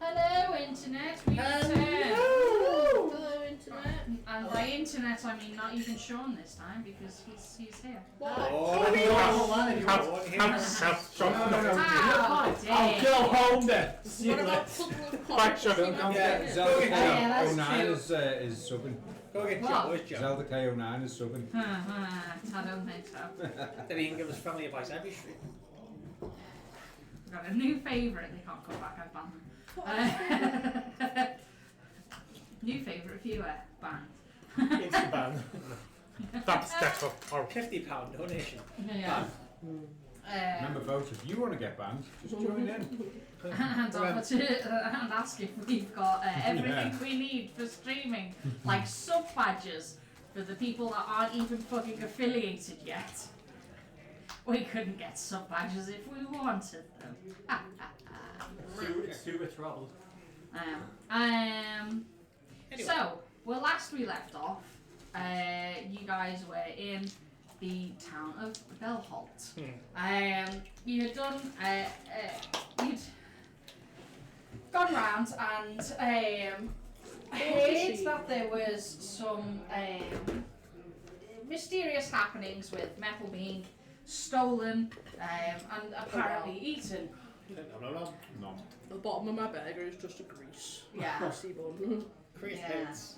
Hello, internet. We return. Hello, internet. And by internet, I mean not even Sean this time because he's here. What? I'll go home then. What about Puddle of Quite sure. Zelda that's K09 true. is subbing. Go get What? Joe. Where's Joe? Zelda K09 is subbing. I don't think so. Then he can give us family advice every street. We've got a new favourite. They can't come back. I've banned them. New favourite viewer banned. Instant ban. That's horrible. £50 donation. Yeah. Remember, folks, if you want to get banned, just join in. And ask if we've got everything we need for streaming, like sub badges for the people that aren't even fucking affiliated yet. We couldn't get sub badges if we wanted them. It's super trouble. Anyway. So, well, last we left off, you guys were in the town of Belholt. You had done, you'd gone round and heard that there was some mysterious happenings with metal being stolen and apparently eaten. No. The bottom of my burger is just a grease. Yeah. Crusty bun. Chris Yeah. hits.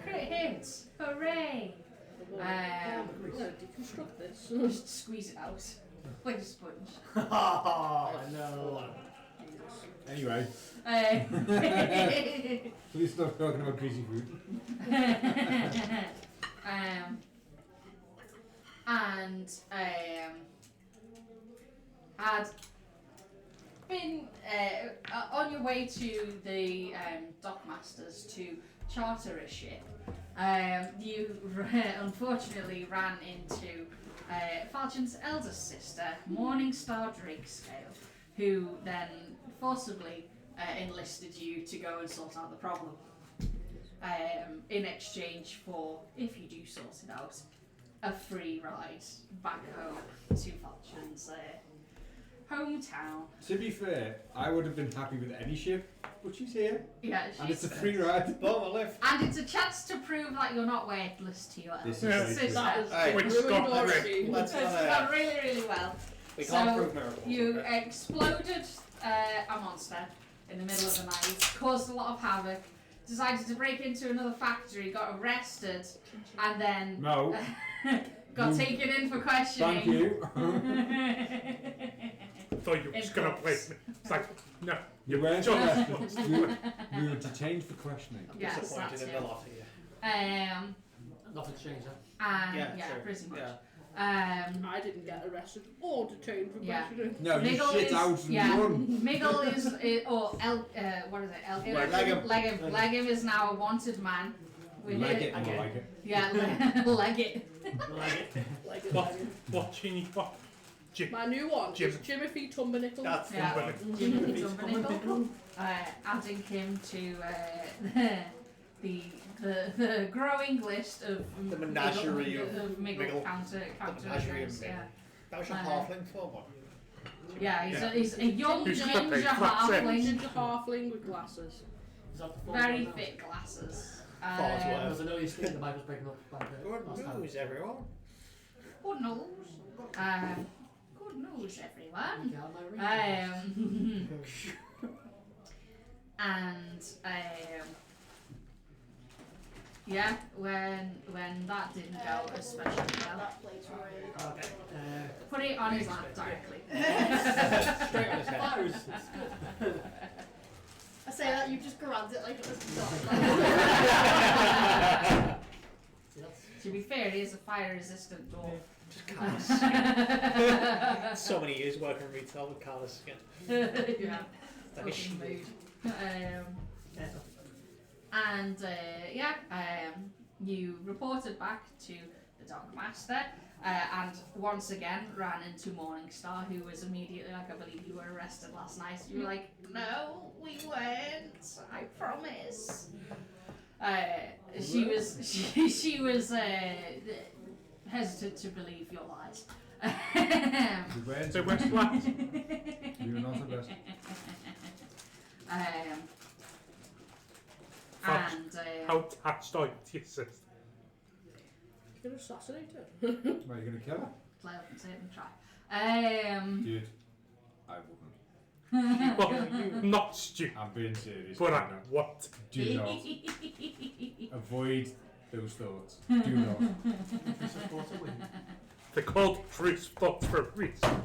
Crit hits! Hooray! I'm gonna deconstruct this. Just squeeze it out like a sponge. Oh no. Anyway, please stop talking about greasy food. Had been on your way to the dockmasters to charter a ship. You unfortunately ran into Falchian's eldest sister, Morningstar Drakescale, who then forcibly enlisted you to go and sort out the problem. In exchange for, if you do sort it out, a free ride back home to Falchian's hometown. To be fair, I would have been happy with any ship, but she's here, Yeah, and it's a she's free ride. Bottom left. and it's a chance to prove that you're not wordless to your This eldest is sister. That is Hey, Which ruined got already. Let's It's gone really, really well. We can't So, prove miracles. You exploded a monster in the middle of the night, caused a lot of havoc, decided to break into another factory, got arrested, and then No, got taken in for questioning. thank you. Thought you were just gonna play me. It's like, no. You weren't Just- arrested. We were detained for questioning. Yes, Disappointed that's in it. the lot here. Nothing's changed, huh? And Yeah, yeah, sure. pretty much. Yeah. I didn't get arrested or detained for Yeah. questioning. No, you Miggle shit is, out and yeah. run. Miggle is what is it? Legum. Legum is now a wanted man. We Like hear- it, more like it. Yeah, leg it. Like What Chini? What? Jim. my new one Jim. is Jimothy Tumbernickel. That's Yeah. the one. Jimmy Dumbernickel, adding him to the growing list of The menagerie of Miggle Miggle. counter menagerie of events, Miggle. yeah. That was your halfling form one. Yeah, he's a young Who's ginger got big flat halfling, Ginger halfling with glasses. Is that the full very one now? thick glasses. False word. Because I know you speaking the Bible's breaking up back there Good last time. news, everyone. Good news. Good news, everyone. Okay, my ring. And yeah, when that didn't go especially well, That plate's right. Okay. put it on his lap directly. Straight on his head. Flowers. I say that you just grabbed it like it was not. See, that's To be fair, it is a fire-resistant door. Just callous. So many years working retail with callous skin. Yeah, Like a fucking mood. yeah. And you reported back to the Dockmaster, and once again ran into Morningstar, who was immediately like, I believe you were arrested last night. You were like, no, we weren't, I promise. She was hesitant to believe your lies. We weren't So where's Flat? We were not arrested. How attached are you to your sister? You're gonna assassinate her. Why are you going to kill her? Play up and say it and try. Dude, I wouldn't. Well, not Stu, I'm being serious. but do I not. what? Do not. Avoid those thoughts. Do not. If support a win. They're called truth thoughts for a reason.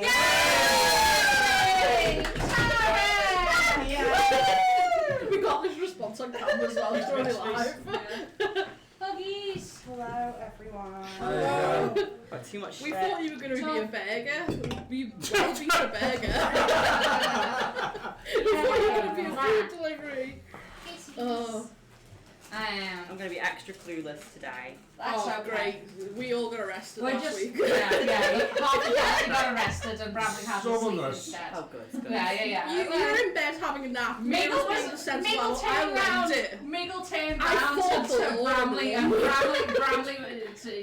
Yay! We got this response on camera as well. It's already live. Huggies! Hello, everyone. Hello. Got too much We shred. thought you were going to be a burger. We well beat a burger. We thought you were going to be a food delivery. Oh, I'm going to be extra clueless today. That's oh okay. great. We all got arrested We're last just, week. yeah, half the family got arrested and Bradley had to Some of sleep us. instead. Oh, good. Good. Yeah. You were in bed having a nap. Miggle Miggle was sensible. Miggle I turned loved round. it. Miggle turned I round fought to for all Bramley, of and them. Bramley,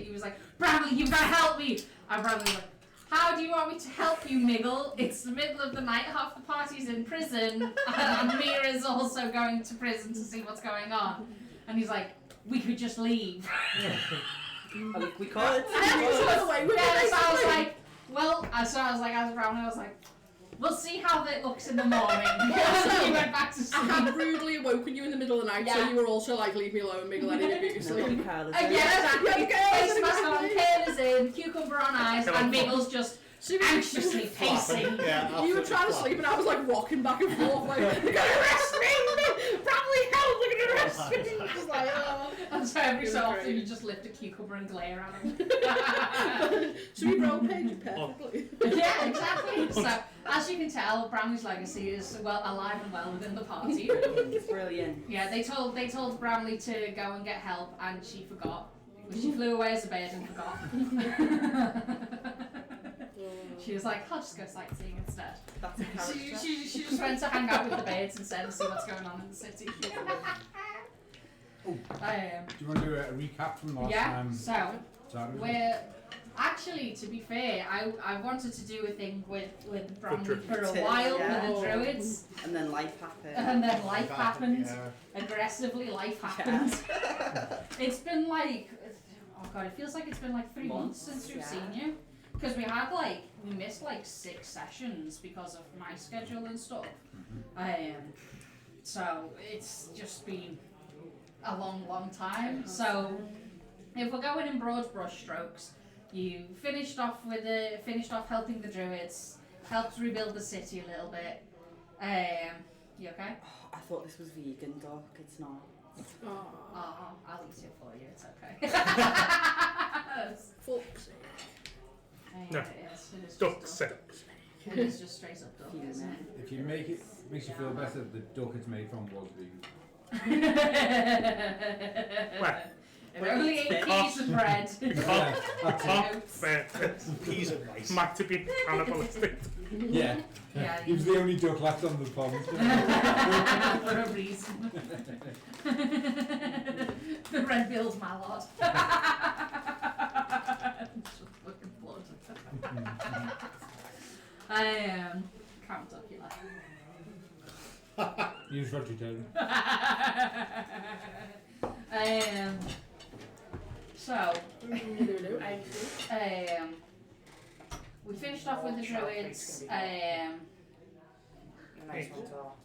he was like, Bramley, you've got to help me. And Bramley was like, how do you want me to help you, Miggle? It's the middle of the night, half the party's in prison, and Mira's also going to prison to see what's going on. And he's like, we could just leave. Oh, we could. I had to turn away with Yeah, it. so I was like, well, as Bramley, I was like, we'll see how it looks in the morning. Also, he went back to I sleep. had rudely awoken you in the middle of the night, so Yeah. you were also like, leave me alone, Miggle, I need to be No, asleep. careless. Yeah, exactly. Yeah, Face mask on, exactly. curlers in, cucumber on eyes, and Miggle's just anxiously pacing. Yeah, You were trying to sleep and I was like rocking back and forth like, you're gonna arrest me! Bradley, help, they're gonna arrest me! Just like, oh. And so every It so was often great. you just lift a cucumber and glare at him. Cerebral page it perfectly. Yeah, exactly. So, as you can tell, Bramley's legacy is well alive and well within the party. Brilliant. Yeah, they told Bramley to go and get help, and she forgot. She flew away as a bird and forgot. She was like, I'll just go sightseeing instead. That's a character. She just went to hang out with the birds instead and see what's going on in the city. Oh. Do you want to do a recap from last Yeah, time? so Saturday? we're actually, to be fair, I wanted to do a thing with Bramley for a Druids. while Yeah. with the druids, And then life happened. and then life happened. Yeah. Aggressively, life happened. It's been like, oh god, it feels like it's been like 3 months since we've Yeah. seen you. Because we missed like 6 sessions because of my schedule and stuff. So it's just been a long time. So if we're going in broad brush strokes, you finished off helping the druids, helped rebuild the city a little bit. You okay? Oh, I thought this was vegan, Doc. It's not. Oh, Oh, I'll eat it for you. It's okay. fuck's sake. No. It's Duck just sick. It is just straight up duck, isn't it? If you makes you feel better, the duck it's made from was vegan. Well, If only ate peas and bread. Can't bear it. Peas and rice. Might have been cannibalistic. Yeah. Yeah, He was the only duck left on the pond. for a reason. The red-billed mallard. Just fucking blood. Count Dracula. Use vegetarian. So, we finished off with the druids. Nice one, Doc.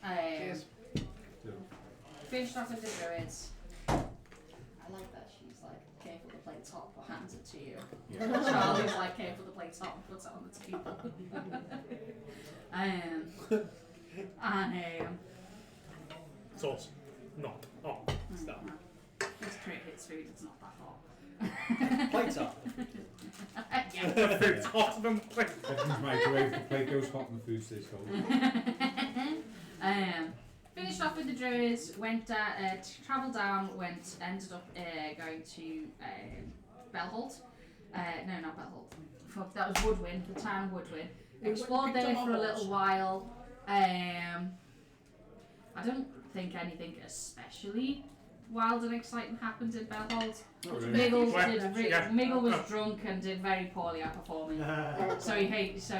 Finished off with the druids. I like that she's like, careful the plate's hot, but hands it to you. Charlie's like, careful the plate's hot, and puts it on the table. It's also not hot. It's not. It's treat its food, it's not that hot. Plates up. Yeah. The food's hotter than the plate. Opens microwave, the plate goes hot and the food stays cold. Finished off with the druids, travelled down, ended up going to Belholt. No, not Belholt. Fuck, that was Woodwin, the town of Woodwin. Explored there for a little while. I don't think anything especially wild and exciting happened in Belhold. Not really. Miggle, Yeah. Miggle was drunk and did very poorly at performing. So he hates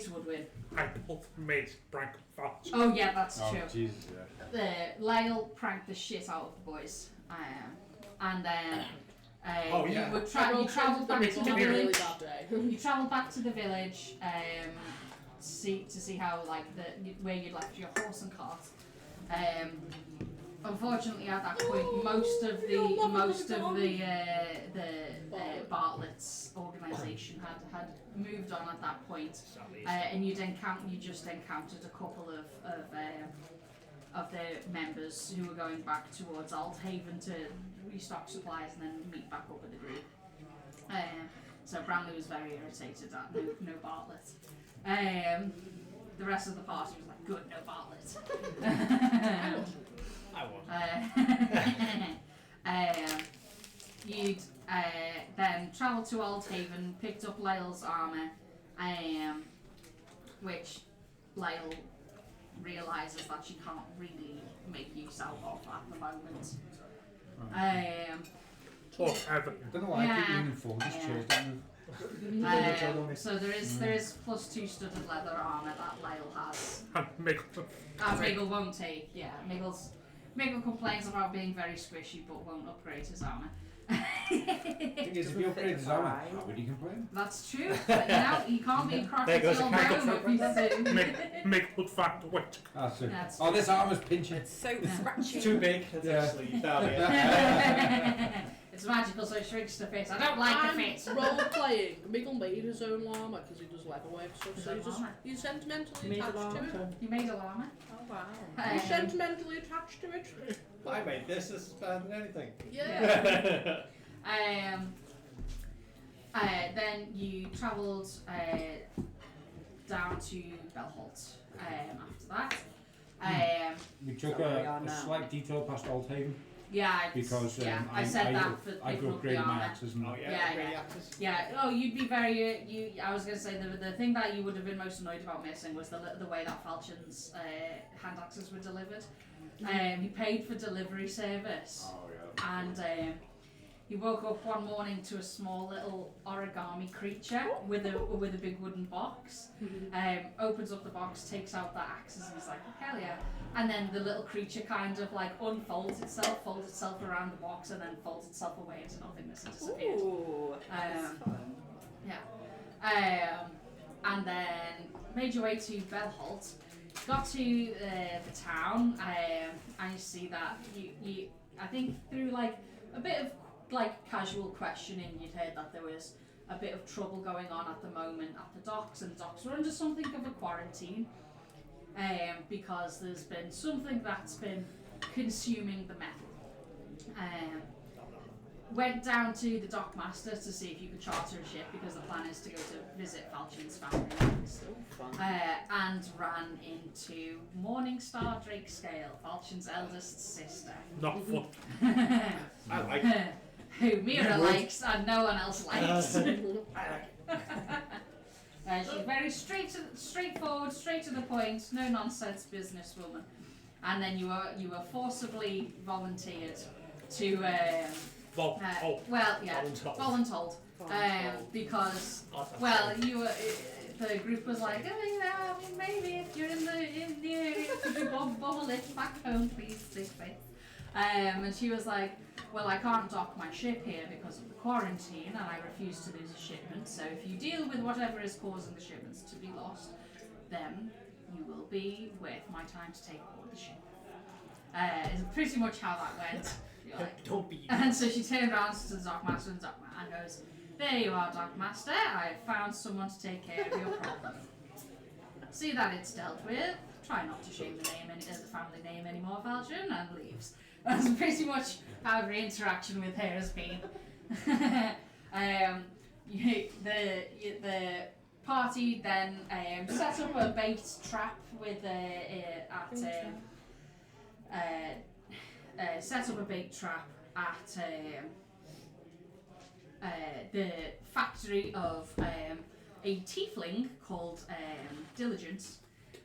Woodwin. I both made prank thoughts. Oh yeah, that's Oh, true. Jesus, yeah. Lyle pranked the shit out of the boys, and then Oh, yeah. you travelled back to the Really village. bad day. You travelled back to the village to see how where you left your horse and cart. Unfortunately, at that point, most of the Bartlett's organisation had moved on at that point, and you just encountered a couple of their members who were going back towards Althaven to restock supplies and then meet back up with the group. So Bramley was very irritated at no Bartlett. The rest of the party was like, good, no Bartlett. I won. You'd then travelled to Althaven, picked up Lyle's armour, which Lyle realises that she can't really make use out of at the moment. Or heaven. I don't know why I keep leaning forward. This chair's don't move. So there is +2 studded leather armour that Lyle has. And make Miggle won't take. Yeah, Miggle complains about being very squishy, but won't upgrade his armour. Thing is, if you upgrade his armor, how would you complain? That's true. But he can't be There goes crocodile a character bone if he's make good fact wit. That's it. That's Oh, this armor's pinching. It's so scratchy. Too big. That's Yeah. actually down here. It's magical, so it shrinks to fit. I don't like the fit. Role playing. Miggle made his own llama because he does leather work stuff, so His own llama? he's sentimentally Made a attached to llama. it. You made a llama. Oh wow. He's sentimentally attached to it. I made this as better than anything. Yeah. Then you travelled down to Belholt after that. We took So where we a are now. slight detour past Althaven Yeah, because I said that for I picking up the upgraded my armour. axes and Oh yeah. Yeah, really yeah. actors. Yeah. Oh, you'd be very. I was going to say the thing that you would have been most annoyed about missing was the way that Falchion's hand axes were delivered. He paid for delivery service, Oh yeah. and he woke up one morning to a small little origami creature with a big wooden box. Opens up the box, takes out the axes, and he's like, hell yeah! And then the little creature kind of like unfolds itself, folds itself around the box, and then folds itself away into nothingness and disappears. Ooh. That's fun. And then made your way to Belholt, got to the town, and you see that you I think through like a bit of like casual questioning, you'd heard that there was a bit of trouble going on at the moment at the docks, and the docks were under something of a quarantine, because there's been something that's been consuming the metal. Went down to the dockmaster to see if you could charter a ship, because the plan is to go to visit Falchion's family next. So fun. And ran into Morningstar Drakescale, Falchion's eldest sister. Not fun. I like it. Who Mira likes and no one else likes. I like it. She's very straightforward, straight to the point, no nonsense businesswoman. And then you were forcibly volunteered to voluntold. Because you were the group was like, oh yeah, I mean maybe if you're in the area, could you bubble it back home, please, stick face. And she was like, well, I can't dock my ship here because of the quarantine, and I refuse to lose a shipment. So if you deal with whatever is causing the shipments to be lost, then you will be worth my time to take aboard the ship. Is pretty much how that went. You're like, Don't be. and so she turned around to the dockmaster and goes, there you are, dockmaster. I have found someone to take care of your problem. See that it's dealt with. Try not to shame the family name anymore, Falchion, and leaves. That's pretty much how every interaction with her has been. The party then set up a bait trap with set up a bait trap at the factory of a tiefling called Diligence,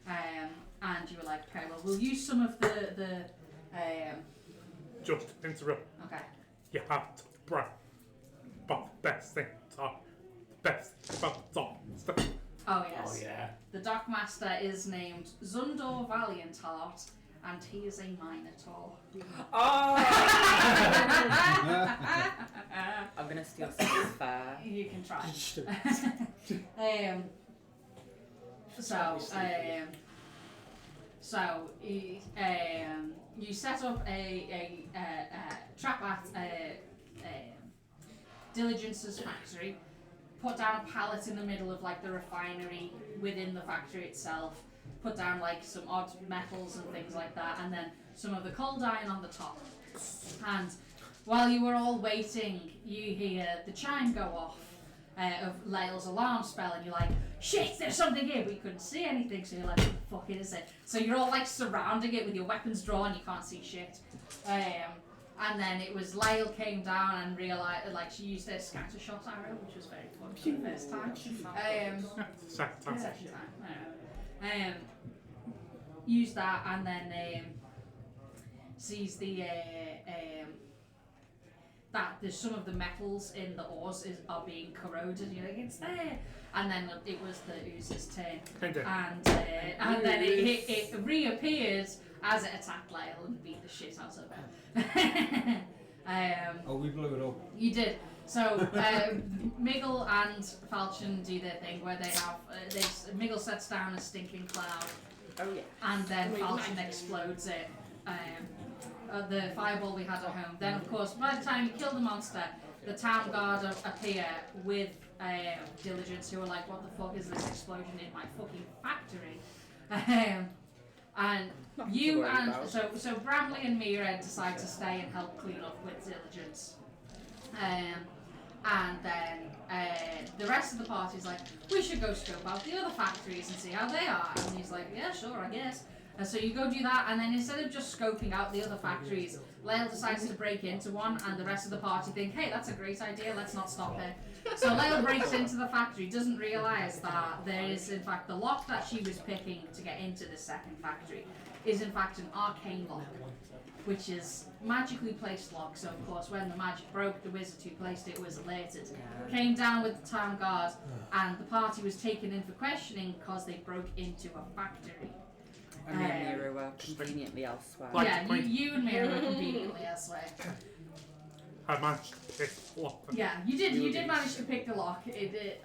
and you were like, okay, well, we'll use some of the just interrupt. Okay. You have to brag about the best thing. Best about the stuff. Oh yes. Oh yeah. The Dockmaster is named Zundor Valiantheart, and he is a Minotaur. Oh! I'm gonna steal some fur. You can try. You set up a trap at Diligence's factory, put down a pallet in the middle of like the refinery within the factory itself, put down like some odd metals and things like that, and then some of the cold iron on the top. And while you were all waiting, you hear the chime go off of Lael's alarm spell, and you're like, shit, there's something here, but you couldn't see anything, so you're like, what the fuck is it? So you're all like surrounding it with your weapons drawn, you can't see shit. And then it was Lael came down and realised, like, she used her scattershot arrow, which was very fun for the first time. Second time. Second time. Used that, and then sees the that there's some of the metals in the ores are being corroded. You're like, it's there, and then it was the ooze's turn, and then it reappeared as it attacked Lael and beat the shit out of her. Oh, we blew it up. You did. So Miggle and Falchion do their thing where they have Miggle sets down a stinking cloud, Oh yeah. and then Falchion explodes it. The fireball we had at home. Then, of course, by the time you kill the monster, the town guard appear with Diligence, who are like, "What the fuck is this explosion in my fucking factory?" And Nothing you to worry and about. so Bramley and Mira decide to stay and help clean up with Diligence. And then the rest of the party's like, we should go scope out the other factories and see how they are. And he's like, yeah, sure, I guess. And so you go do that, and then instead of just scoping out the other factories, Lael decides to break into one, and the rest of the party think, hey, that's a great idea, let's not stop her. So Lael breaks into the factory, doesn't realise that there is, in fact, the lock that she was picking to get into the second factory is, in fact, an arcane lock, which is magically placed lock. So, of course, when the magic broke, the wizard who placed it was alerted, came down with the town guard, and the party was taken in for questioning because they broke into a factory. And me and Mira were conveniently elsewhere. Like- Yeah, you and Mira were conveniently elsewhere. I managed to pick lock. Yeah, you did manage to pick the lock.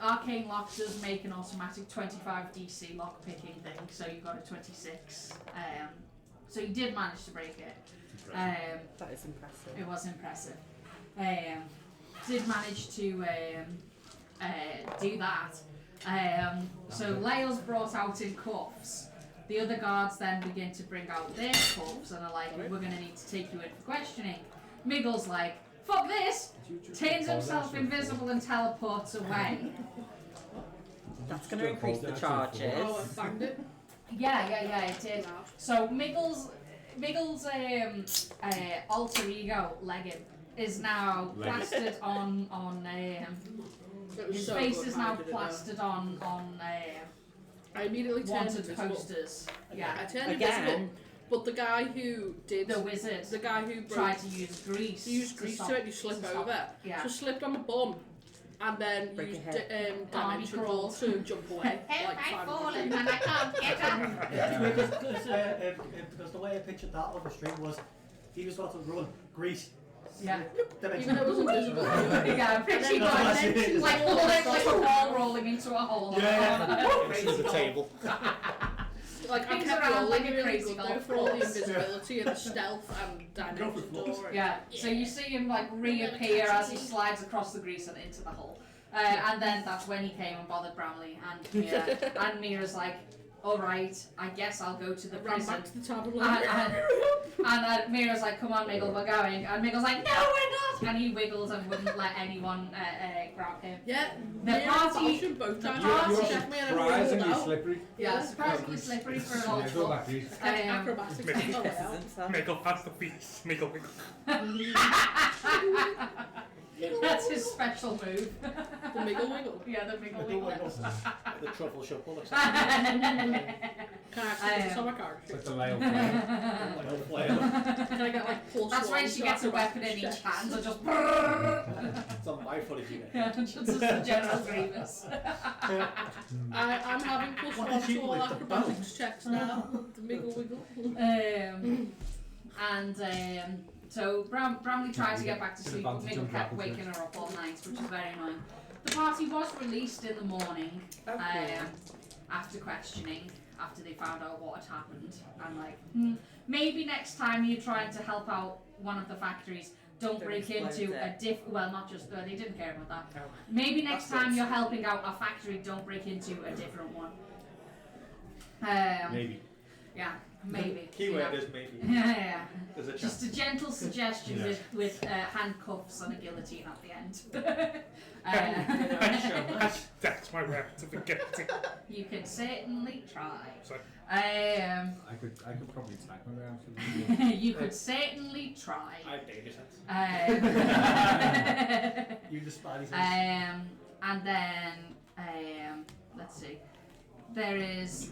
Arcane lock does make an automatic 25 DC lock picking thing, so you got a 26. So you did manage to break it. That is impressive. It was impressive. Did manage to do that. So Lael's brought out in cuffs. The other guards then begin to bring out their cuffs and are like, we're going to need to take you in for questioning. Miggle's like, fuck this! Turns himself invisible and teleports away. That's going to increase the charges. Oh, I banged it. Yeah, it did. So Miggle's alter ego, Leggett, is now plastered on It was his so face good is how I now did it though. plastered on I immediately turned wanted invisible. posters. Yeah, I turned Again. invisible, but the guy who did the wizard the guy who tried to use grease. he used grease stop- to it, you slip to stop- over. Yeah. So slipped on my bum and then Break used your head. Army dimension crawl. roll to jump away. Help, like I've 500 fallen feet. and I can't get up. Because the way I pictured that on the street was he was sort of run grease. Yeah. Even though it was invisible. Yeah, pretty No, that's much. it. Like a wall rolling into a hole. Into the table. Like I Things kept around rolling like a really crazy good though golf for all the course. invisibility and the stealth and dimension door. Yeah, so you see him like reappear as he slides across the grease and into the hole. And then that's when he came and bothered Bramley and Mira. And Mira's like, alright, I guess I'll go to the Ran prison. back to the tavern like And Mira's like, come on Miggle, we're going. And Miggle's like, no we're not! And he wiggles and wouldn't let anyone grab him. yeah, The me and party- Falchion both tried the party- to check me and I Surprisingly rolled out. slippery. Yeah, surprisingly slippery for an Yeah, old go back, please. Acrobatics on the way out. Miggle has the feet. Miggle. That's his special move. The Miggle Wiggle. Yeah, the Miggle The Wiggle. the truffle shuffle. Can I actually put this on my card? It's like the Lyle Like Can I get like plus That's one when she to gets a acrobatics weapon in each checks? hand, so just. it's on my footage you Yeah, just the General Grievous. I'm having plus What one did you to all lift the acrobatics bones? checks now. The Miggle Wiggle. So Bramley tried to get back to sleep, but Advantage Miggle on kept grapple waking her up all night, which is very annoying. The party was released in the morning after questioning, after they found out what had happened. And like, maybe next time you're trying to help out one of the factories, don't Don't break explain into it. well, not just, they didn't care about that. No. Maybe next That's time it. you're helping out a factory, don't break into a different one. Maybe. Yeah, maybe. Keyword you know. is maybe. Yeah. There's a chance. Just a gentle suggestion Yeah. with handcuffs and a guillotine at the end. That's my rectification. You can certainly try. Sorry. I could probably tag my way out of the You could certainly try. I have data sets. You despise it. And then let's see. There is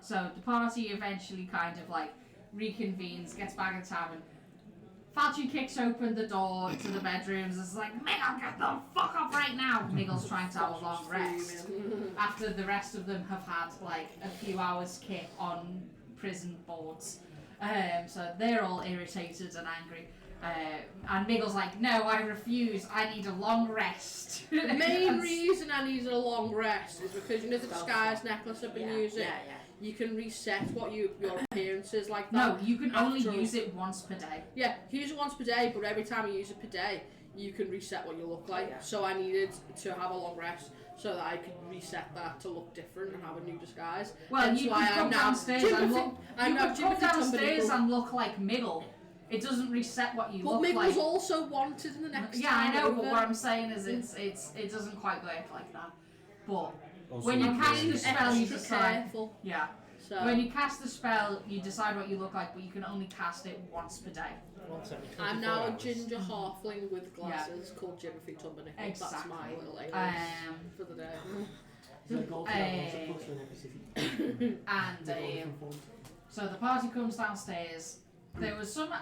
so the party eventually kind of like reconvenes, gets back at the tavern. Falchi kicks open the door to the bedrooms. It's like, Miggle, get the fuck up right now. Miggle's trying to have a long rest after the rest of them have had like a few hours kip on prison boards. So they're all irritated and angry. And Miggle's like, no, I refuse. I need a long rest. The main reason I needed a long rest is because you know the disguise necklace I've been using? Yeah. You can reset what your appearance is like No, that. you can only After- use it once per day. Yeah, you use it once per day, but every time you use it per day, you can reset what you look like. Yeah. So I needed to have a long rest so that I could reset that to look different and have a new disguise. Well, Hence you why could come I'm now downstairs and Timothy- look. I'm You now could come Timothy downstairs Tumbleweed. and look like Miggle. It doesn't reset what you But look Miggle's like. also wanted in the next Yeah, I town know, but over. what I'm saying is it doesn't quite work like that. But Also, when you I'm cast being the spell, you extra decide. careful. Yeah. So When you cast the spell, you decide what you look like, but you can only cast it once per day. Once every I'm 24 now a hours. ginger halfling with glasses called Timothy Tumbleweed. That's Exactly. my little alias for the day. Is there a gold level plus an NPC? And so the party comes downstairs. There was some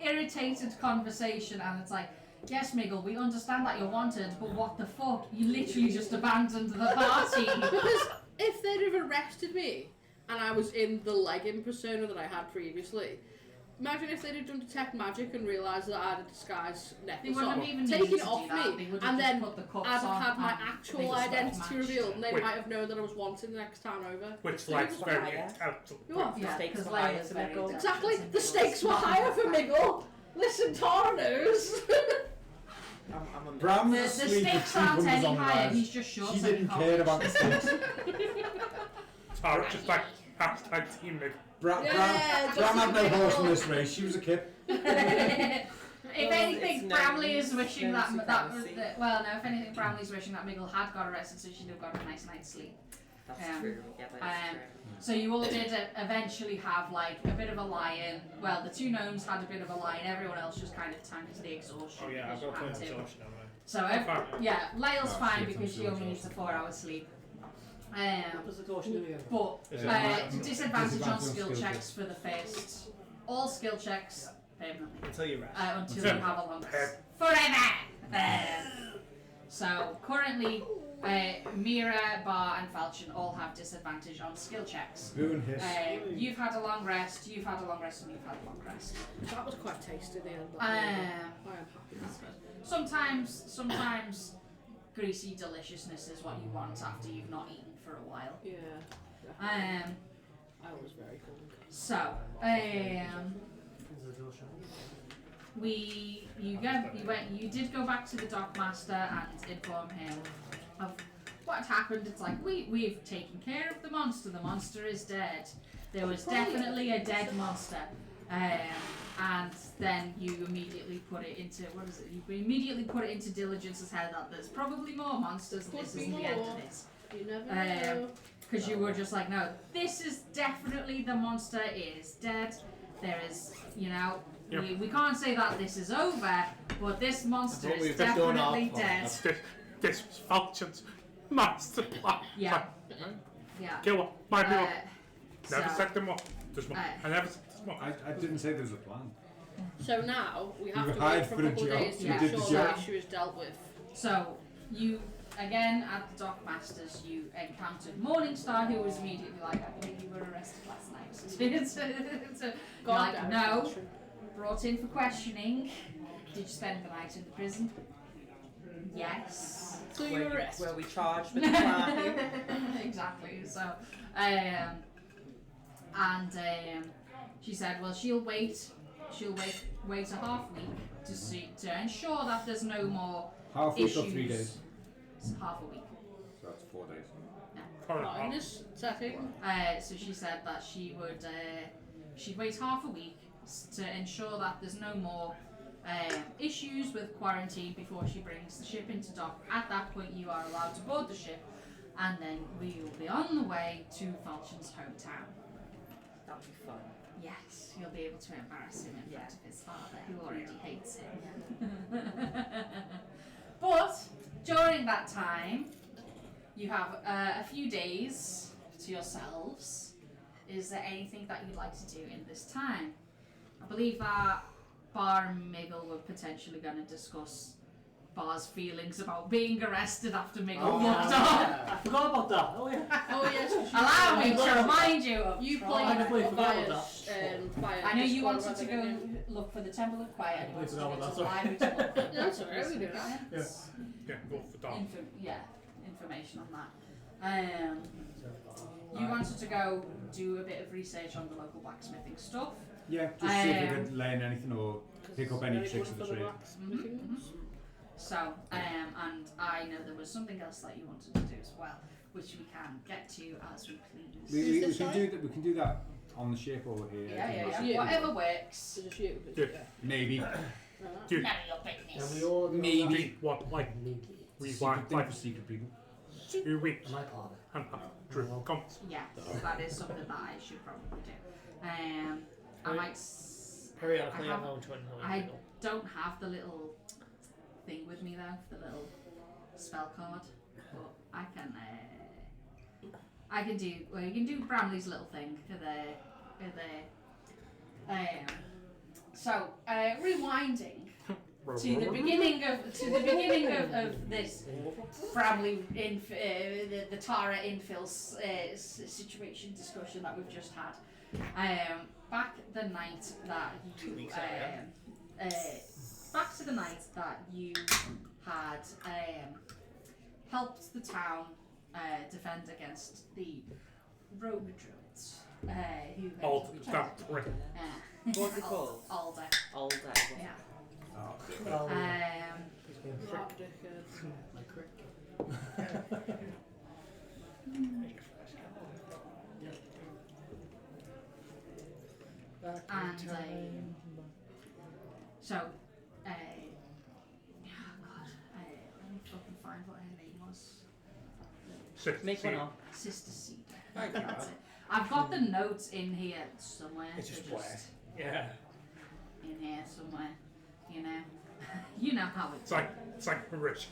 irritated conversation, and it's like, yes, Miggle, we understand that you're wanted, but what the fuck? You literally just abandoned the party. Because if they'd have arrested me and I was in the legging persona that I had previously, imagine if they'd have done detect magic and realised that I had a disguise They necklace wouldn't on, have even taken needed it to off do that. They me, would have and just then put the cuffs I'd have on had my and actual they just identity matched. revealed, and they Wait. might have known that I was wanted the next town over. Which life's was very higher. intelligent. What? Yeah, Stakes because were higher Layla's for very Miggle. intelligent Exactly, and the Miggle's stakes were not higher for that. Miggle. Listen, Tara knows. I'm a Bram The was asleep stakes with 2 aren't bumpers any on the higher, rise. he's just short. She so he didn't can't care reach about the them. stakes. Tara just like hashtag team Mick. Bram Yeah, just had no like horse in Miggle. this race. She was a kid. If anything, it's Bramley known- is wishing known that supremacy. well, no. If anything, Bramley's wishing that Miggle had got arrested, so she'd have got a nice night's sleep. That's Um, true. Yeah, but it's true. So you all did eventually have like a bit of a lie-in. Well, the 2 gnomes had a bit of a lie-in. Everyone else just kind of tanked the exhaustion. Oh yeah, I've because got you point had to. exhaustion, haven't I? So I'm fine. yeah, Lyle's Oh, fine shit, because I'm she still only needs a exhausted. 4-hour sleep. What does the caution do again? But Is it disadvantage on Disadvantage on skill skill checks for the first. All skill checks permanently. Until you rest. Until you Yeah. have a long rest. Forever! So currently, Mira, Bar, and Falchion all have disadvantage on skill checks. Boo and hiss. You've had a long rest, you've had a long rest, and you've had a long rest. That was quite tasty at the end. Um, I am happy. That's good. Sometimes greasy deliciousness is what you want after you've not eaten for a while. Yeah. Um, I was very hungry. so, you did go back to the dockmaster and inform him of what had happened. It's like we've taken care of the monster. The monster is dead. There was definitely a dead monster. And then you immediately put it into You immediately put it into Diligence's head that there's probably more monsters. And this Could be isn't the end more. of it. You never know. Because you were just like, no, this is definitely the monster is dead. There is, We can't say that this is over, but this monster That's what is we've been doing definitely all dead. This was Falchions master plan. Yeah. Yeah. Kill her. My people. Never so, said them more. There's more. I never said there's more. I didn't say there was a plan. So now we have You to hired wait for for a a couple of job. days to You make did sure the the job. issue is dealt with. So you again at the Dockmasters, you encountered Morningstar, who was immediately like, "I believe you were arrested last night." so you're like, damn it, "No, that's true. brought in for questioning. Did you spend the night in the prison?" Yes. So you were arrested. Were we charged with the crime? Exactly. So, she said, "Well, she'll wait a half week to ensure that there's no more Half week issues." or 3 days? It's half a week. So that's 4 days. Not in this setting. So she said that she would she'd wait half a week to ensure that there's no more issues with quarantine before she brings the ship into dock. At that point, you are allowed to board the ship, and then we will be on the way to Falchion's hometown. That'd be fun. Yes, you'll be able to embarrass him in front of his father, who already hates him. But during that time, you have a few days to yourselves. Is there anything that you'd like to do in this time? I believe that Bar and Miggle were potentially going to discuss Bar's feelings about being arrested after Miggle walked off. I forgot about that. Oh yeah. Oh yes. 'cause you- Allow me to remind you of You Troy. played I completely forgot via, about via I know you Discord wanted rather to than- go look for the Temple of Quiet. You wanted to forgot go about to the that, library to look for That's alright, we do that. Yes. Yeah, go for dark. Information on that. You wanted to go do a bit of research on the local blacksmithing stuff. Yeah, just see if we could learn anything or pick up any Very tricks good of for the trade. blacksmithing. So, and I know there was something else that you wanted to do as well, which we can get to as we please. We this can right? do that. We can do that on the ship over here. Yeah. Yeah. Whatever works. Is it you? Yeah. Maybe. Dude, None of your business. And we all Maybe. what, like, we Secret want, thing like, for secret people. 2 weeks My father. and Drew comes. Yes, that is something that I should probably do. I might. Periodically, I I'm have- going to annoy I people. don't have the little thing with me though, the little spell card, but I can do. Well, you can do Bramley's little thing for the. So rewinding to the beginning of this Bramley the Tara infill situation discussion that we've just had. Back the night that you 2 weeks earlier. back to the night that you had helped the town defend against the rogue druids who had All that three. What's it called? Alder. Old Yeah. Well, he's being prick. Not dickhead. My crick. And so oh god, let me fucking find what her name was. Make one up. Sister Cedar. Thank you. That's it. I've got the notes in here somewhere. It's they're just wet. Yeah. in here somewhere. You know, you know how It's like rich.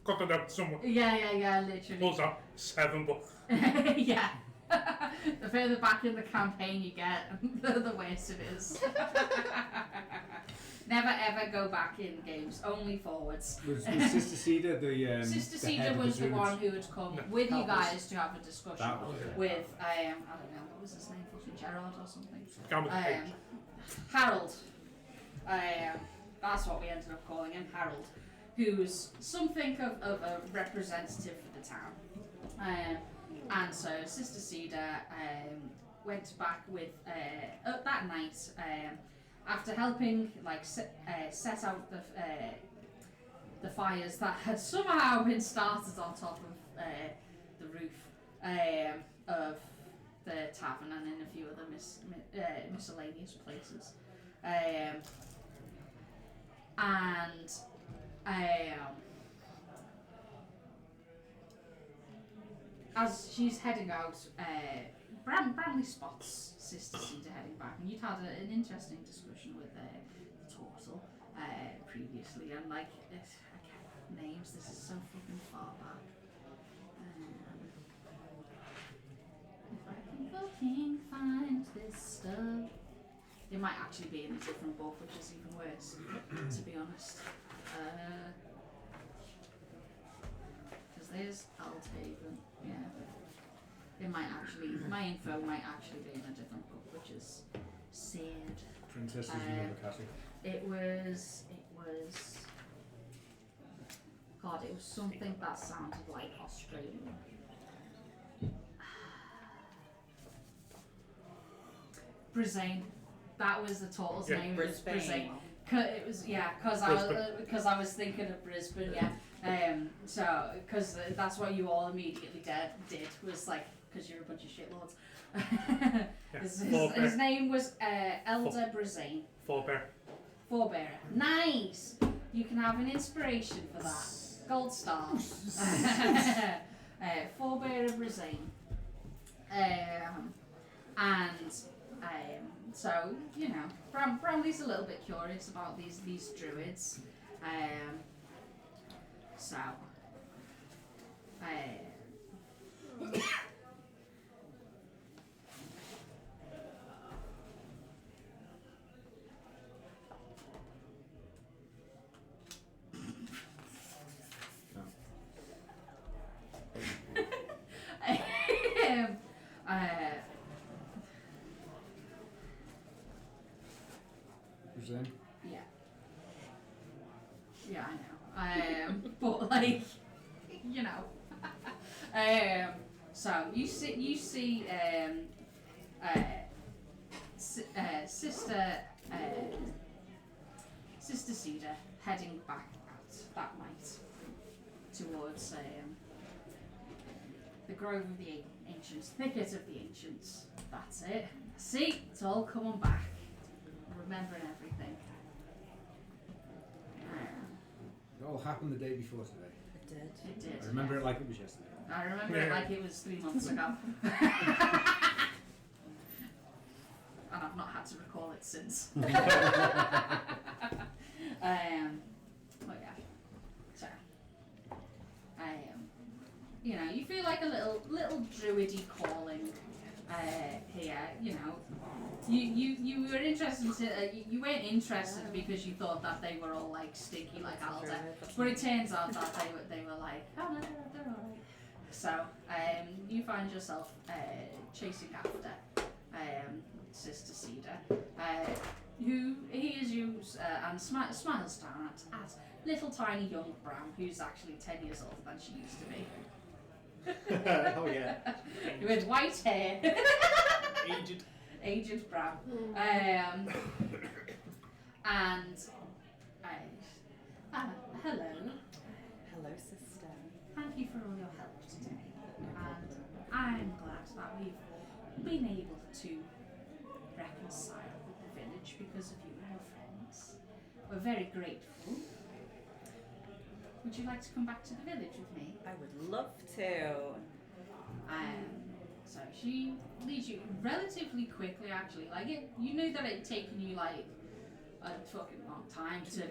Got the note somewhere. Yeah, literally. Pulls up 7 books. Yeah. The further back in the campaign you get, the worse it is. Never ever go back in games, only forwards. Was Sister Cedar the Sister the head Cedar of was the druids? one who had come with you guys to have a discussion That was it. with, I don't know, what was his name, fucking Gerald or something? Gamma H. Harold. That's what we ended up calling him, Harold, who's something of a representative for the town. And so Sister Cedar went back with that night after helping set out the fires that had somehow been started on top of the roof of the tavern and in a few other miscellaneous places. As she's heading out, Bramley spots Sister Cedar heading back, and you'd had an interesting discussion with turtle previously, and like I can't names. This is so fucking far back. If I can fucking find this stuff, it might actually be in a different book, which is even worse, to be honest. Because there's Althaven, yeah. It might actually, my info might actually be in a different book, which is sad. Princesses in the Castle. It was, God, it was something that sounded like Australian. Brisbane. That was the turtle's name. Brisbane. It was because I was thinking of Brisbane. Yeah. So because that's what you all immediately did was like because you're a bunch of shitlords. His name was Elder Brisbane. Forebearer. Nice. You can have an inspiration for that. Gold star. Forebearer Brisbane. So you know, Bramley's a little bit curious about these druids. Brisbane. Yeah, I know. But like, you know. So you see, Sister Cedar heading back out that night towards the Grove of the Ancients, Thicket of the Ancients. That's it. See, it's all coming back. Remembering everything. It all happened the day before today. It did. I remember it like it was yesterday. I remember it like it was 3 months ago. And I've not had to recall it since. But yeah. So, you know, you feel like a little druidy calling here. You know, you were interested. You weren't interested because you thought that they were all like stinky like Alda, but it turns out that they were like, oh no, they're all right. So you find yourself chasing after Sister Cedar, who hears you and smiles down at little tiny young Bram, who's actually 10 years older than she used to be. Oh yeah. With white hair. Aged Bram. Hello. Hello, sister. Thank you for all your help today. And I'm glad that we've been able to reconcile with the village because of you and your friends. We're very grateful. Would you like to come back to the village with me? I would love to. So she leads you relatively quickly, actually. Like you knew that it'd taken you like a fucking long time to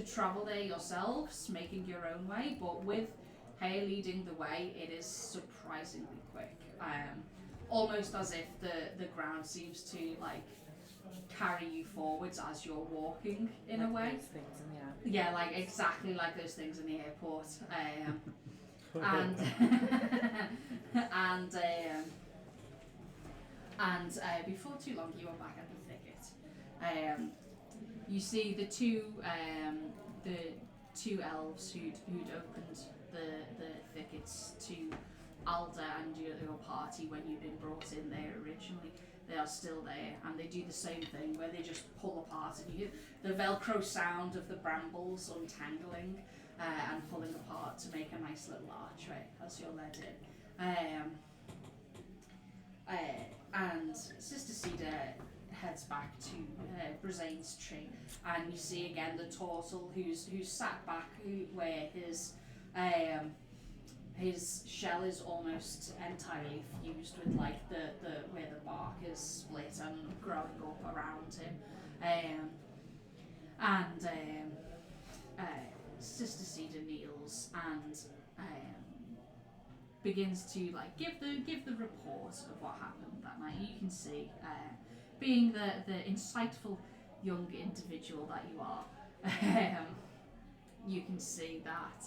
travel there yourselves, making your own way. But with her leading the way, it is surprisingly quick. Almost as if the ground seems to like carry you forwards as you're walking in a way. Those things in the air. Yeah, like exactly like those things in the airport. And before too long, you are back at the thicket. You see the two elves who'd opened the thickets to Alda and your party when you'd been brought in there originally. They are still there, and they do the same thing where they just pull apart, and you hear the Velcro sound of the brambles untangling and pulling apart to make a nice little archway as you're led in. And Sister Cedar heads back to Brisane's tree, and you see again the turtle who's sat back, where his shell is almost entirely fused with like the where the bark is split and growing up around him. and Sister Cedar kneels and begins to like give the report of what happened that night. You can see, being the insightful young individual that you are, you can see that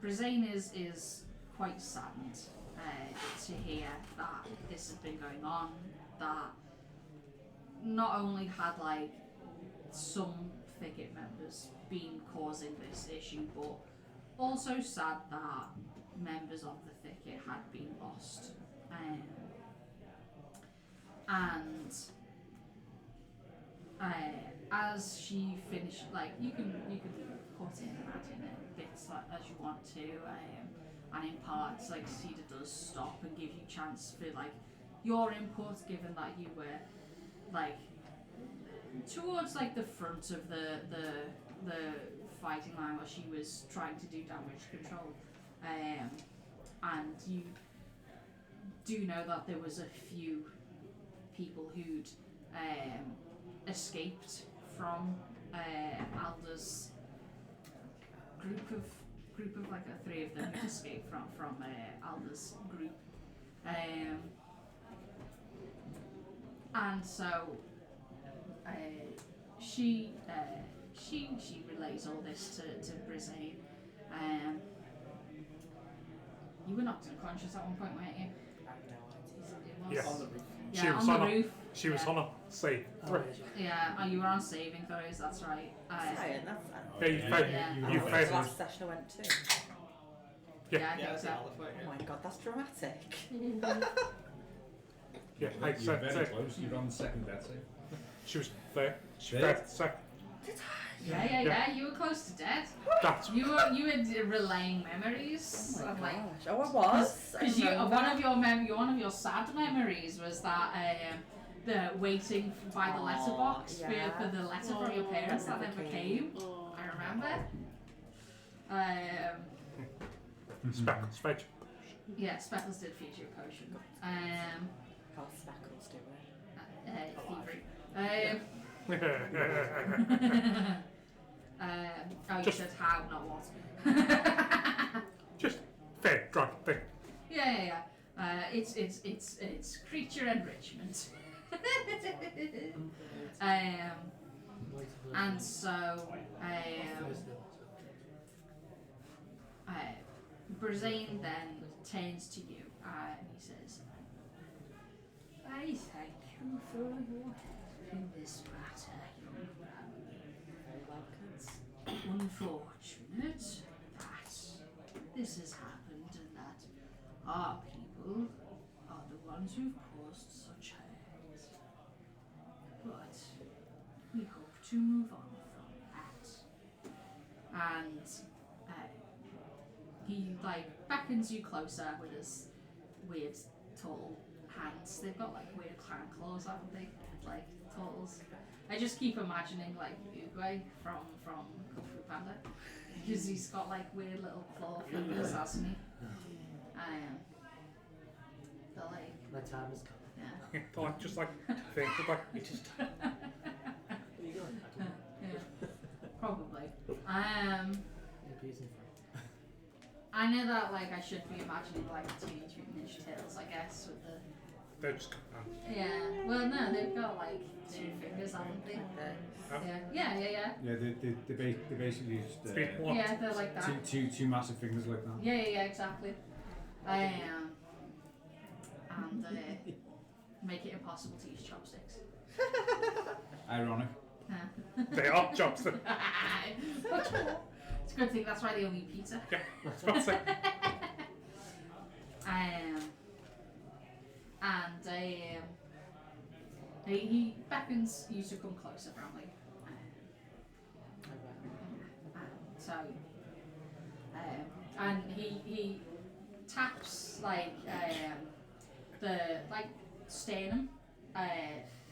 Brisane is quite saddened to hear that this has been going on. That not only had like some thicket members been causing this issue, but also sad that members of the thicket had been lost. And as she finished, like you can cut in and add in bits like, as you want to, and in parts like Cedar does stop and give you chance for like your input, given that you were like towards like the front of the fighting line where she was trying to do damage control, and you do know that there was a few people who'd escaped from Alda's group of like three of them who'd escaped from Alda's group, and so she relays all this to Brisane. You were knocked unconscious at one point, weren't you? Yes. On the roof. Yeah, She was on on the a- roof. She was Yeah. on a save. Yeah, you were on saving throws, that's right. Saying, that's Yeah, you Yeah, failed. yeah. You That was the failed. last session I went to. Yeah, I Yeah, think that's so. the other way, Oh yeah. my god, that's dramatic. Yeah, You're like very so close. You're on the second death save. she was there. She There? failed second. Yeah, you were close to death. That's You were relaying memories. Oh my of, like, gosh. Oh, I was. I Because remember. one of your sad memories was that the waiting by the letterbox yeah. for the letter from your parents that Never never came. came. I remember. Spec. Yeah, Speckles did feature a potion. How speckles do it. Thievery. Oh, you Just- said how, not what. Just fair drug thing. Yeah. It's creature enrichment. And so Brisane then turns to you and he says, I thank you for your help in this matter, young man. Very welcome. It's unfortunate that this has happened and that our people are the ones who've caused such hurt. But we hope to move on from that. And he like beckons you closer with his weird tall hands. They've got like weird clan claws, haven't they? Like turtles. I just keep imagining like Uguay from Kung Fu Panda, because he's got like weird little claw fingers, hasn't he? They're like, My time is coming. yeah. Like just like think like You just. Where are you going? I don't know. Yeah, probably. Maybe he's in front. I know that like I should be imagining like Teenage Mutant Ninja Turtles, I guess, with the they just yeah. Well, no, they've got like two fingers, haven't they? Yeah. Yeah, they basically just Speak one. Yeah, they're like that. two massive fingers like that. Yeah, exactly. And make it impossible to use chopsticks. Ironic. They are chopsticks. It's a good thing. That's why they only eat pizza. Yeah, that's what I say. He beckons you to come closer, Bramley. And he taps like the sternum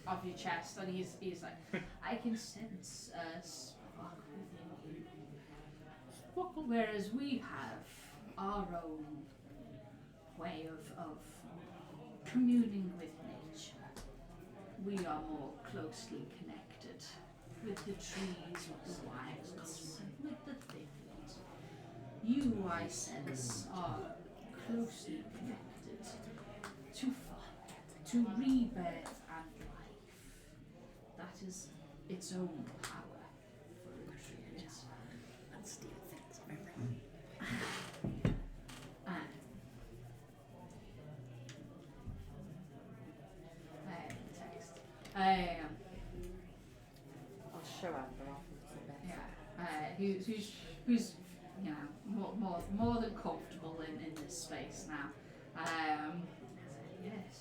of your chest, and he's like, I can sense a spark within you. Whereas we have our own way of communing with nature. We are more closely connected with the trees, with the wilds, and with the thicket. You, I sense, are closely connected to fire, to rebirth and life. That is its own power for a druid. And steal things. Text. I'll show Amber off a little bit. Who's you know more than comfortable in this space now. Yes,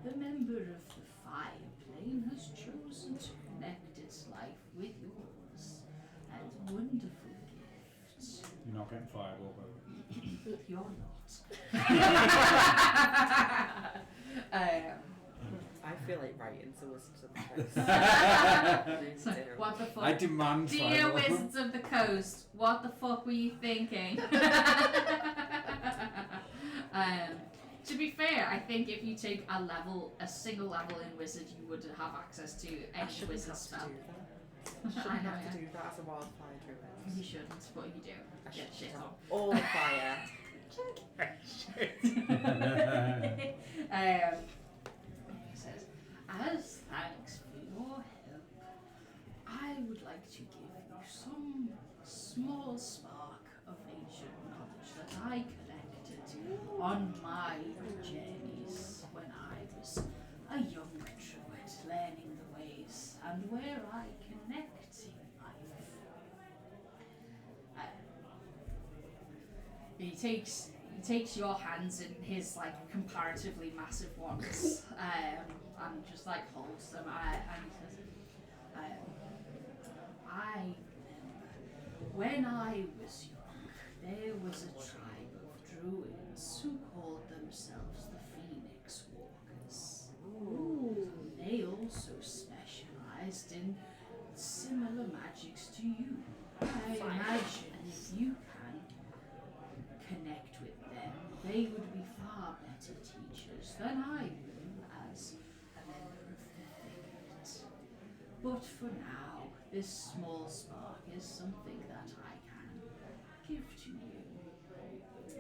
the member of the fire plane has chosen to connect its life with yours, and wonderful gifts. You're not getting fireball, by the way. You're not. I feel like writing to Wizards of the Coast. So, what the fuck? I demand Dear fireball. Wizards of the Coast, what the fuck were you thinking? To be fair, I think if you take a single level in Wizard, you would have access to I any shouldn't Wizard have spell. to do that. I shouldn't I know, have yeah. to do that as a wildfire druid. You shouldn't, but you do. I Get should shit have on. all the fire. He says, as thanks for your help, I would like to give you some small spark of ancient knowledge that I collected on my journeys when I was a young druid, learning the ways and where I connect in life. He takes your hands in his like comparatively massive ones, and just like holds them. And he says, I remember when I was young, there was a tribe of druids who called themselves the Phoenix Walkers. They also specialized in similar magics to you. I imagine if you can connect with them, they would be far better teachers than I will as a member of the thicket. But for now, this small spark is something that I can give to you.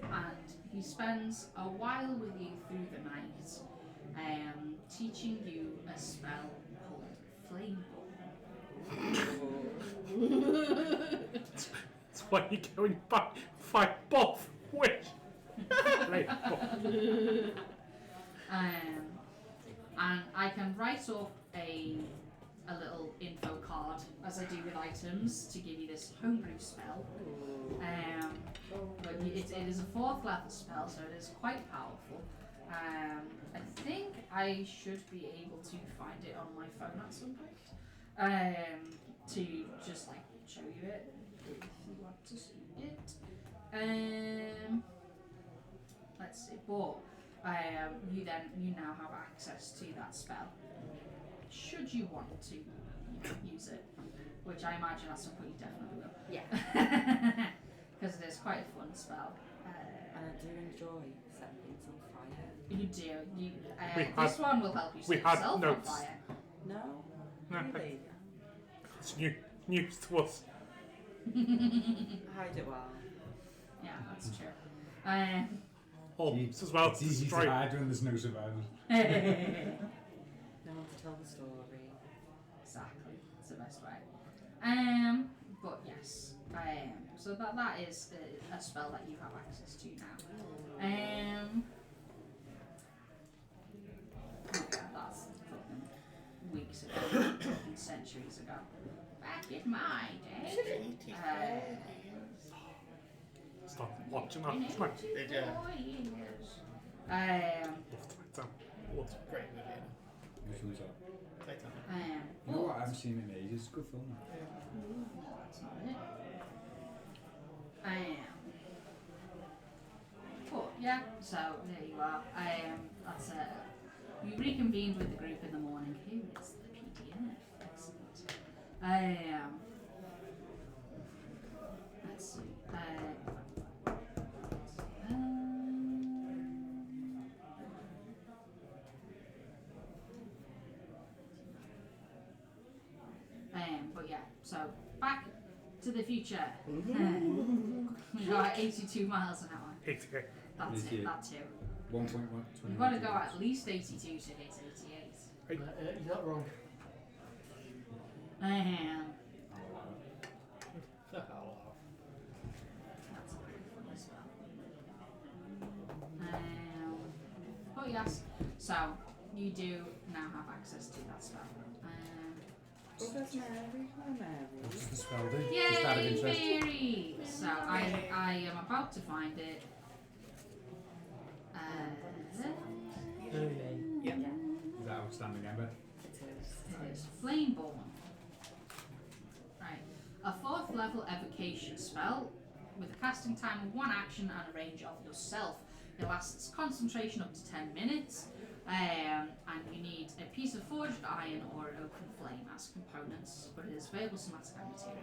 And he spends a while with you through the night, teaching you a spell called Flame Ball. That's why you're going back. Fight both. Which? And I can write off a little info card, as I do with items, to give you this homebrew spell. But it is a 4th level spell, so it is quite powerful. I think I should be able to find it on my phone at some point, to just like show you it if you want to see it. Let's see. But you now have access to that spell. Should you want to use it, which I imagine at some point you definitely will. Yeah. Because it is quite a fun spell. And I do enjoy setting things on fire. You do. We This one will help you we set had yourself on notes. fire. No? No, Really? it's news to us. I hide it well. Yeah, that's true. Holmes as well. It's easy to Destroy. hide when there's no survivors. No one to tell the story. Exactly. It's the best way. But yes. So that is a spell that you have access to now. Yeah, that's fucking weeks ago, fucking centuries ago. Back in my day. Stop watching that. In Love 84 years. to write down. Love. Great movie. Which one's that? Titanic. You know what? I haven't seen it in ages. It's a good film. That's not it. But yeah, so there you are. That's you reconvened with the group in the morning. Here is the PDF. Excellent. Let's see. But But yeah, so back to the future. We go at 82 miles an hour. 88. That's it, 88. that too. 1.1. You've got to go at least 82 to hit 88. You're not wrong. Fuck all off. That's a pretty funny spell. Oh yes, so you do now have access to that spell. What's the spell do? Just out of Yay, interest. Mary! So I am about to find it. Yeah. Is that outstanding, Ember? It is Flameborn. Right. A 4th level evocation spell with a casting time of 1 action and a range of yourself. It lasts concentration up to 10 minutes. And you need a piece of forged iron or an oaken flame as components, but it is available somatic material.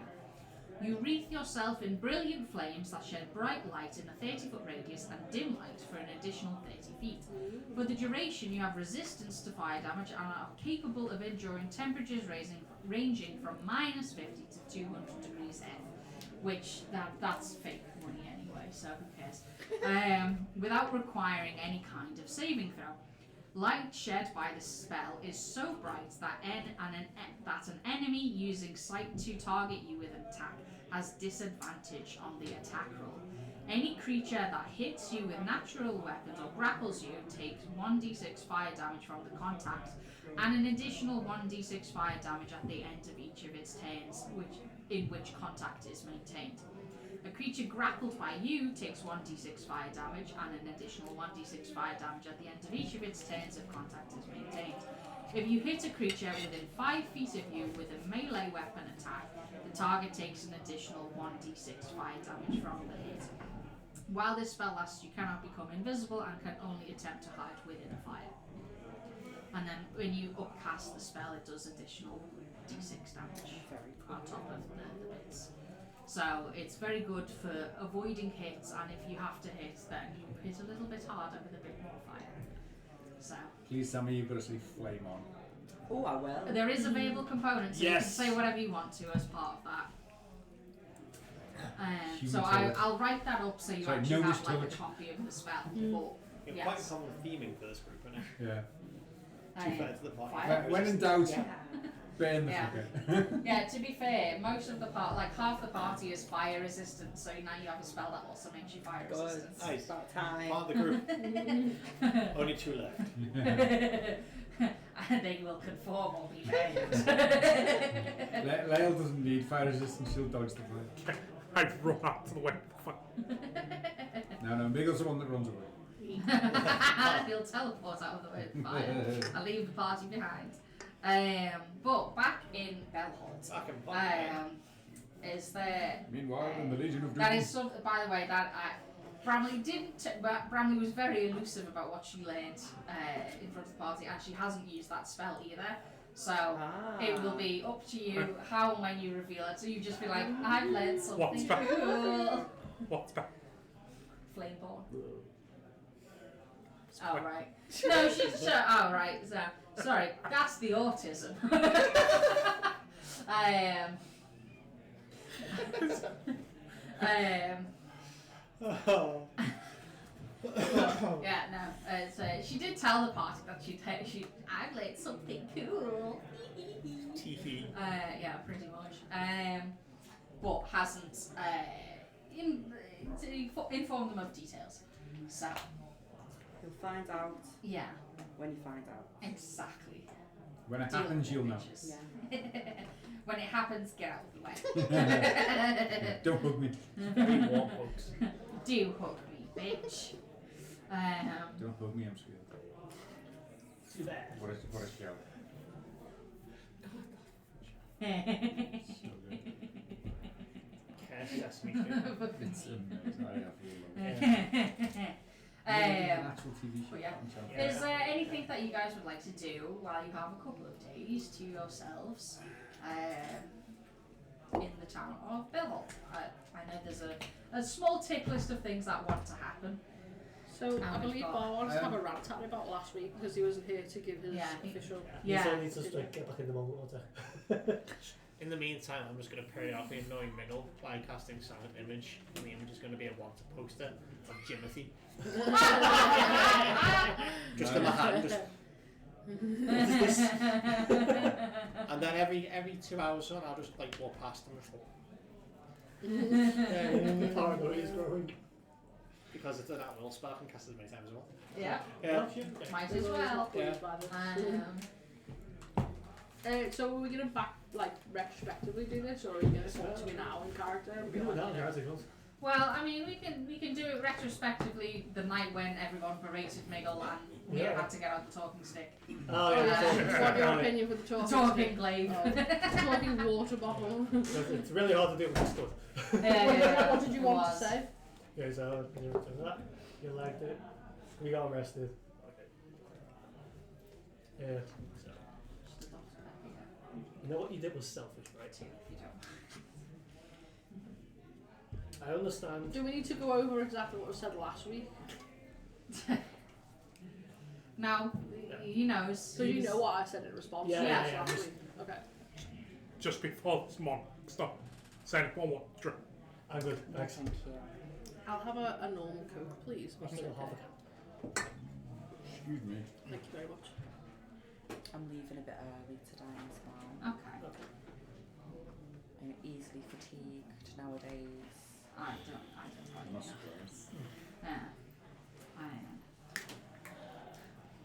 You wreath yourself in brilliant flames that shed bright light in a 30-foot radius and dim light for an additional 30 feet. For the duration, you have resistance to fire damage and are capable of enduring temperatures ranging from -50 to 200 degrees F, which that's fake money anyway, so who cares? Without requiring any kind of saving throw. Light shed by the spell is so bright that an enemy using sight to target you with an attack has disadvantage on the attack roll. Any creature that hits you with natural weapons or grapples you takes 1d6 fire damage from the contact and an additional 1d6 fire damage at the end of each of its turns in which contact is maintained. A creature grappled by you takes 1d6 fire damage and an additional 1d6 fire damage at the end of each of its turns if contact is maintained. If you hit a creature within 5 feet of you with a melee weapon attack, the target takes an additional 1d6 fire damage from the hit. While this spell lasts, you cannot become invisible and can only attempt to hide within a fire. And then when you upcast the spell, it does additional d6 damage on top of the bits. So it's very good for avoiding hits, and if you have to hit, then you hit a little bit harder with a bit more fire. So Please tell me you've got to say flame on. Oh, I will. there is available components, so Yes. you can say whatever you want to as part of that. Human So touch. I'll write that up so you Sorry, actually gnomish have like touch. a copy of the spell. But You're quite yes, common theming for this group, isn't it? Yeah. 2/3 of the party. fire. When in doubt, Yeah. burn the Yeah. fucker. Yeah, to be fair, most of the like half the party is fire resistant, so now you have a spell that also makes you fire Good. resistant. Nice. About time. Part of the group. Only 2 left. And they will conform or be banned. Lael doesn't need fire resistance, she'll dodge the fire. I'd run out to the way. Fuck. No, Biggle's the one that runs away. He'll teleport out of the way of the fire and leave the party behind. But back in Bellholt, Back in Bond. is there? Meanwhile, in the Legion of Doom. That is something. By the way, that Bramley didn't. But Bramley was very elusive about what she learned in front of the party, and she hasn't used that spell either. So it will be up to you how and when you reveal it. So you just be like, I've learned something What's that? cool. What's that? Flameborn. Oh right. No, she's oh right. So sorry, that's the autism. Oh. Yeah, no. So she did tell the party that I've learned something cool. Teehee. Yeah, pretty much. But hasn't informed them of details. So You'll find out yeah, when you find out. exactly. When it Deal happens, with you'll it, know. bitches. Yeah. When it happens, get out of the way. Don't hug me. Very warm hugs. Do hug me, bitch. Don't hug me, I'm scared. Too bad. What a shout. So good. Can't test me too. It's amazing. An actual TV show. But yeah. Yeah. Is there anything that you guys would like to do while you have a couple of days to yourselves in the town of Bellholt? I know there's a small tick list of things that want to happen. So I How believe much Bar wanted to have a rant at me about last week because he wasn't here to give his Yeah. official. You Yeah. still need to just like, get back in the moment, won't it? In the meantime, I'm just going to periodically annoy Middle by casting Silent Image, and the image is going to be a wanted poster of Jimothy. Just in my hand, just. What is this? And then every 2 hours on, I'll just like walk past them and The paranoia is growing. because it's an at-will spell, I can cast it as many times as well. Yeah, Yeah. might as well. Yeah. So are we gonna retrospectively do this, or are you gonna talk to me now in character? And be We do it like, now, guys, it goes. Well, I mean, we can do it retrospectively the night when everyone berated Miggle and we Yeah. had to get out the talking stick. Oh, yeah. yeah. Do you want your opinion for the The talking? talking stick? glaive. Talking water bottle. It's really hard to do with this stuff. What did you want to say? Yeah, so you know that. You liked it. We got arrested. Okay. Yeah. So you know what you did was selfish, right? I understand. Do we need to go over exactly what was said last week? Now, he knows. So you know what I said in response Yeah, to yeah, last yeah. week? Okay. Just before this month, stop. Saying one more drink. I'm good. Thanks. Thank you. I'll have a normal Coke, please. I'll still have it. Excuse me. Thank you very much. I'm leaving a bit early today as well. Okay. I'm easily fatigued nowadays. I don't I'm not surprised. Yeah. I am.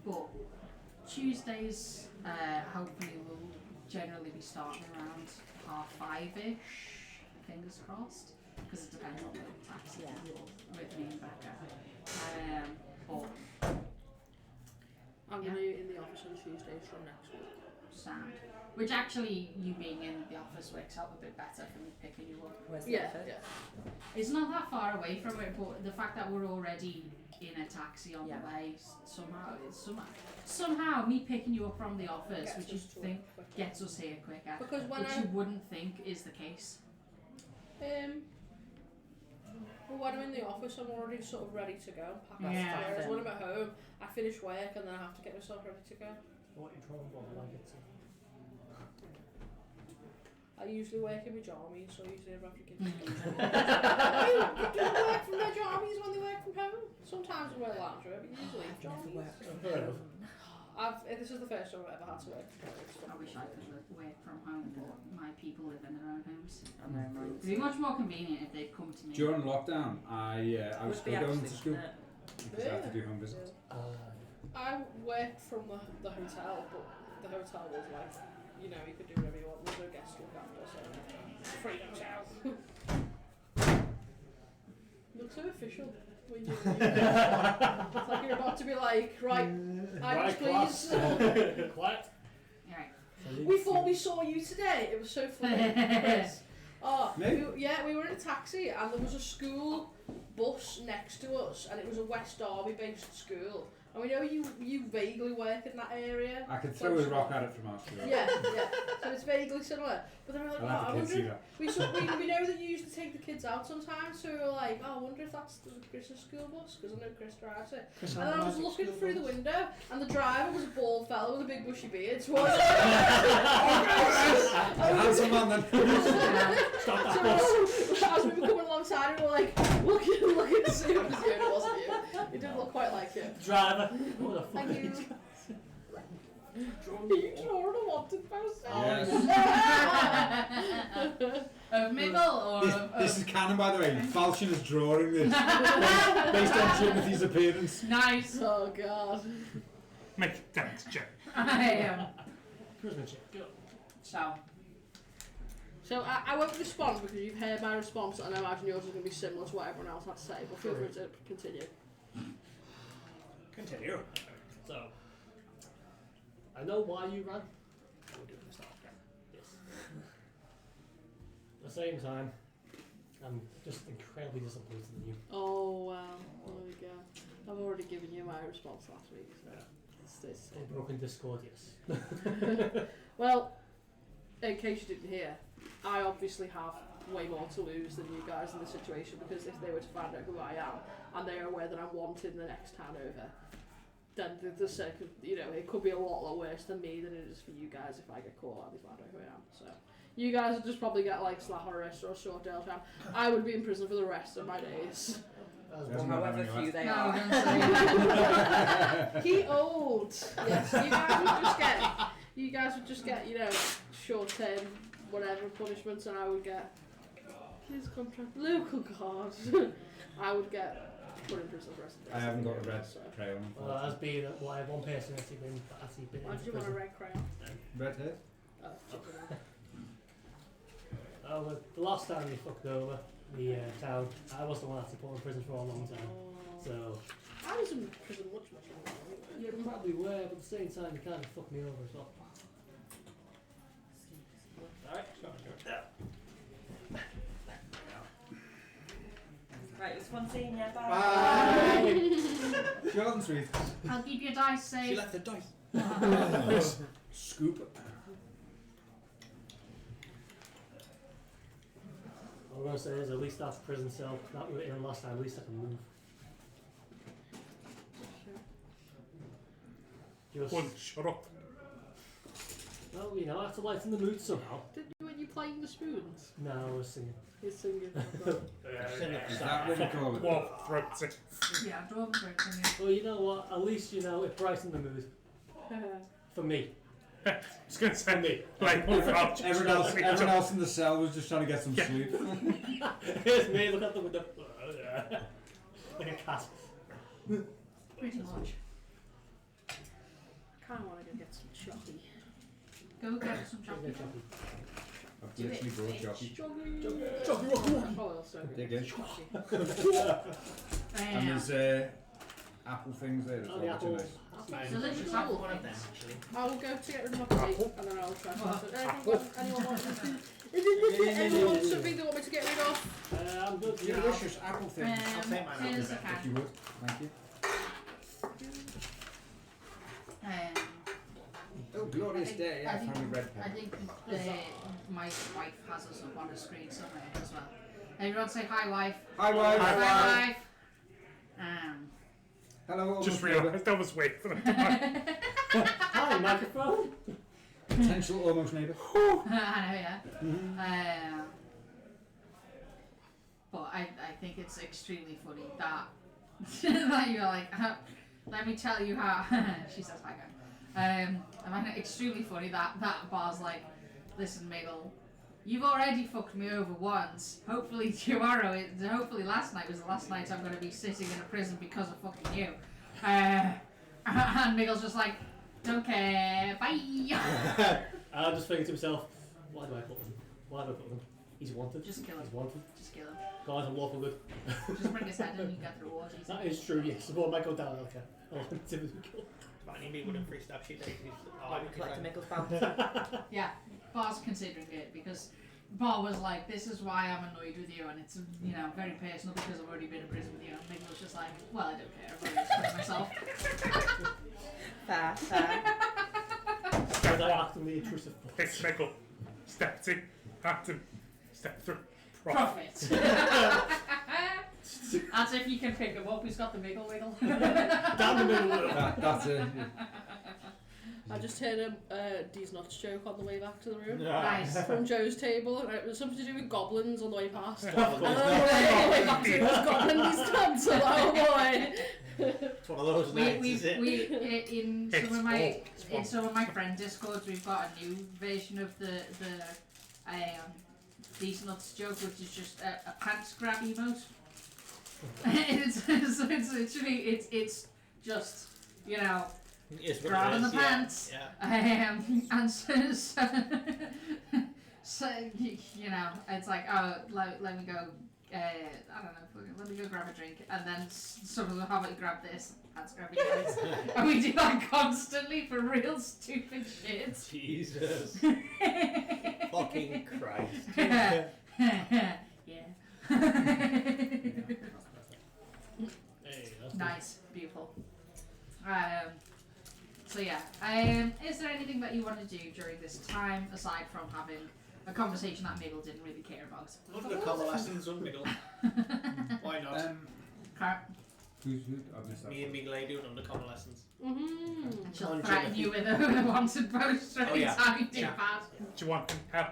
But Tuesdays, hopefully will generally be starting around 5:30ish, fingers crossed, because it depends on the taxi with me and Becca. But I'm going to be in the office on Tuesdays from next week. sound. Which actually, you being in the office works out a bit better for me picking you up. Where's the Yeah, office? yeah. It's not that far away from it, but the fact that we're already in a taxi on Yeah. the way, somehow me picking you up from the office, Gets which you us to think work quicker. gets us here quicker, Because when which you wouldn't think is the case. Well, when I'm in the office, I'm already sort of ready to go. Pack up Yeah. Whereas when I'm at home, I finish work and then I have to get myself ready to go. What you trying to like it? I usually work in my jammies, so I usually have to give them. Do you work from their jammies when they work from home? Sometimes I wear lingerie, but usually I've never jammies. worked from Fair home. This is the first time I've ever had to work from home. It's I wish I could work from home, but my people live in their own homes. I know, mine. It'd be much more convenient if they'd come to me. During lockdown, I was Would be still going to absolute school shit. because I had to do home visits. I worked from the hotel, but the hotel was like, you know, you could do whatever you want. There's no guest to look after, so free hotel. Looks so official when you it's like you're about to be like, right, items please. Quiet. Alright. We thought we saw you today. It was so funny. Chris. Oh, Me? we were in a taxi and there was a school bus next to us and it was a West Derby based school. And we know you vaguely work in that area. I could throw a rock at it from our school. Yeah. So it's vaguely similar. But then we were like, I'll oh, have I the kids see wonder. that. We know that you used to take the kids out sometimes, so we were like, oh, I wonder if that's the Chris's school bus, because I know Chris drives it. And then I was looking through the window, and the driver was a bald fella with a big bushy beard. So I was Handsome man then. Stop that so bus. as we were coming alongside, we were like, looking to see if it was you, and it wasn't you. It didn't look quite like you. Driver. What the fuck? Thank you. Are you drawing a wanted poster? Yes. Of Miggle or This is canon, by the way. Falchion is drawing this based on Timothy's appearance. Nice. Oh god. Make it thanks, Jack. I am. Charisma check. Go. So I won't respond because you've heard my response and I imagine yours is going to be similar to what everyone else had to say, but feel free to continue. Continue. So, I know why you ran. We'll do this after. Yes. At the same time, I'm just incredibly disappointed in you. Oh wow, there we go. I've already given you my response last week, so it's this. Broken Discord, yes. Well, in case you didn't hear, I obviously have way more to lose than you guys in this situation because if they were to find out who I am and they are aware that I'm wanted the next town over, then the second, you know, it could be a lot worse than me than it is for you guys if I get caught and they find out who I am. So You guys would just probably get like slap on a wrist or a short tail jam. I would be in prison for the rest of my days. That's Yes, one. ma'am. However few they No, are. I'm gonna say. He old. Yes, you guys would just get, you know, short term whatever punishments, and I would get his contract local guard. I would get put in prison for the rest of the day. I haven't got a red So. crayon. Well, as being one person actually been Why did you want a red crayon? Red hair? Oh, chicken. Oh, well, the last time you fucked over the town, I was the one that's put in prison for a long time. So I was in prison much longer. you probably were, but at the same time, you kind of fucked me over as well. Alright, Right, it was fun seeing you. Bye. Bye! Short and sweet. I'll keep your dice She safe. left the dice. Scoop. all I'm going to say is at least that's prison cell. That we were in last time, at least I can move. Just, One, shut up. well, you know, I have to lighten the mood somehow. Did you when you playing the spoons? No, I was singing. He's singing. Is that what you call it? Dwarf throats it. Yeah, dwarven throats. Well, you know what? At least, you know, it brightened the mood. For me. I was going to say, like, overall, Everyone else in the cell was just trying to get some Yeah. sleep. Here's me, look out the window. Like a cat. Pretty much. I kind of want to go get some choppy. Go get some chocolate. I've Do it, literally brought bitch. chocolate. Oh, that's so good. Dig in. Choppy. And there's apple things there as Oh, well, the which are apple. nice. delicious Cool. apple One of them, things. actually. I will go to get rid of my plate and then I will try something. Anyone want something? Yeah. Anyone want something they want me to get rid of? I'm good. Yeah, delicious apple things. I'll take mine out Here's of a the If you can. would. Thank you. Oh, glorious day. I found a red I pen. think my wife has us up on the screen somewhere as well. Everyone say hi, wife. Hi, wife. Hi, wife. Hello, almost Just neighbour. realised I was waiting for them to die. Hi, microphone. Potential almost neighbour. I know, yeah. But I think it's extremely funny that that you're like, let me tell you how. She says hi, guys. I find it extremely funny that Bar's like, listen, Miguel, you've already fucked me over once. Hopefully hopefully last night was the last night I'm going to be sitting in a prison because of fucking you. And Miguel's just like, don't care, bye. I'm just thinking to myself, why do I put them? Why do I put them? He's wanted. Just kill him. He's wanted. Just kill him. Guys, I'm lawful good. Just bring his head in and you get the reward easy. That is true, yes. The boy might go down like a typical kill. Funny me wouldn't free stuff she takes. Like we collect a Mickle's bounty. Yeah, Bar's considering it because Bar was like, this is why I'm annoyed with you, and it's, you know, very personal because I've already been in prison with you. And Mick was just like, well, I don't care, I've already explained myself. Fair. Because I act on the intrusive. It's Michael. Step 2. Acting. Step 3. Profit. As if you can pick him up, he's got the wiggle. Down the middle. That's it. I just heard a D's Nuts joke on the way back to the room. Nice. From Joe's table, and it was something to do with goblins on the way past. And Goblins. on the way back to it was goblins nuts, so oh boy. It's one of those nights, is it? In some of my friend discords, we've got a new version of the These Nuts joke, which is just a pants grab emote. it's literally it's just, you know, It's what it grabbing the is, pants. Yeah. And so you know, it's like, oh, let me go. I don't know. Let me go grab a drink, and then someone's like, how about you grab this? Pants grab yours. And we do that constantly for real stupid shit. Jesus. Fucking Christ. Yeah. Hey, that's Nice, beautiful. So yeah, is there anything that you want to do during this time aside from having a conversation that Miguel didn't really care about? Undercover lessons on Miguel. Why not? Who's I've missed that. Me and Miguel doing undercover lessons. Mm-hmm. She'll On threaten Timothy. you with a wanted poster Oh, every yeah. time you do Yeah. bad. Do you want help?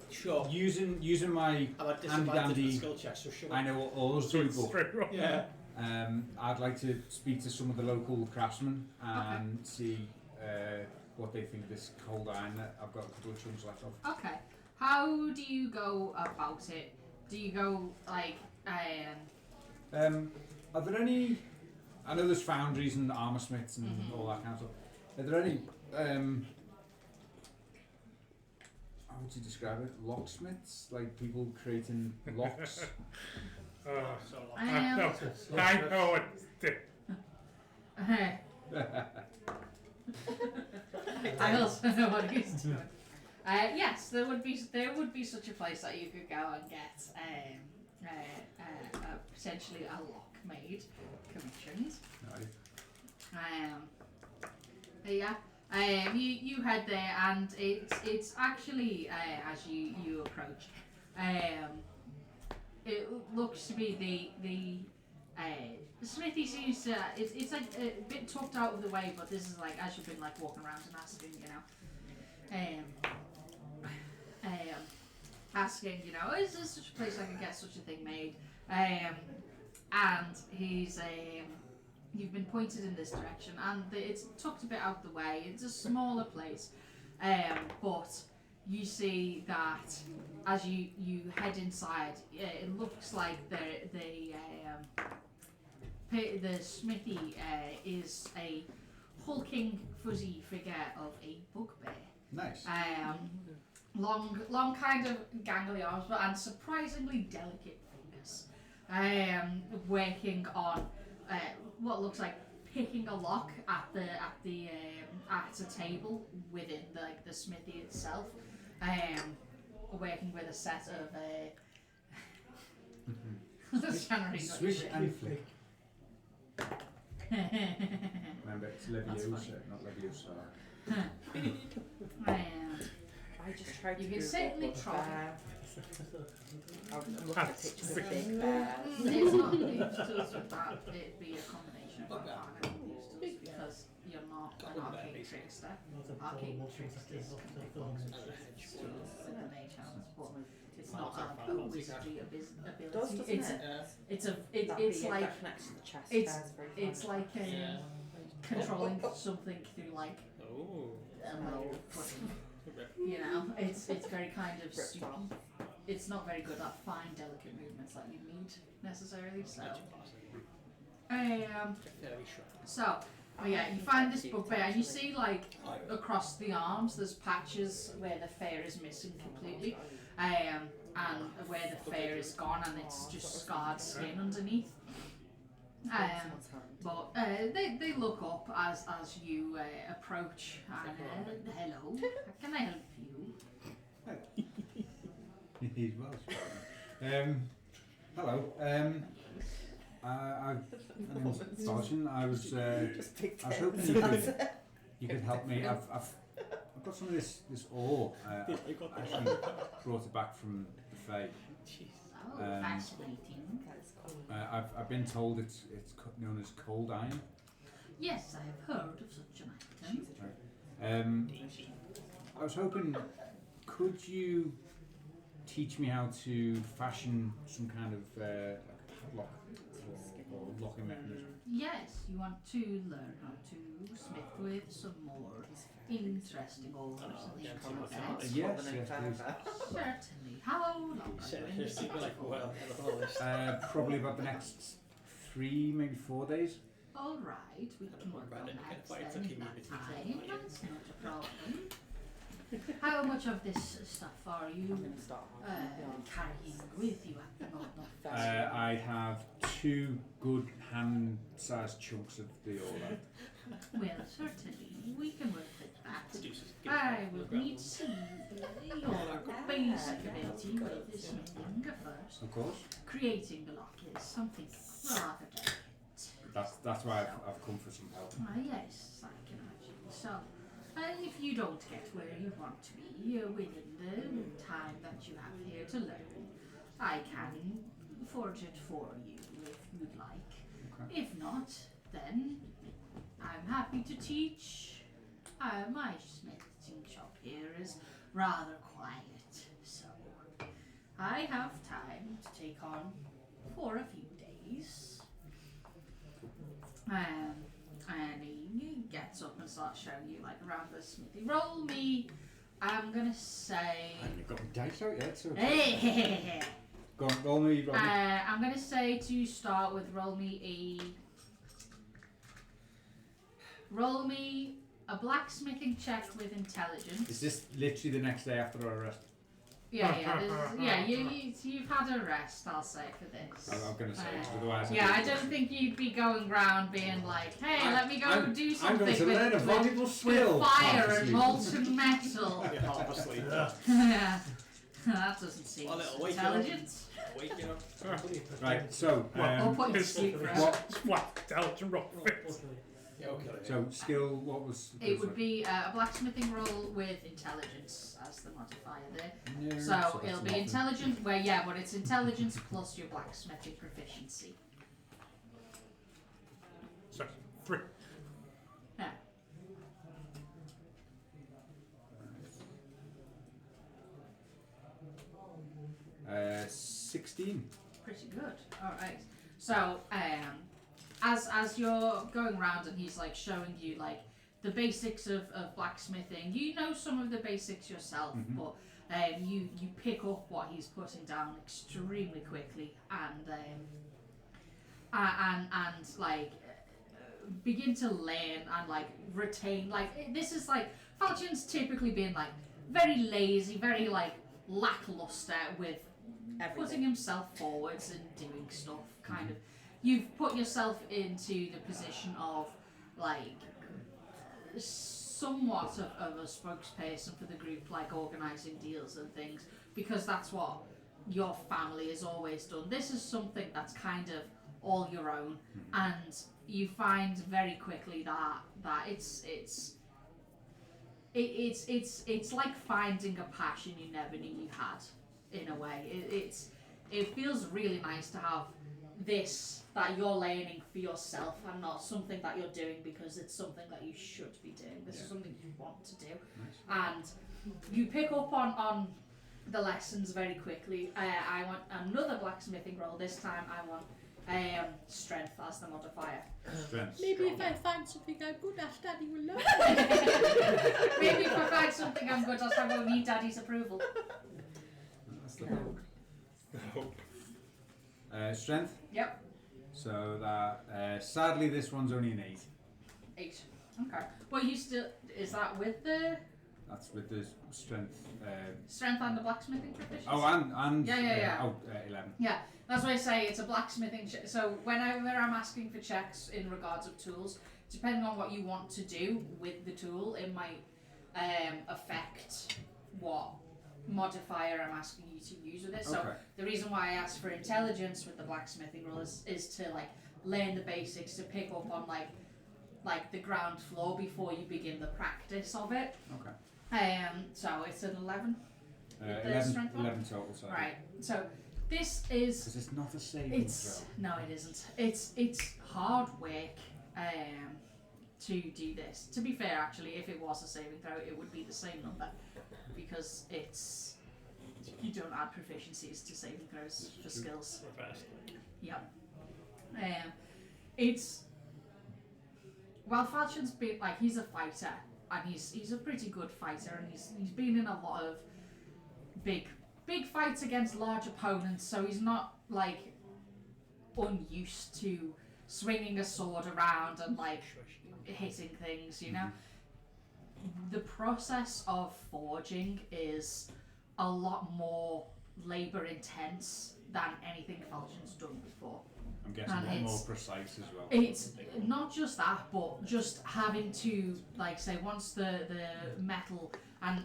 Sure. Using my I'm at handy disadvantage with dandy. skill checks, so sure. I know what all So do, it's but straight roll. Yeah. I'd like to speak to some of the local craftsmen and see what they think of this cold iron that I've got a couple of chunks left of. Okay. How do you go about it? Do you go like Are there any? I know there's foundries and armour smiths and all that kind of stuff. Are there any? How would you describe it? Locksmiths, like people creating locks. I know what to do. I also know what he's doing. Yes, there would be such a place that you could go and get potentially a lock made, commissioned. Right. Yeah. You head there and it's actually as you approach, it looks to be the smithy seems to it's like a bit tucked out of the way, but this is like as you've been like walking around and asking, asking, is there such a place I can get such a thing made? And he's you've been pointed in this direction, and it's tucked a bit out the way. It's a smaller place, but you see that as you head inside, it looks like the smithy is a hulking, fuzzy figure of a bugbear. Nice. Long kind of gangly arms, but and surprisingly delicate fingers. Working on what looks like picking a lock at a table within the smithy itself. Working with a set of Swish and flick. Remember, it's Leviosa, not Leviosa. I just tried to You can Google certainly try. bear. I was looking at pictures of big bears. It's not used to us with that. It'd be a combination of that and used to us because you're not an arcane trickster. Arcane tricksters can pick locks and shit with the mage hands, but it's not a wizardry ability. It's like next to the chest. it's like controlling something through like it's very kind of it's not very good at fine delicate movements that you need necessarily, so you find this bugbear and you see like across the arms there's patches where the fur is missing completely, and where the fur is gone and it's just scarred skin underneath. But they look up as you approach and hello, how can I help you? He's Welsh. Hello. My name's Dalton. I was hoping you could help me. I've got some of this ore. I actually brought it back from the Fae. Oh, fascinating. I've been told it's known as cold iron. Yes, I have heard of such an item. I was hoping, could you teach me how to fashion some kind of padlock or locking mechanism? Yes, you want to learn how to smith with some more interesting ores and things. Yes, please. Certainly. How long are you Probably Probably about the next 3, maybe 4 days. All right, we can work on that then in that time. That's not a problem. How much of this stuff are you carrying with you at the moment? I have 2 good hand-sized chunks of the ore. Well, certainly, we can work with that. I will need to see your basic ability with this smithing first. Of course. Creating a lock is something rather delicate. That's why I've come for some help. Yes, I can imagine. So, if you don't get where you want to be within the time that you have here to learn, I can forge it for you if you'd like. Okay. If not, then I'm happy to teach. My smithing shop here is rather quiet I have time to take on for a few days. And he gets up and starts showing you like around the smithy. Roll me. I'm gonna say. I haven't got my dice out yet, so. Hey. Go on, roll me. I'm gonna say to start with, roll me a blacksmithing check with intelligence. Is this literally the next day after our arrest? Yeah. You've had a rest, I'll say, for this. I'm gonna say, otherwise. I don't think you'd be going round being like, "Hey, let me go do something." I'm going to learn a valuable skill. With fire and molten metal. Yeah, obviously. Yeah. That doesn't seem Well, it'll wake you intelligent. Wake you up. Right, so. Or put you to sleep for What? Intelligent roll fit. Yeah, okay. So, skill, what was. It would be a blacksmithing roll with intelligence as the modifier there. Yeah, So that's it'll be nothing. intelligence, but it's intelligence plus your blacksmithing proficiency. So 3. Yeah. 16. Pretty good. All right. So as you're going around and he's like showing you like the basics of blacksmithing, you know some of the basics yourself, but you pick up what he's putting down extremely quickly and like begin to learn and like retain. Like this is like Falchion's typically been like very lazy, very like lackluster with putting himself forwards and doing stuff. Kind of, you've put yourself into the position of like somewhat of a spokesperson for the group, like organising deals and things, because that's what your family has always done. This is something that's kind of all your own, and you find very quickly that it's like finding a passion you never knew you had. In a way, it feels really nice to have this that you're learning for yourself and not something that you're doing because it's something that you should be doing. This is something you want to do, and you pick up on the lessons very quickly. I want another blacksmithing roll. This time I want strength as the modifier. Strength. Maybe if I find something I'm good at, Daddy will love Maybe if I find something I'm good at, I won't need Daddy's approval. That's the hope. The hope. Strength. Yep. So that sadly this one's only an 8. 8. Okay. Well, you still is that with the That's with the strength. strength and the blacksmithing proficiency? Oh, and Yeah. 11. Yeah, that's why I say it's a blacksmithing check. So whenever I'm asking for checks in regards of tools, depending on what you want to do with the tool, it might affect what modifier I'm asking you to use with it. So Okay. the reason why I asked for intelligence with the blacksmithing rule is to like learn the basics, to pick up on like the ground floor before you begin the practice of it. Okay. So it's an 11. The 11, strength one? 11 total. Sorry. Right. So this is. Because it's not a saving It's no, it isn't. It's hard work to do this. To be fair, actually, if it was a saving throw, it would be the same number because it's you don't add proficiencies to saving throws for skills. Yep. It's well, Falchion's been like he's a fighter and he's a pretty good fighter and he's been in a lot of big fights against large opponents, so he's not like unused to swinging a sword around and like hitting things, you know. The process of forging is a lot more labor intense than anything Falchion's done before. I'm guessing And a lot more it's- precise as well. It's not just that, but just having to like say once the metal and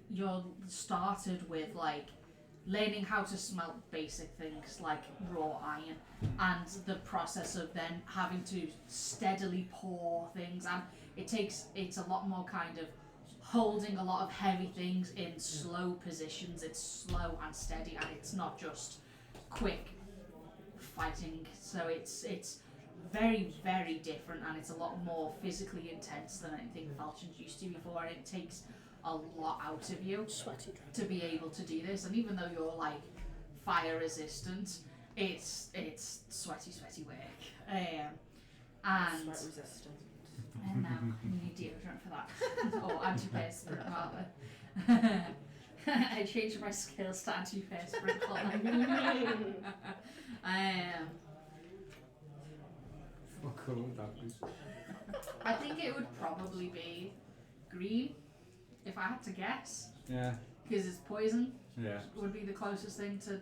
you're started with like learning how to smelt basic things like raw iron and the process of then having to steadily pour things, and it's a lot more kind of holding a lot of heavy things in slow positions. It's slow and steady, and it's not just quick fighting. So it's very, very different, and it's a lot more physically intense than anything Falchion's used to before, and it takes a lot out of you Sweaty dragon. to be able to do this. And even though you're like fire resistant, it's sweaty work. And Sweat resistant. and now you need deodorant for that. Or antiperspirant rather. I changed my skills to antiperspirant clothing. What colour would that be? I think it would probably be green, if I had to guess, Yeah, because it's poison. yeah. Would be the closest thing to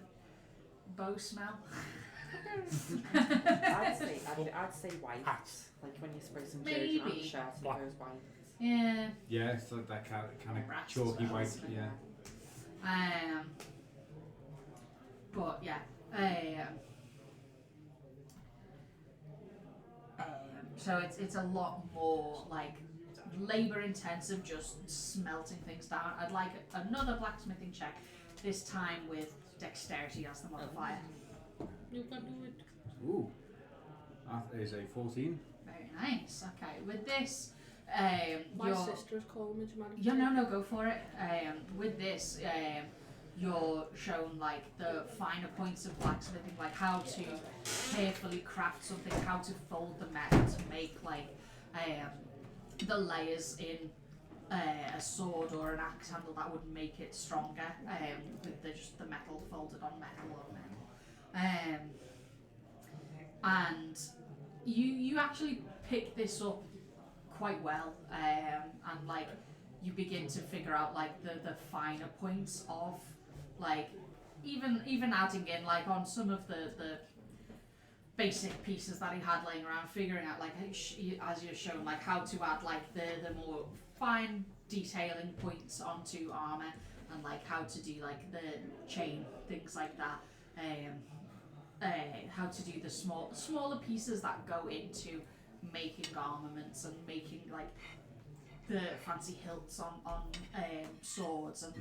bow smell. I'd say white. Hats. Like when you spray some detergent on Maybe. the shirt, it Black. goes white. Yeah. Yeah, so that kind of Rats chalky as well, white, isn't it? yeah. But yeah. So it's a lot more like labour intensive, just smelting things down. I'd like another blacksmithing check, this time with dexterity as the modifier. You can do it. Ooh, that is a 14. Very nice. Okay, with this, My you're sister's calling me to manage. yeah, no, go for it. With this, you're shown like the finer points of blacksmithing, like how to carefully craft something, how to fold the metal to make like the layers in a sword or an axe handle that would make it stronger. With just the metal folded on metal. And you actually pick this up quite well, and like you begin to figure out like the finer points of like even adding in like on some of the basic pieces that he had laying around, figuring out like as you're shown like how to add like the more fine detailing points onto armor, and like how to do like the chain, things like that. How to do the smaller pieces that go into making armaments and making like the fancy hilts on swords and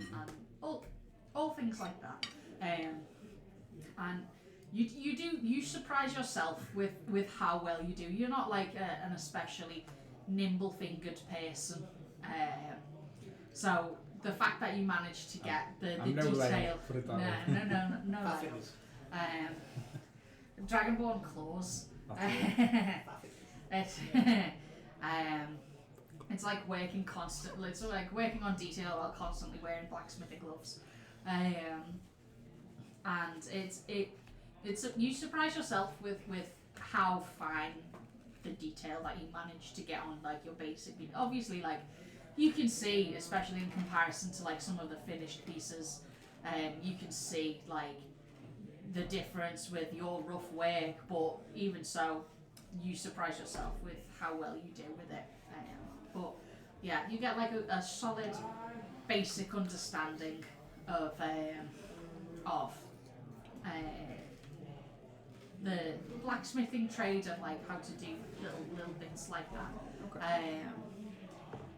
all things like that. And you surprise yourself with how well you do. You're not like an especially nimble fingered person. So the fact that you managed to get the I'm no detail. Leia, put it that way. No. Fat Leia. fingers. Dragonborn claws. Fat fingers. It's like working constantly. It's like working on detail while constantly wearing blacksmithing gloves. And it's you surprise yourself with how fine the detail that you manage to get on like your basic. Obviously, like you can see, especially in comparison to like some of the finished pieces, you can see like the difference with your rough work, but even so, you surprise yourself with how well you do with it. But yeah, you get like a solid basic understanding of the blacksmithing trade and like how to do little bits like that. Okay.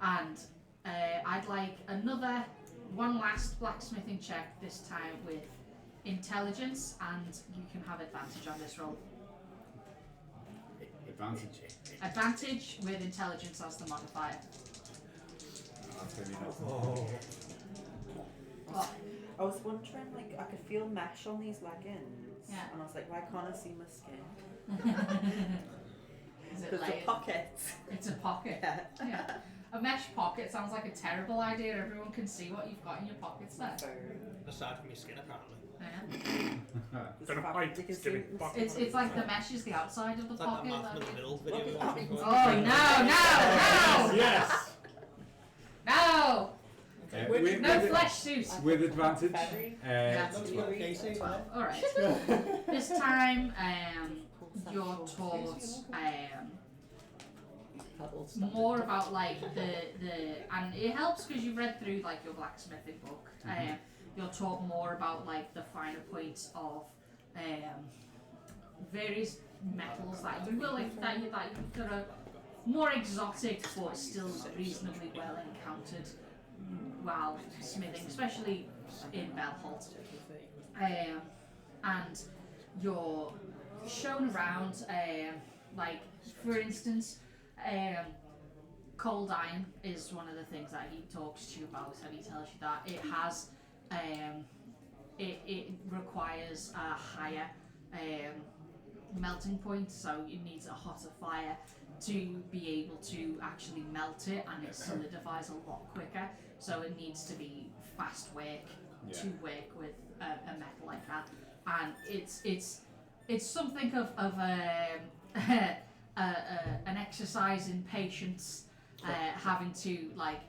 And I'd like one last blacksmithing check, this time with intelligence, and you can have advantage on this roll. Advantage with intelligence as the modifier. That's going to be helpful. What? I was wondering, like, I could feel mesh on these leggings. Yeah. And I was like, why can't I see my skin? Is it There's a layered? pocket. It's a pocket. Yeah. Yeah. A mesh pocket sounds like a terrible idea. Everyone can see what you've got in your pockets there. Aside from your skin, apparently. Yeah. Don't know why it's giving back. It's like the mesh is the outside of the It's like that pocket. Malcolm in the Middle video we Look watched at before. Oh no! Yes! No! With, No flesh suit. with advantage. Yeah. No, it's got Casey, isn't it? All right. This time, you're taught more about like the and it helps because you've read through like your blacksmithing book. You're taught more about like the finer points of various metals that you will that are more exotic but still reasonably well encountered while smithing, especially in Belholt. And you're shown around, like for instance, cold iron is one of the things that he talks to you about, and he tells you that it has, it requires a higher melting point, so it needs a hotter fire to be able to actually melt it, and it solidifies a lot quicker. So it needs to be fast work to work with a metal like that, and it's something of an exercise in patience, having to like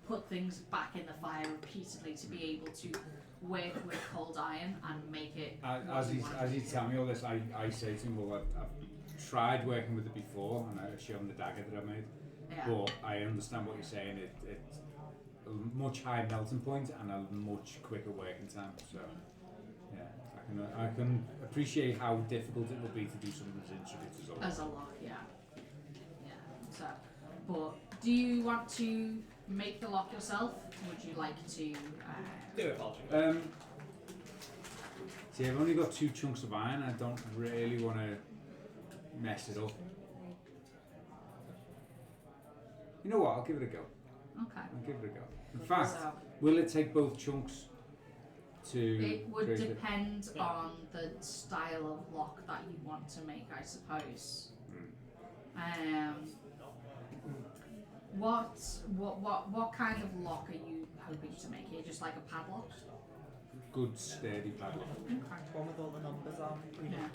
put things back in the fire repeatedly to be able to work with cold iron and make it. As he's telling me all this, I say to him, well, I've tried working with it before, and I show him the dagger that I made. Yeah. But I understand what you're saying. It's a much higher melting point and a much quicker working time. So yeah, I can appreciate how difficult it will be to do something as intricate As a lock, yeah. So, but do you want to make the lock yourself? Would you like to? Do it, Patrick. See, I've only got 2 chunks of iron. I don't really want to mess it up. You know what? I'll give it a go. Okay. I'll give it a go. In fact, So, will it take both chunks to it would create it? depend on the style of lock that you want to make, I suppose. What kind of lock are you hoping to make here? Just like a padlock? Good sturdy padlock. Okay. One with all the numbers on. Yeah.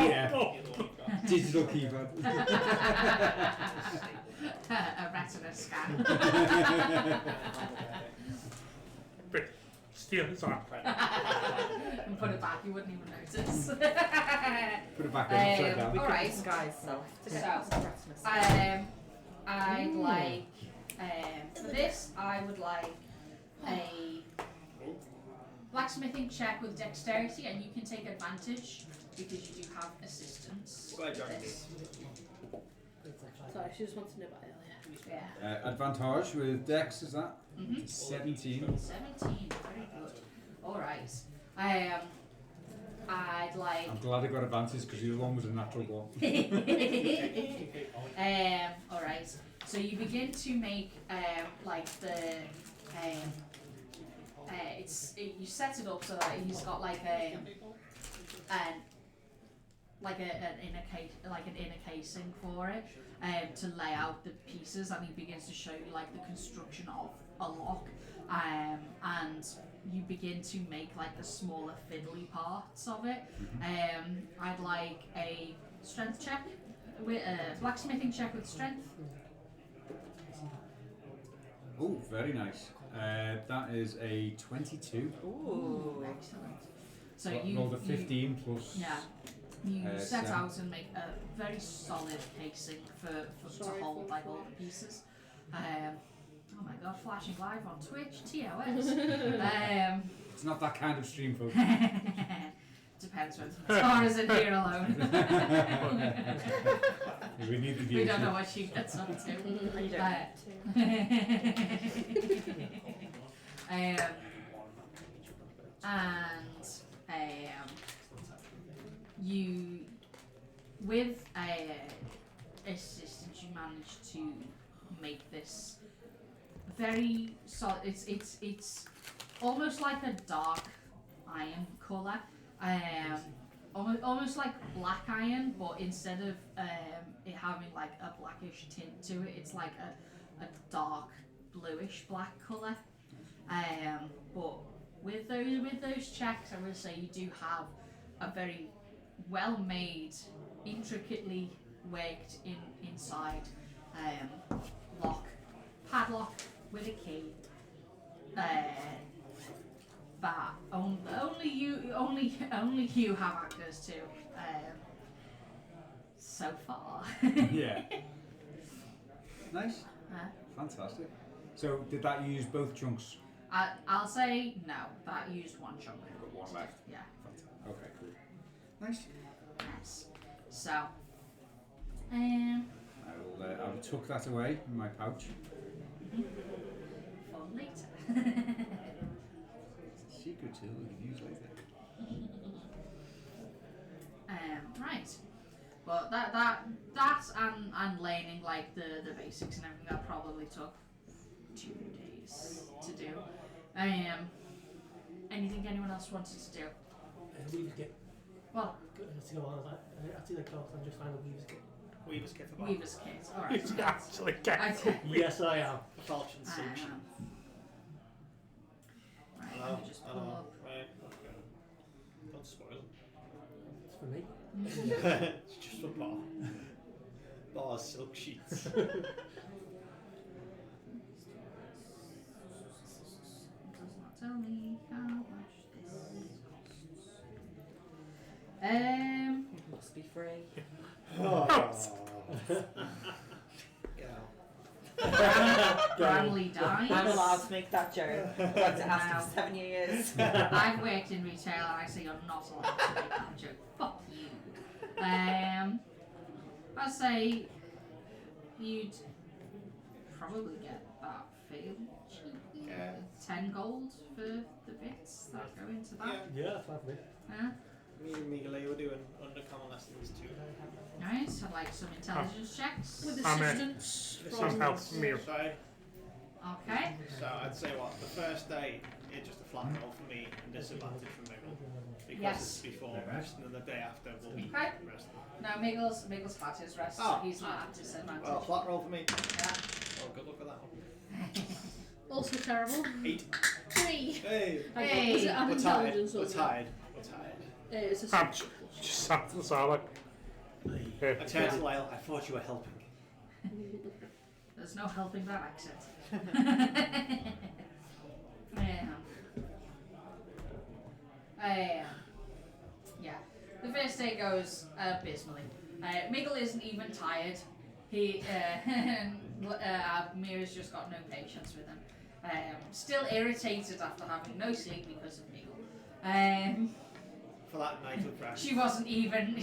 Yeah. Digital keypad. A retina scan. Steal his arm. And put it back, you wouldn't even notice. Put it back in upside down. Alright. Disguise self. So, I'd like, for this, I would like a blacksmithing check with dexterity, and you can take advantage because you do have assistance. Go ahead, Johnny. Sorry, she just wanted to know about earlier. Yeah. Advantage with dex, is that? 17. 17, very good. Alright. I'd like. I'm glad I got advantage because the other one was a natural one. Alright. So you begin to make like the you set it up so that he's got like an inner casing for it to lay out the pieces, and he begins to show you like the construction of a lock, and you begin to make like the smaller fiddly parts of it. I'd like a strength check with a blacksmithing check with strength. Oh, very nice. That is a 22. Ooh, excellent. So you rolled a 15 plus. Yeah. You set 7. out and make a very solid casing to hold like all the pieces. Oh my god, flashing live on Twitch, TOS. It's not that kind of stream, folks. Depends when Tara's in here alone. We need the views. We don't know what she gets up to. You don't you, with assistance, you manage to make this very solid. It's almost like a dark iron colour, almost like black iron, but instead of it having like a blackish tint to it, it's like a dark bluish black colour. But with those checks, I would say you do have a very well made, intricately worked inside lock, padlock with a key. That only you have access to so far. Yeah. Nice. Fantastic. So did that use both chunks? I'll say no. That used one chunk. I've got one left. Yeah. Fantastic. Okay, cool. Nice. Yes. So, I I'll tuck that away in my pouch. for later. Secret tool we can use later. Right. But that and laning like the basics and everything, that probably took 2 days to do. Anything anyone else wanted to do? Weavers kit. Well, To go on, I was like, after the course, I'm just finding a Weavers kit. Weaver's kit for Weaver's kit. All right. It's actually getting Okay. Yes, I am. Falchion solution. Right, Hello. let me just pull up. Right. Okay. Don't spoil it. It's for me. It's just for Bar. Bar's silk sheets. Does not tell me how much this costs. Must be free. Get out. Bradley dies. I'm allowed to make that joke. I've had to ask him for 7 years. I've worked in retail and I say you're not allowed to make that joke. Fuck you. I'd say you'd probably get that fairly cheaply. Yeah. 10 gold for the bits that go into that. Yeah, that's fine for me. Yeah. Me and Miguel were doing undercommon lessons too. Nice. I'd like some intelligence checks. With I'm in. assistance Some from help me. Sorry. Okay. So I'd say what, the first day, it's just a flat roll for me and disadvantage for Miguel. Because Yes. it's before Yeah. rest, and then the day after will be Okay. rest. No, Miggle's had his rest, so Oh. he's not at disadvantage. Well, flat roll for me. Yeah. Oh, good luck with that one. also terrible. 8. 3. Hey! Hang on, Hey. was it an We're tired. intelligence or We're was it- tired. We're tired. It's a I'm just sat to the side like. I turned to Lyle, I thought you were helping. There's no helping that accent. Yeah. The first day goes abysmally. Miguel isn't even tired. He, Mira's just got no patience with him. Still irritated after having no sleep because of Miguel. For that night of rest. She wasn't even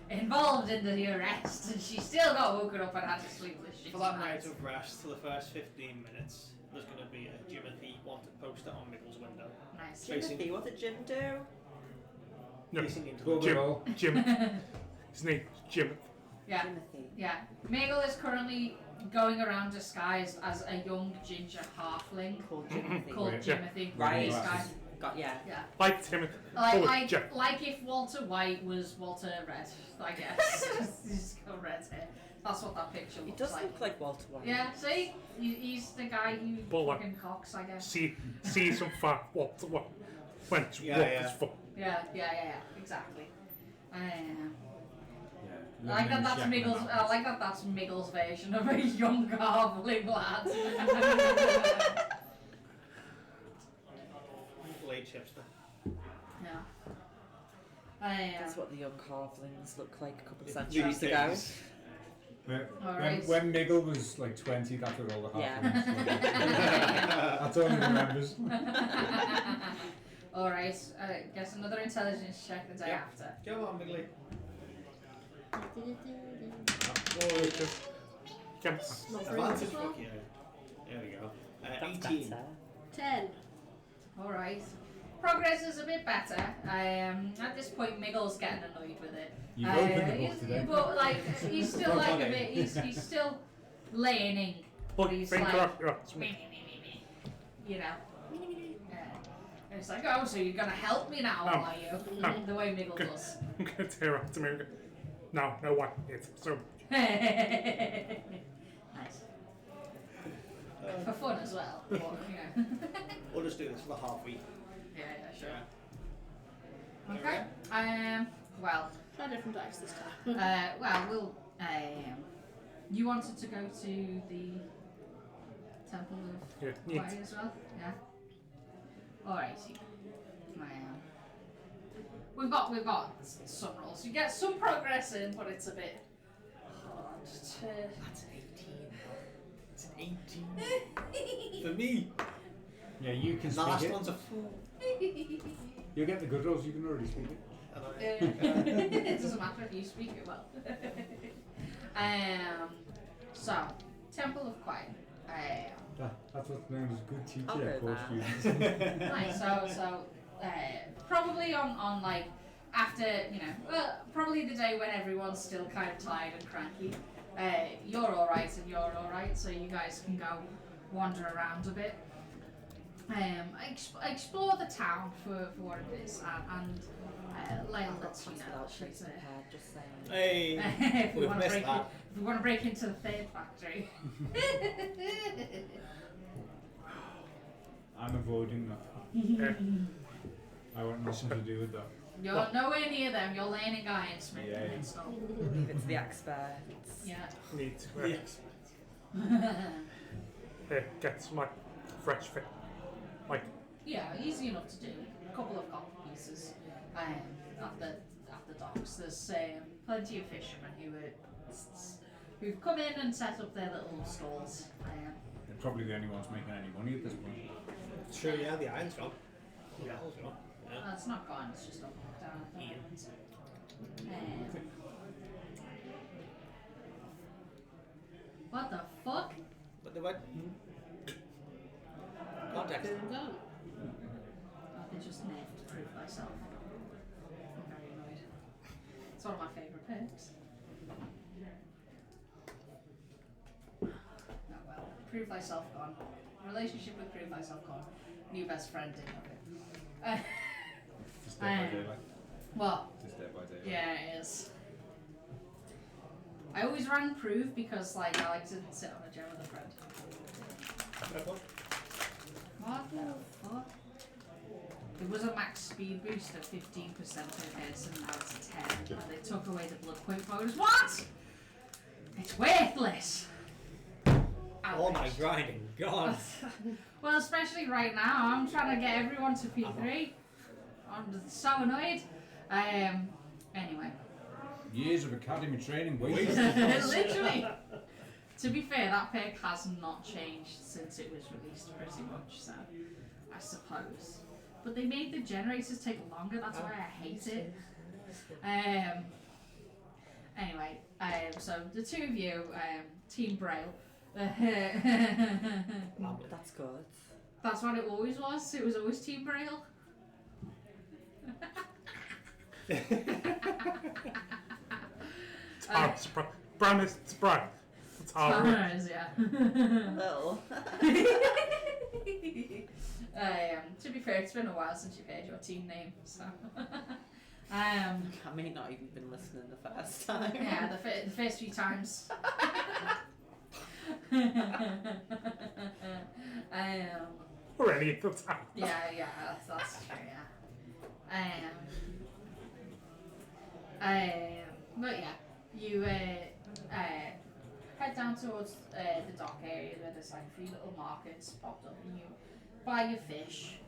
involved in the arrest, and she still got woken up and had to sleepless shit. For that night of rest, for the first 15 minutes, there's going to be a Jimothy wanted poster on Miguel's window. Nice. Timothy, what did Jim do? No, Facing into Go the Jim. roll. Jim. His name Jim. Yeah. Timothy. Yeah, Miguel is currently going around disguised as a young ginger halfling Called Timothy. called Yeah. Timothy. Right. This guy. Got yeah. Yeah. Like Timothy. Like if Walter White was Walter Red, I guess. He's got red hair. That's what that picture He looks does like. look like Walter White. Yeah, see? He's the guy who Bullock. fucking cocks, I guess. See some fat Walter White. When it's Yeah, rough yeah. as fuck. Yeah, exactly. Yeah. I like that that's Miggle's. I like that that's Miggle's version of a young halfling lad. late chipster. Yeah. That's what the young halflings looked like a couple of These centuries ago. days. Alright. When Miguel was like 20, that's what all the Yeah. halflings were. That's all he remembers. Alright, guess another intelligence check the day Yeah. after. Go on, Migley. Not very much Advantage, as well. fuck yeah. There we go. That's 18. better. 10. Alright. Progress is a bit better. At this point, Miggle's getting annoyed with it. You've opened the book today. But like, he's still Well like done, a eh? bit. He's still learning. Look, He's think like, you're you know. And it's like, oh, so you're gonna help me now, Oh. are you? Oh. The way Miggle Good. does. I'm gonna tear up to me. No, why? It's so. Nice. For fun as well. But, you know. We'll just do this for the half week. Yeah, sure. Yeah. Okay. Well, Try different dice this time. we'll. You wanted to go to the Temple of Yeah, neat. Fire as well? Yeah. Alrighty. We've got some rolls. You get some progress in, but it's a bit hard to. That's an 18. It's an 18. For me. Yeah, you can The speak last it. one's a 4. You'll get the good rolls, you can already speak it. It doesn't matter if you speak it well. So, Temple of Quiet. That's what's known as good I'll teacher go course now. students. Nice. So, probably on like after, probably the day when everyone's still kind of tired and cranky, you're alright and you're alright, so you guys can go wander around a bit. Explore the town for what it is, and Layla lets you know that she's just saying. Hey, if we we've want to missed break that. if we want to break into the third factory. I'm avoiding that. Yeah. I want nothing to do with that. You're nowhere near them. You're learning ironsmithing Yeah. and stuff. Leave it to the experts. Yeah. Need to Yes. get some like fresh fish. Like Yeah, easy enough to do. A couple of copper pieces at the docks. There's plenty of fishermen who've come in and set up their little stalls. They're probably the only ones making any money at this point. Sure, yeah, the iron's gone. The metal's gone. Yeah. It's not gone. It's just up down at the moment. What the fuck? But they went. Context. Oh, they just nerfed Prove Thyself. I'm very annoyed. It's one of my favourite perks. Oh well. Prove Thyself gone. Relationship with Prove Thyself gone. New best friend in of it. Just day by day, like. What? Just day by day. Like. Yeah, it is. I always ran Prove because I like to sit on a gem with a friend. What the fuck? It was a max speed boost of 15% per person, now it's a 10, and they took away the blood point bonus. What? It's worthless! All my Outraged. grinding gone. Well, especially right now, I'm trying to get everyone to P3. I'm so annoyed. Anyway. Years of academy training wasted. Literally. To be fair, that perk has not changed since it was released, pretty much, so I suppose. But they made the generators take longer, that's why I hate it. Anyway, so the two of you, Team Braille. That's good. That's what it always was. It was always Team Braille. Brown is brown. It's hard. Tars, yeah. Little. To be fair, it's been a while since you've heard your team name, so. I may not even been listening the first time. Yeah, the first few times. Or any of the time. Yeah, that's true, yeah. But yeah, you head down towards the dock area where there's like 3 little markets popped up, and you buy your fish.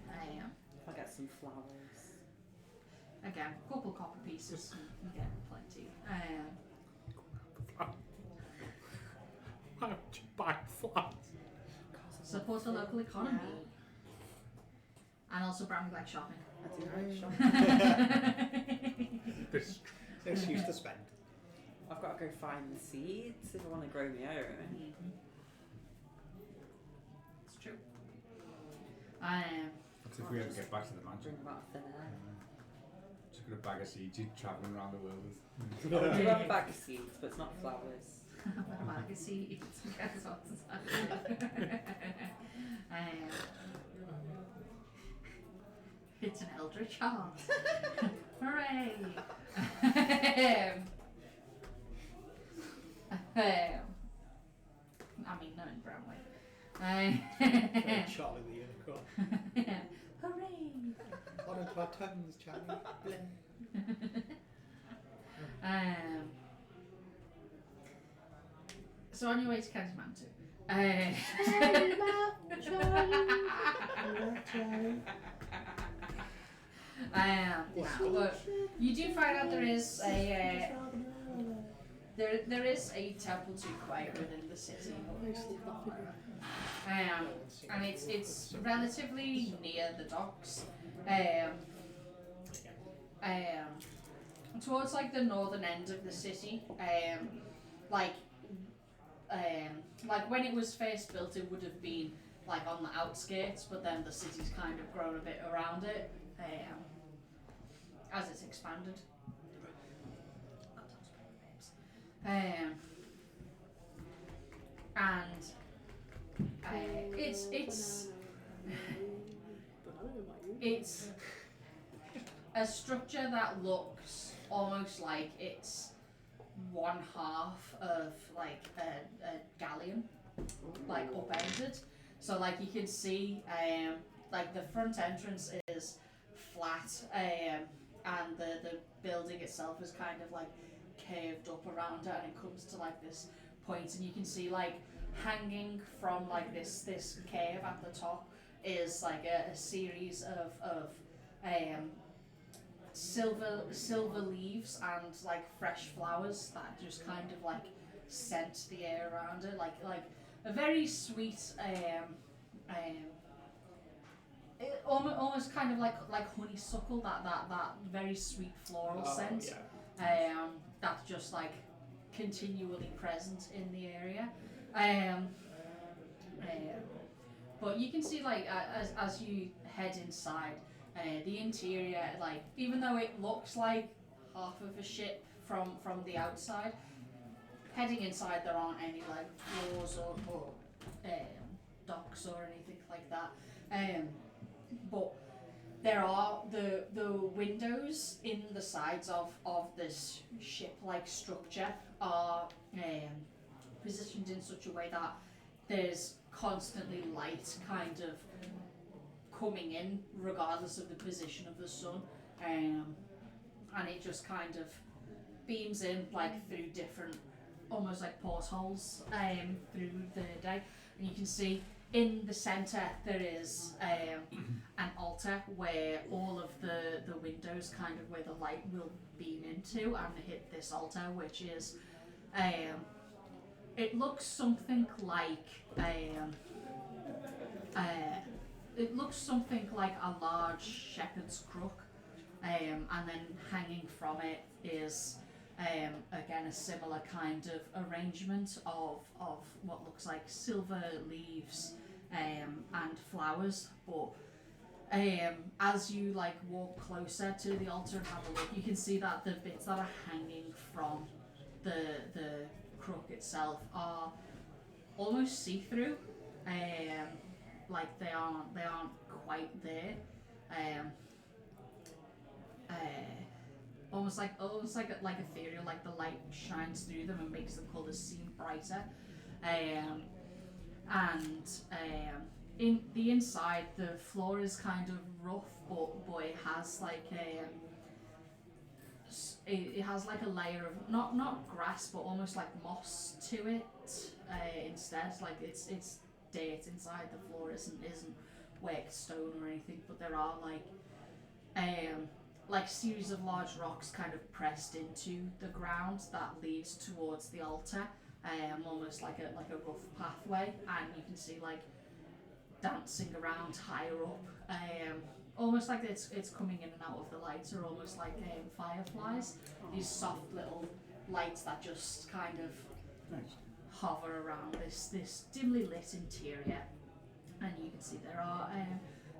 I'll get some flowers. Again, a couple copper pieces, and you get plenty. Why would you buy flowers? Support the local economy. And also Brown like shopping. I do like shopping. This Excuse to spend. I've got to go find the seeds if I want to grow my own. It's true. That's if we ever get back to the mansion. Bring them out of thin air. Just got a bag of seeds, you're travelling around the world with. I do have a bag of seeds, but it's not flowers. Magazine. That's what's it's an eldritch heart. Hooray! I mean, no, in Brownlee. Charlie the unicorn. Hooray! What into our tongues, Charlie? So on your way to Kent's Mountain. But you do find out there is a there is a temple to Quay within the city. And it's relatively near the docks. Towards like the northern end of the city. Like when it was first built, it would have been like on the outskirts, but then the city's kind of grown a bit around it. as it's expanded. And it's a structure that looks almost like it's one half of like a galleon, like upended. So like you can see, like the front entrance is flat, and the building itself is kind of like curved up around it, and it comes to like this point, and you can see like hanging from like this curve at the top is like a series of silver leaves and like fresh flowers that just kind of like scent the air around it, like a very sweet almost kind of like honeysuckle, that very sweet floral scent. That's just like continually present in the area. But you can see like as you head inside, the interior, like even though it looks like half of a ship from the outside, heading inside there aren't any like floors or docks or anything like that. But there are the windows in the sides of this ship-like structure are positioned in such a way that there's constantly light kind of coming in regardless of the position of the sun, and it just kind of beams in like through different almost like portholes through the day, and you can see in the centre there is an altar where all of the windows kind of where the light will beam into and hit this altar, which is it looks something like a large shepherd's crook, and then hanging from it is again a similar kind of arrangement of what looks like silver leaves and flowers. But as you like walk closer to the altar and have a look, you can see that the bits that are hanging from the crook itself are almost see-through, like they aren't quite there, almost like ethereal, like the light shines through them and makes the colours seem brighter, and in the inside the floor is kind of rough, but it has like it has like a layer of not grass but almost like moss to it, instead. Like it's dirt inside the floor, isn't worked stone or anything, but there are like series of large rocks kind of pressed into the ground that leads towards the altar, almost like a rough pathway, and you can see like dancing around higher up, almost like it's coming in and out of the lights, or almost like fireflies, these soft little lights that just kind of hover around this dimly lit interior. And you can see there are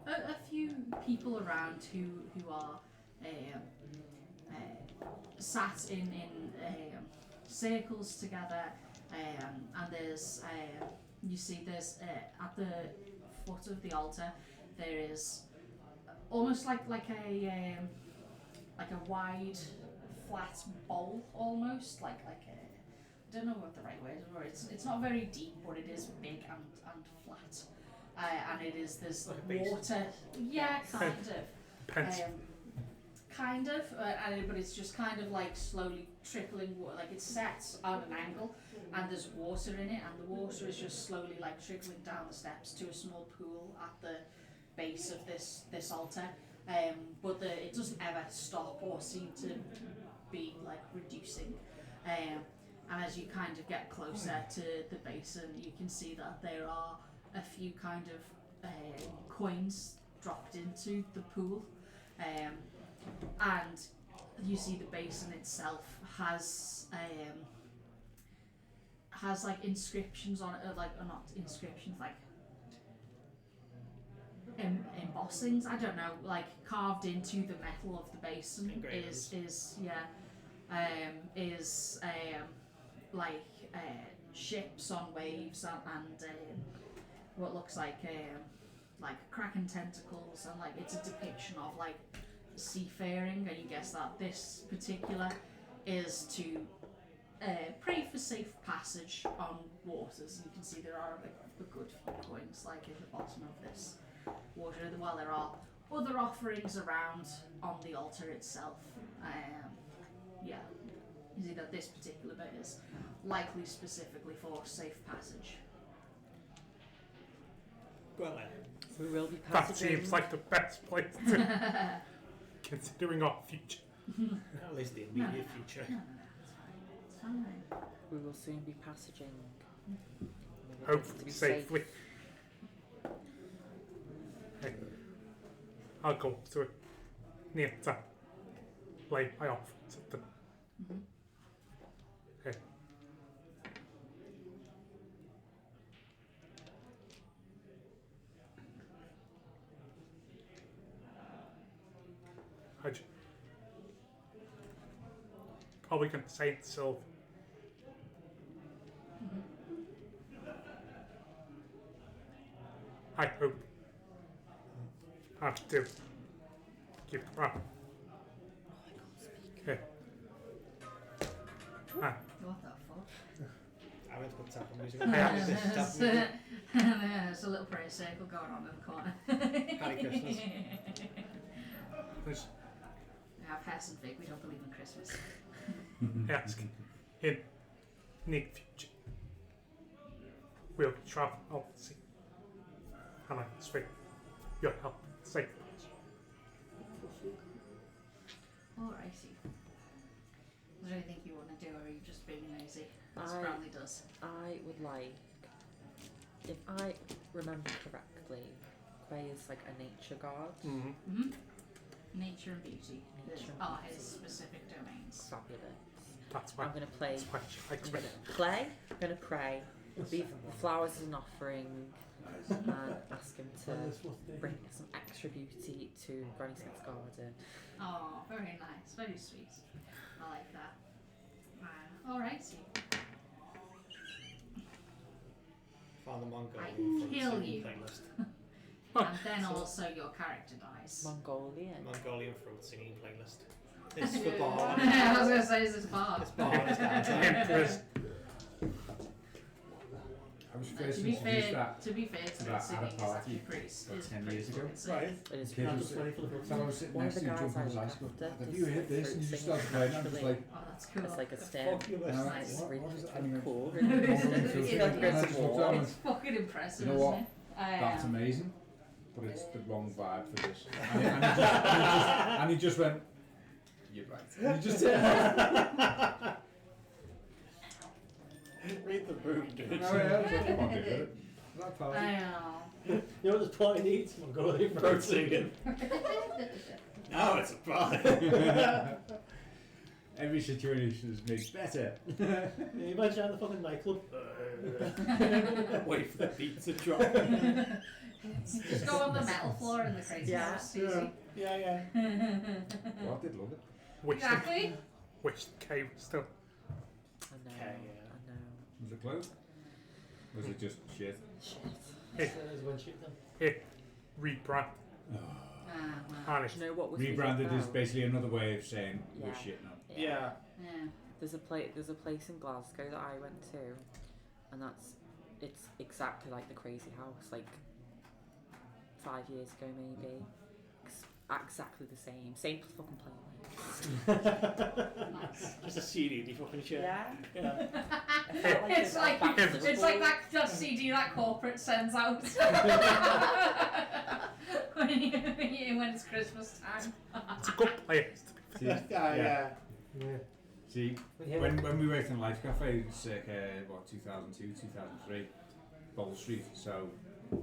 a few people around who are sat in circles together, and there's you see there's at the foot of the altar there is almost like a wide flat bowl, almost like a, I don't know what the right word is for it. It's not very deep, but it is big and flat, and it is this like water, yeah, Pence. Kind of, but it's just kind of like slowly trickling water, like it's set on an angle, and there's water in it, and the water is just slowly like trickling down the steps to a small pool at the base of this altar, but it doesn't ever stop or seem to be like reducing, and as you kind of get closer to the basin, you can see that there are a few kind of coins dropped into the pool, and you see the basin itself has like inscriptions on it, or not inscriptions, like embossings. I don't know, like carved into the metal of the basin Engravings. is like ships on waves and what looks like kraken tentacles, and like it's a depiction of like seafaring, and you guess that this particular is to pray for safe passage on waters. And you can see there are a good few coins like in the bottom of this water, while there are other offerings around on the altar itself. Yeah, you see that this particular bit is likely specifically for safe passage. Go on then. We will be That passaging. seems like the best place to, considering our future. At least the immediate future. No, it's fine. It's fine. We will soon be passaging. We will get to Hopefully be safely. safe. Hey, I'll go to it near to lay my off something. Mhm. Hey. Probably gonna say it Sylve. I hope I do keep it up. Okay. Ah, What the fuck? I went to put tap music Yeah. on. This is tap music. There's a little prayer circle going on in the corner. Merry Christmas. there's We have Hess and Fig, we don't believe in Christmas. ask in near future. We'll travel out to sea. And I expect your help safe. Alrighty. Is there anything you want to do, or are you just being lazy, as I- Bradley does? I would like, if I remember correctly, Quay is like a nature guard. Mm-hmm. Mm-hmm. Nature and beauty Nature and are beauty. his specific domains. Fabulous. That's why. I'm gonna play. That's why she likes I'm me. gonna play. I'm gonna pray. Leave the flowers as an offering, and ask him to bring some extra beauty to Granny Smith's garden. Oh, very nice, very sweet. I like that. Alrighty. Found the I Mongolian fruit kill singing you. playlist. And then also your character dies. Mongolian. Mongolian fruit singing playlist. It's for Bard. I was going to say, is this Bard? It's Bard. It's down. Emperor's I was To first be introduced fair, that to be fair, to that singing at a is party actually pretty, about is 10 pretty years ago. fucking sick. Right. It is Kid I'm was- just waiting for the So I was sitting One next of to the him guys jumping on his I look bicycle. after Have does you heard this? fruit And he just singing started playing. I'm just naturally. like, Oh, that's cool. It's like a That's stem. Fabulous. and I Nice. went, Really what is it? kind And of he cool. went, "Mongolian fruit It's singing." like And I just looked down and It's fucking impressive, You know what? isn't it? that's amazing, but it's the wrong vibe for this. And he just went, you're right. And he just Read the room, dude. Oh, yeah, I was like, come on, dude. That party. I know. You know what this party needs? Mongolian fruit singing. Now it's a party. Every situation is made better. You imagine at the fucking nightclub. Wait for the beat to drop. Just go on the metal floor in the crazy Yeah. house. Easy. Yeah. Well, I did love it. wish Exactly. wish the cave was still. I know. Okay, yeah. I know. Was it close? Was it just shit? Shit. There's one shit then. Here, rebrand. Ah, well. Harness. Do you know what was Rebranded is about? basically another way of saying we're Yeah. shit now. Yeah. Yeah. There's a place in Glasgow that I went to, and it's exactly like the Crazy House, like 5 years ago maybe. Exactly the same fucking playlist. Nice. Just a CD, you fucking shit. Yeah. Yeah. It's like that CD that corporate sends out when it's Christmas time. It's a good place to be See, Yeah. See, Yeah. when we worked in Life Cafe, circa 2002, 2003, Bowl Street. So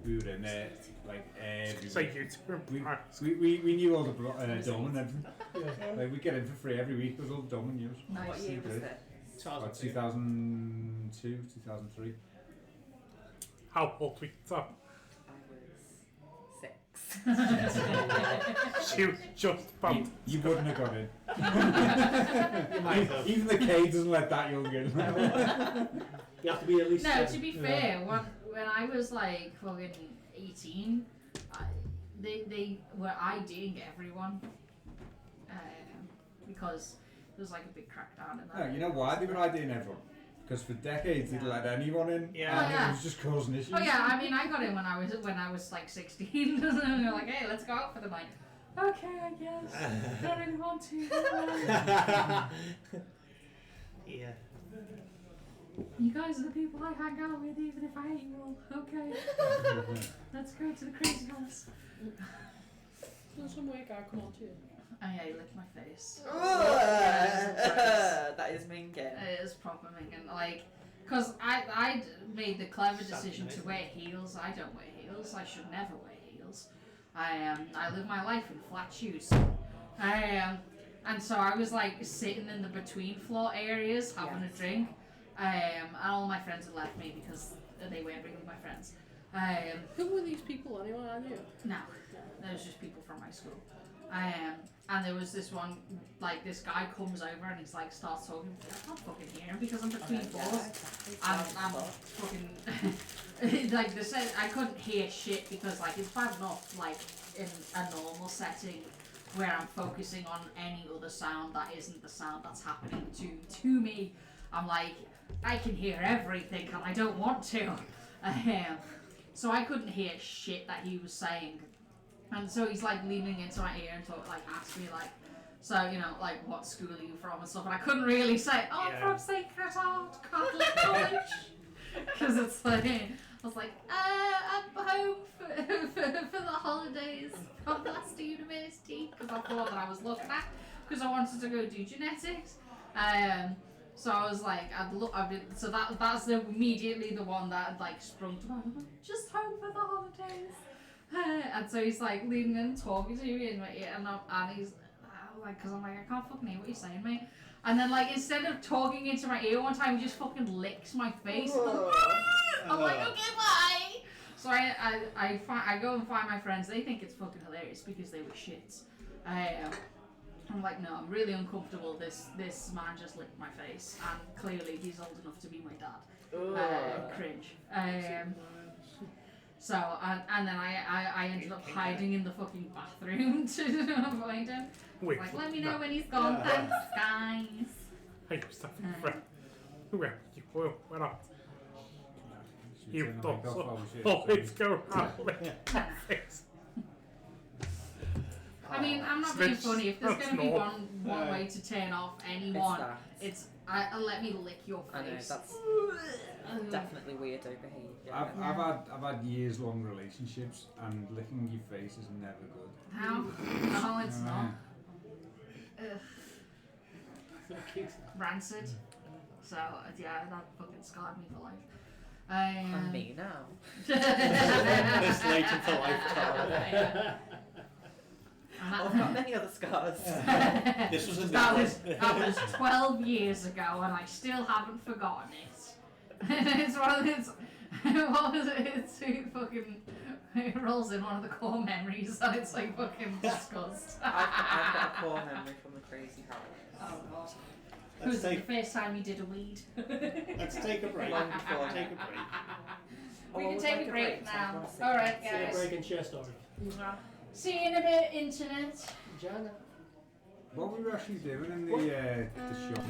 we were in there like every Say week. you two We, are we knew all the Dorman and everything. Yeah. Like we get in for free every week because all the Dorman knew us. What Nice. year was Good. this? About 2002, 2003. how old we are. I was 6. She was just about. You wouldn't have got it. You might have. Even the K doesn't let that young in. You have to be at least. No, to be fair, when I was like fucking 18, they were IDing everyone because there was like a big crackdown in that. No, you know why they were IDing everyone? Because for decades they'd let anyone in, Yeah. and Oh, yeah. it was just causing issues. Oh yeah, I mean I got in when I was like 16. They were like, hey, let's go out for the night. Okay, I guess. I don't really want to. Yeah. You guys are the people I hang out with, even if I hate you all. Okay, let's go to the crazy house. Does some weird guy come on to you? Oh yeah, you licked my face. That is minging. It is proper minging, like, cause I made the clever decision to wear heels. I don't wear heels. I should never wear heels. I live my life in flat shoes. And so I was like sitting in the between floor areas having a drink. And all my friends had left me because they weren't bringing my friends. Who were these people anyway? I knew. No, there was just people from my school. And there was this one, like this guy comes over and he's like starts talking. I can't fucking hear him because I'm between floors. I'm fucking like they said I couldn't hear shit because like it's bad enough like in a normal setting where I'm focusing on any other sound that isn't the sound that's happening to me. I'm like I can hear everything and I don't want to. So I couldn't hear shit that he was saying. And so he's like leaning into my ear and asked me like, so you know, like what school are you from and stuff, and I couldn't really say, oh, I'm from Sacred Heart Catholic College, because it's like I was like, I'm home for the holidays from Leicester University because I thought that I was looking at because I wanted to go do genetics. So I was like, so that's immediately the one that like sprung to mind. I'm like, just home for the holidays. And so he's like leaning in, talking to me in my ear, and he's like, because I'm like, I can't fucking hear what you're saying, mate. And then like instead of talking into my ear one time, he just fucking licks my face. I'm like, okay, bye. So I go and find my friends. They think it's fucking hilarious because they were shits. I'm like, no, I'm really uncomfortable. This man just licked my face, and clearly he's old enough to be my dad. Cringe. So and then I ended up hiding in the fucking bathroom to avoid him. Wait, Like, let me know when he's gone. Thanks, guys. I used to have a friend. Well, you will, when I. You don't always go around with my face. I mean, I'm not being funny. If there's going to be one way to turn off anyone, it's let me lick your face. I know, that's definitely weirdo behaviour. I've had years long relationships and licking your face is never good. How? No, it's not. Ugh. Rancid. So yeah, that fucking scarred me for life. And me now. This later for life, Carl. Oh, I've got many other scars. This was a that was 12 years ago, and I still haven't forgotten it. It's one of those. What was it? It fucking it rolls in one of the core memories, and it's like fucking disgust. I've got a core memory from the crazy house. Oh god. It was the first time you did a weed. Let's take a break. Long before. Take a break. We I can would take like a break now. so Alright, See you guys. break and share story. See you in a bit, internet. Jana. What were we actually doing in the shop?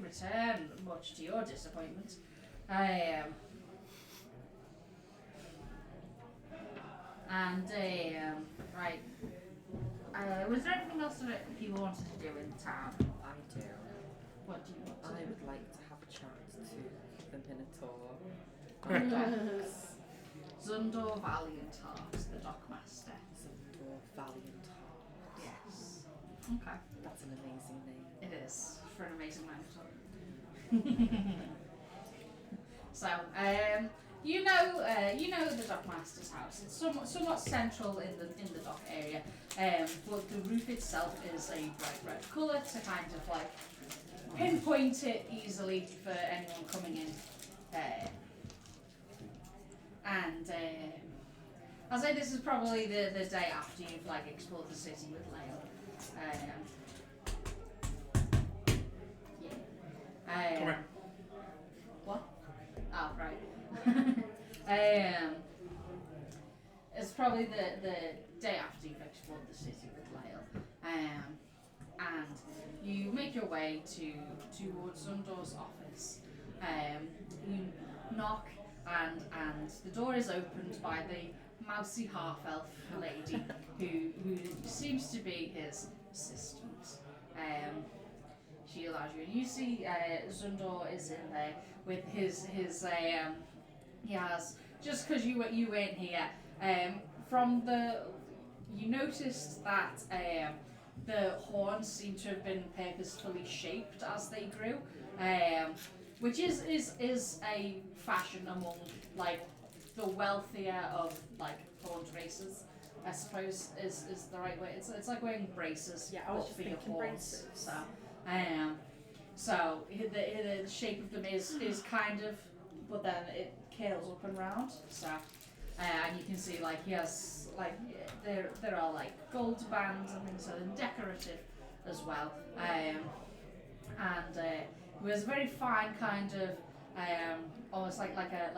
return, much to your disappointment. Right. Was there anything else that people wanted to do in town? I do. What do you want to I do? would like to have a chat to the Minotaur. Zundor Valiant Heart, the Dockmaster. Zundor Valiant Heart. Yes. Okay. That's an amazing name. It is for an amazing Minotaur. So, you know the Dockmaster's house. It's somewhat central in the dock area, but the roof itself is a bright red colour to kind of like pinpoint it easily for anyone coming in. I'll say this is probably the day after you've like explored the city with Leo. Come here. What? Oh, right. It's probably the day after you've explored the city with Lyle. And you make your way towards Zundor's office. You knock and the door is opened by the mousy half-elf lady who seems to be his assistant. She allows you, and you see Zundor is in there with his he has, just because you weren't here, you noticed that the horns seem to have been purposefully shaped as they grew, which is a fashion among like the wealthier of like horned races, I suppose is the right way. It's like wearing braces, Yeah, I was but just for your thinking horns. braces. So the shape of them is kind of, but then it curls up and round. So and you can see like he has like there are like gold bands and things, so they're decorative as well. And it was a very fine kind of almost like a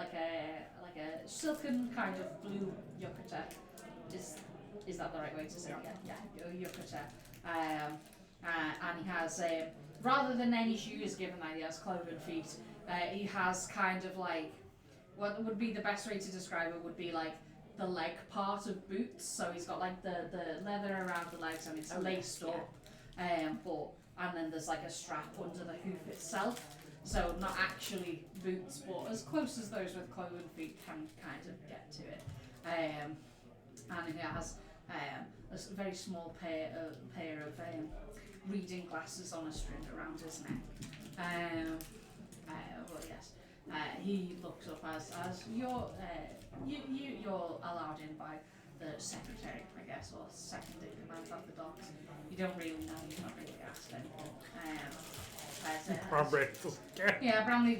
silken kind of blue yukata. Is that the right way to say it? Yeah, yukata. And he has rather than any shoes, given that he has cloven feet, he has kind of like what would be the best way to describe it would be like the leg part of boots. So he's got like the leather around the legs and it's laced up, and then there's like a strap under the hoof itself. So not actually boots, but as close as those with cloven feet can kind of get to it. And he has a very small pair of reading glasses on a string around his neck. Well, yes, he looks up as you're allowed in by the secretary, I guess, or second in command of the docks. You don't really know. You've not really asked anything. Bramley doesn't care. Yeah, Bramley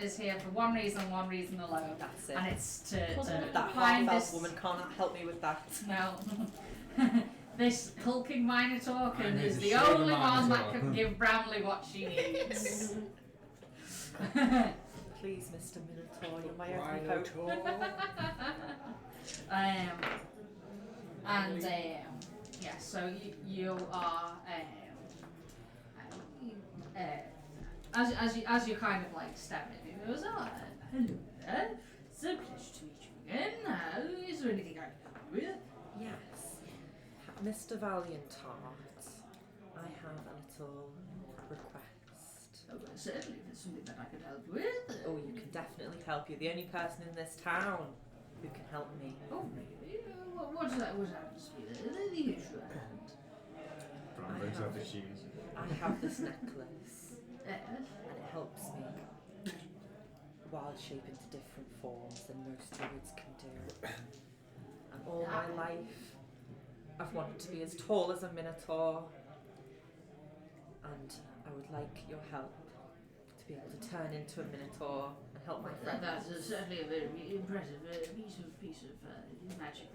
is here for one reason alone. That's it. And it's to That find half-elf this. woman can't help me with that. No. This hulking Minotaur is to the shave a only one that Minotaur. can give Bramley what she needs. Please, Mr. Minotaur, you're my only hope. Yeah, so you are as you kind of like step in, he goes, oh, hello there. It's a pleasure to meet you again. Is there anything I can help you with? Yes. Mr. Valiant Heart, I have a little request. Oh, well, certainly, if there's something that I could help you with. Oh, you can definitely help. You're the only person in this town who can help me. Oh, really? What's that? What's that? The usual. Bram brings out the shoes. I have this necklace, Yes. and it helps me wild shape into different forms than most druids can do. And all my life, I've wanted to be as tall as a minotaur, and I would like your help to be able to turn into a minotaur and help my friends. That's certainly a very impressive piece of magic.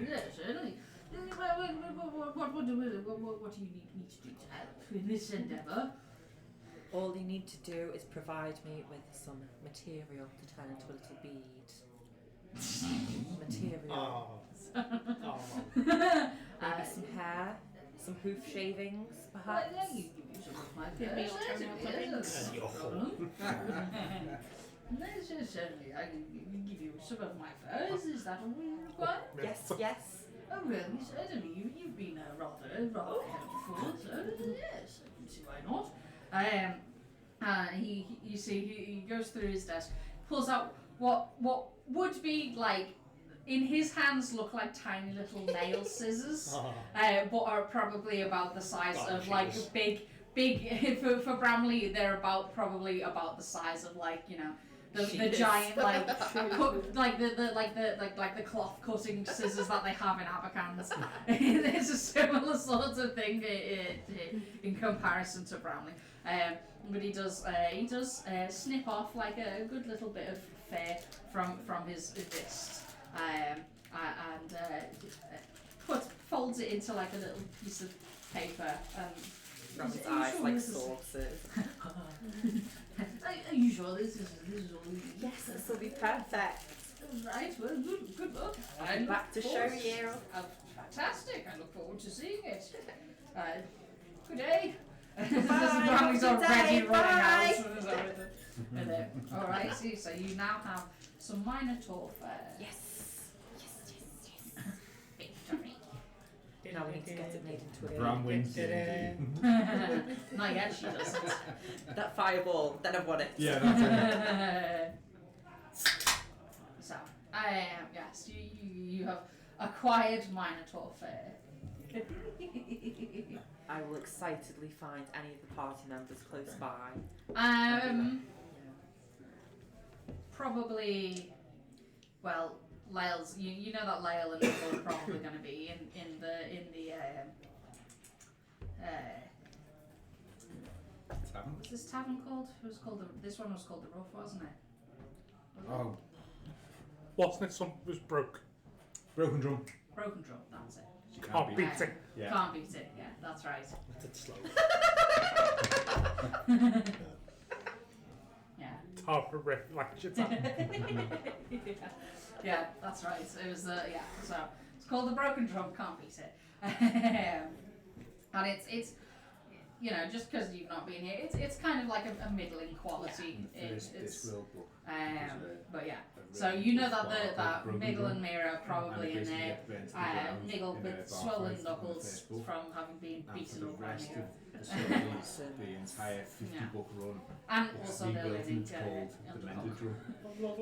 Yeah, certainly. What do you need me to do to help in this endeavour? All you need to do is provide me with some material to turn into a little bead. Material. Oh. Maybe some hair, some hoof shavings, Well, perhaps. yeah, you give you some of my Give me your furs, toenail clippings. certainly, no problem. No, certainly, I can give you some of my furs. Is that all you require? Yes, yes. Oh, well, certainly. You've been rather helpful, so yes, I can see why not. You see, he goes through his desk, pulls out what would be like, in his hands look like tiny little nail scissors, but are probably about the size of like big for Bramley. They're probably about the size of like, you know, the giant like the cloth cutting scissors that they have in Abacans. It's a similar sort of thing in comparison to Bramley. But he does snip off like a good little bit of fur from his wrist, and folds it into like a little piece of paper. From his eyes like saucers. Are you sure this is all you need? Yes, this will be perfect. Right, well, good luck. I'll be back to show you. Fantastic, I look forward to seeing it. Good day. Bye. He's already running out. Alright, so you now have some Minotaur fur. Yes. Victory. Now we need to get it made into a Bram wins. Not yet, she doesn't. that fireball, then I've won it. Yeah, that's it. So, yes, you have acquired Minotaur fur. I will excitedly find any of the party members close by. Probably, well, Lyle's. You know that Lyle and Nicole are probably going to be in the Tavern? what's this tavern called? It was called this one was called the Rough, wasn't it? Oh, Wasn't it something was broke? Broken Drum. Broken Drum. That's it. You Can't beat it. Yeah. Can't beat it. Yeah, that's right. That's slow. Yeah. Half a rip like shit. Yeah, that's right. It was yeah. So it's called the Broken Drum. Can't beat it. And it's you know, just because you've not been here, it's kind of like a middling quality. It's but yeah. So you know that Miggle and Mira are probably in there. Miggle with swollen knuckles from having been beaten up by Mira. The entire 50-book run. And also they're rebuilt living and called the Mended Drum.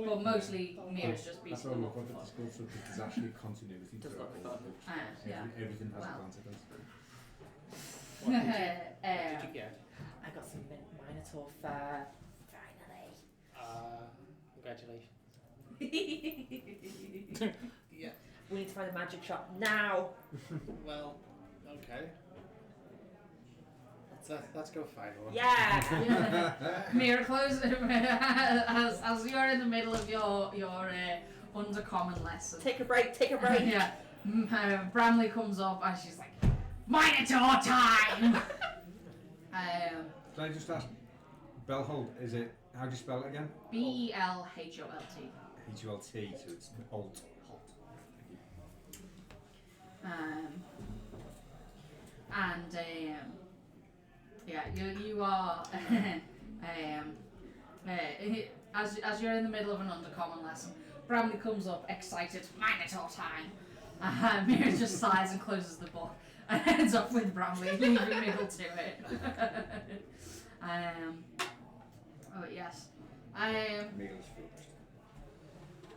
but mostly Mira's just That's beating why I them look up. at the school, so there's actually continuity Does to look it. fun. Yeah. Everything has Well. a consequence. What did you get? I got some Minotaur fur. Finally. Congratulations. Yeah. We need to find a magic shop now. Well, okay. Let's go find one. Yeah. Mira closes as you're in the middle of your undercommon lesson. Take a break. Take a break. Yeah, Bramley comes up and she's like, Minotaur time. Can I just ask, Bellholt, is it, how do you spell it again? Belholt. H-U-L-T, so it's Holt. Yeah, you are as you're in the middle of an undercommon lesson, Bramley comes up excited, Minotaur time. Mira just sighs and closes the book and ends up with Bramley leaving Miggle to it. Oh yes. Miggle's first.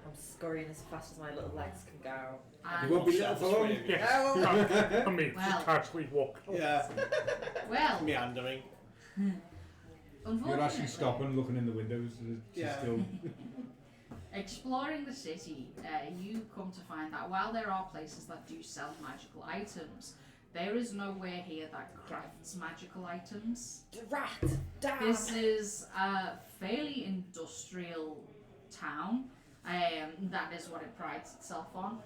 I'm scurrying as fast as my little legs can go. You won't be little for long. Yeah. I mean, Well. just casually walk. Yeah. Well, Meandering. You're actually unfortunately, stopping, looking in the windows. She's Yeah. still. exploring the city, you come to find that while there are places that do sell magical items, there is nowhere here that crafts magical items. Rat. Damn. This is a fairly industrial town. That is what it prides itself on.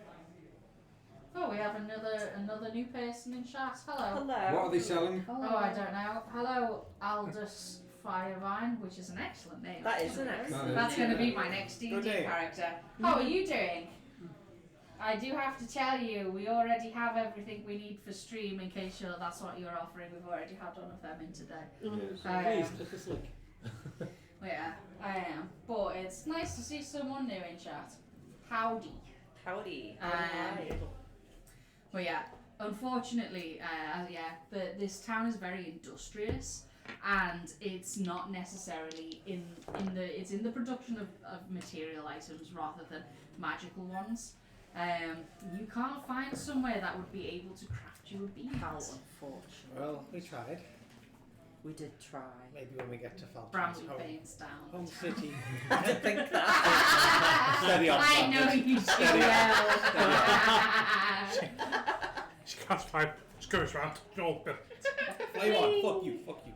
Oh, we have another new person in chat. Hello. Hello. What are they selling? Oh, I don't know. Hello, Aldous Firevine, which is an excellent name. That is an actually. excellent That's name. going to be my next D&D Good name. character. How are you doing? I do have to tell you, we already have everything we need for stream. In case that's what you're offering, we've already had one of them in today. Please, click us link. Yeah, I am. But it's nice to see someone new in chat. Howdy. Howdy. Well, yeah. Unfortunately, this town is very industrious, and it's not necessarily it's in the production of material items rather than magical ones. You can't find somewhere that would be able to craft you a beam. How unfortunate. Well, we tried. We did try. Maybe when we get to Falcon's Bramley home, Bane's down. home city. I didn't think that. Steady on, I know Flanders. you do well. She can't find. She goes round to all bit. Play on. Fuck you. Fuck you.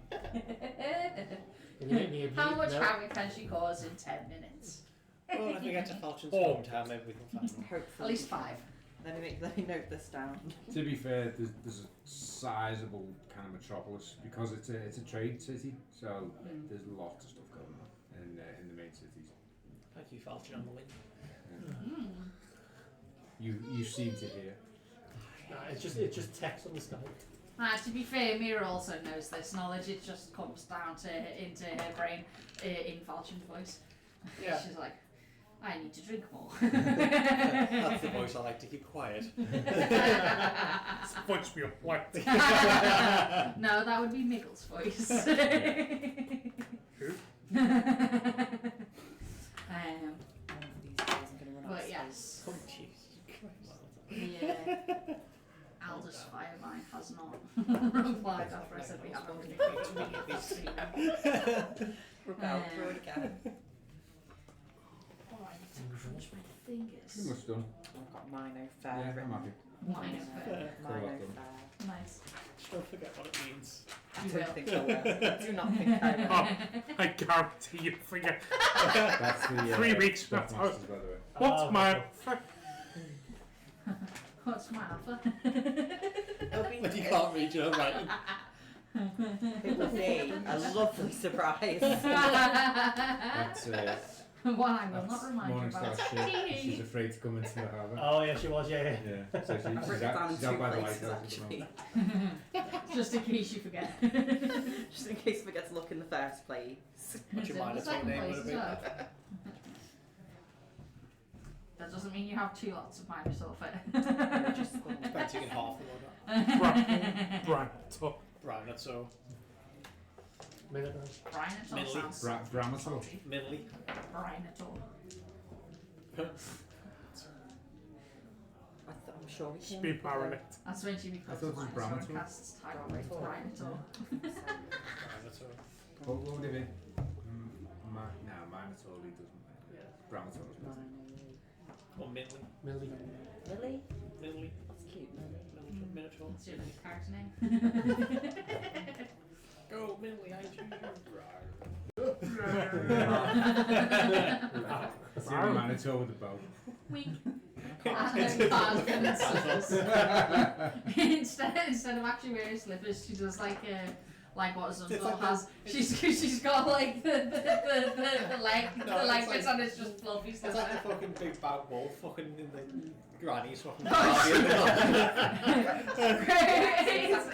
And you make me a How bleed much now. havoc can she cause in 10 minutes? Well, if we get to Falcon's Oh. hometown, maybe we can find them. Hopefully. At least 5. Let me note this down. To be fair, there's a sizable kind of metropolis because it's a trade city, so there's lots of stuff going on in the main cities. Thank you, Falcon, on the win. You seem to hear. Nah, it's just text on the Skype. To be fair, Mira also knows this knowledge. It just comes down into her brain in Falchion voice. Yeah. She's like, I need to drink more. That's the voice I like to keep quiet. Punch me up like. No, that would be Miggle's voice. Who? One of these days I'm going to run out But of yes. Oh, Jesus Christ. Yeah. Aldous Firemine has not replied after I said we have everything. Rebel through it again. Oh, I need to crunch my fingers. Pretty much done. I've got Mino Fair. Yeah, I'm written. happy. Mine of fair. Mino Cool, Fair. Nice. Just don't forget what it means. I You don't will. think I will. Do not think I will. Oh, I guarantee you forget. That's the 3 weeks Stock from Masters, by the way. What's Oh, my? What's my alpha? It'll be, But you can't read your own writing. it will be a lovely surprise. That's One I will not remind you Morningstar about. ship. She's afraid to come into the harbour. Oh yeah, she was, yeah. Yeah, so I've she's written it down in out, she's out two by the places lighthouse at the actually. moment. Just in case you forget. Just in case I forget to look in the first place. What's your The Minotaur second name place would as be? well. That doesn't mean you have 2 lots of Minotaur fair. Just Depends, you can half them or not. Right, top. Brian, that's so. Minotaur. Brinator Millie. sounds Bramator. salty. Minley. Brinator. I'm sure we can. Speed baronet. That's when she becomes I thought it was Minotaur and Bramator. casts Tidal Wave Brinator. Minotaur. What would it be? No, Minotaur he doesn't. Yeah. Bramator is better. Or Minley. Millie. Lily? Minley. That's cute, Lily. Minotaur. That's your character name. Go, Minley, I choose you. It's the only Minotaur with a bow. Wink. Instead of actually wearing slippers, she does like what Zundor has. She's got like the leg it's bits like- and it's just fluffy It's stuff. like the fucking big bad wolf fucking in the granny's fucking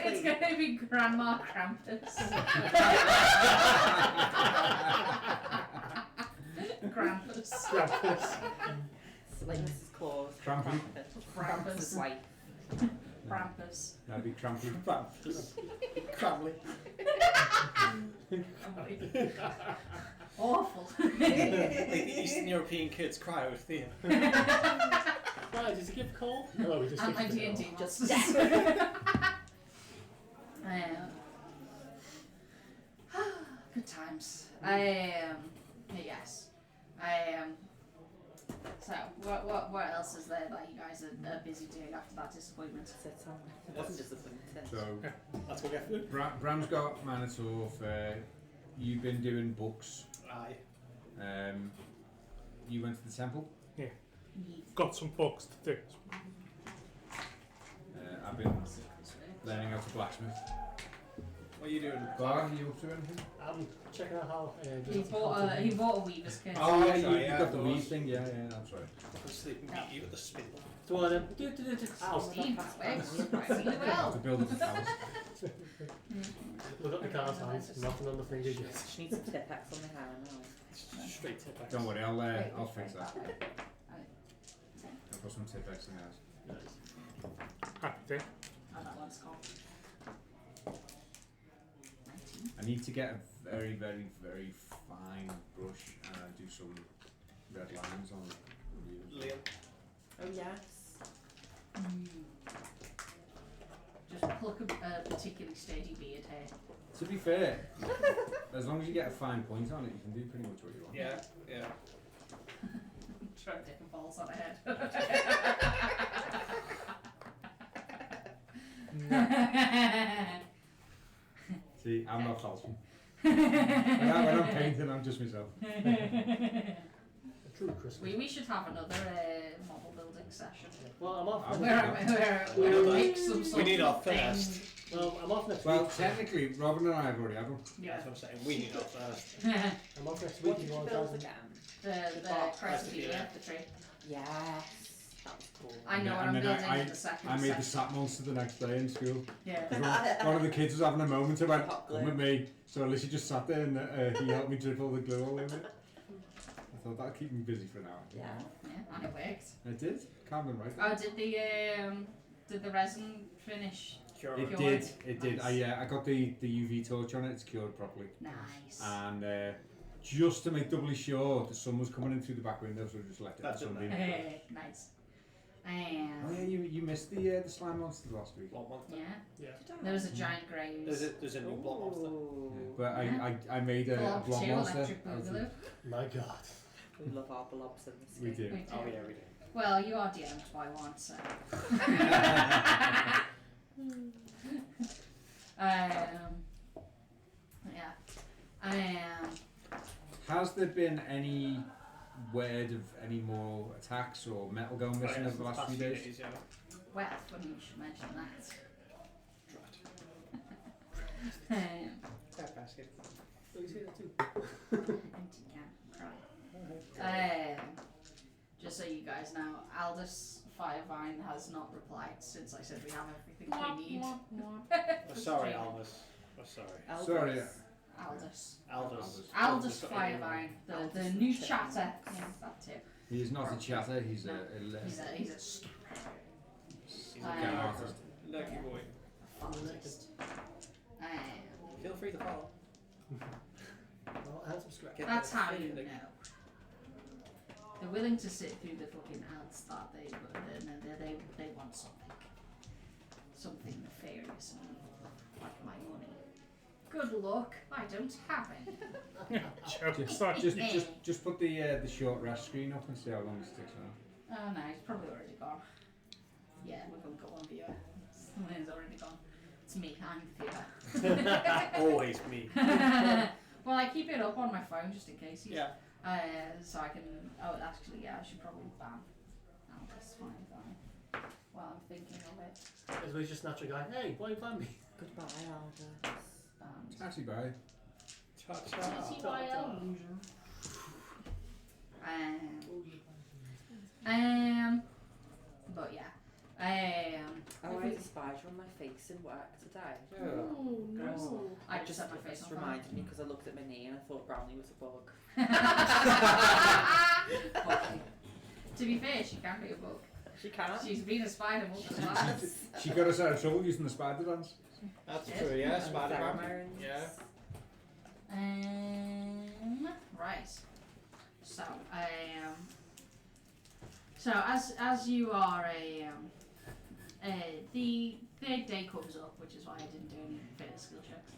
It's gonna be Grandma Krampus. Krampus. It's like Mrs. Claus. Trampy. Krampus' wife. Krampus. That'd be Trampy. Cramley. Awful. Like the Eastern European kids cry out fear. Right, does he give call? No, he just And my gives the D&D call. just good times. Yes. So what else is there that you guys are busy doing after that disappointment? It wasn't disappointing. So, Let's go get food. Bram's got Minotaur Fair. You've been doing books. Aye. You went to the temple. Got some books to do. I've been learning how to blacksmith. What are you doing? Bar, are you up to anything? I'm checking out how. He bought a weaver's kit. Oh, yeah, sorry, you yeah, got the of weed course. thing, yeah, that's right. The sleeping beauty with the spindle. Do one of them. Ow. Steve, that works surprisingly To well. build up the house. We've got the car's hands, nothing on the fingers yet. She needs some Tipex on the hair now. Straight tip. Don't worry, I'll Wait, fix that. way. I'll put some Tipex in there. Happy day. Oh, that one's gone. 19. I need to get a very, very, very fine brush and do some red lines on you. Liam. Oh yes. Just pluck a particularly steady beard hair. To be fair, as long as you get a fine point on it, you can do pretty much what you want. Yeah, yeah. Try taking balls on a head. See, I'm not falsing. when I'm painting, I'm just myself. A true Christmas. we should have another model building session. Well, I'm off. I'm next Where We we need- make some sort We need our of thing. first. Well, I'm off next Well, week. technically, Robin and I have already had one. Yeah. That's what I'm saying. We need our first. I'm off next week. What did you want build to again? the box. Cressedia, the tree. Yes. That was cool. I know Yeah, what and I'm then building I- in the second I made the section. sap monster the next day in school. Yeah. One of the kids was having a moment about Hot come glue. with me, so Alicia just sat there and he helped me drip all the glue all over it. I thought that'd keep me busy for an hour. Yeah. Yeah, and it worked. It did. Calm and right. Oh, did the resin finish? Cure. It Cured. did. It did. Nice. I got the UV torch on it. It's cured properly. Nice. And just to make doubly sure, the sun was coming in through the back window, so we just left it in the That's in sunbeam. Nice. Oh yeah, you missed the slime monster last week. One month. Yeah. Yeah. There was a giant grey. There's a new block monster. Ooh. But Yeah. I made a Blob blob 2 monster. electric out of- boogaloo. My God. We love our blobs in this We game. do. We do. Oh yeah, we do. Well, you are DM'd by one, so. Yeah. Has there been any word of any more attacks or metal going missing over the last few days? Yeah. Well, funny you should mention that. Drat. Um, That basket. Oh, you see that too? empty can, cry. Just so you guys know, Aldous Firevine has not replied since I said we have everything we need. Oh, sorry, Almas. Oh, sorry. Elvis. Sorry. Aldous. Aldous. Aldous got Firevine, the Aldous new from chatter. Chipmunks. Yeah, that too. He is not a chatter, he's No. a He's a He's a Uh, good artist. Lucky boy. artist. Feel free to follow. Well, I had some scratch. Get That's that how you feeling. know. They're willing to sit through the fucking ads that they want something. Something nefarious and evil, like my money. Good luck, I don't have any. Just put the short rest screen up and see how long it sticks around. Oh no, he's probably already gone. Yeah, we've only got one viewer. He's already gone. It's me, I'm the viewer. Always me. Well, I keep it up on my phone just in case he's... Yeah. So I can... Oh, actually, yeah, I should probably ban. Oh, that's fine, fine. While I'm thinking of it. Everybody's just naturally going, hey, why you ban me? Goodbye, Aldous. Banned. Taxi bye. Titty by illusion. But yeah. Oh, I had a spider on my face in work today. Oh, Oh, I just set my face just on fire. reminded me because I looked at my knee and I thought Brownie was a bug. To be fair, she can be a bug. She can't. She's been a spider multiple times. She got us out of trouble using the spider dance. That's Yes. true, yeah. And Spider-Man. pheromones. Yeah. Right. So as you are the third day comes up, which is why I didn't do any further skill checks.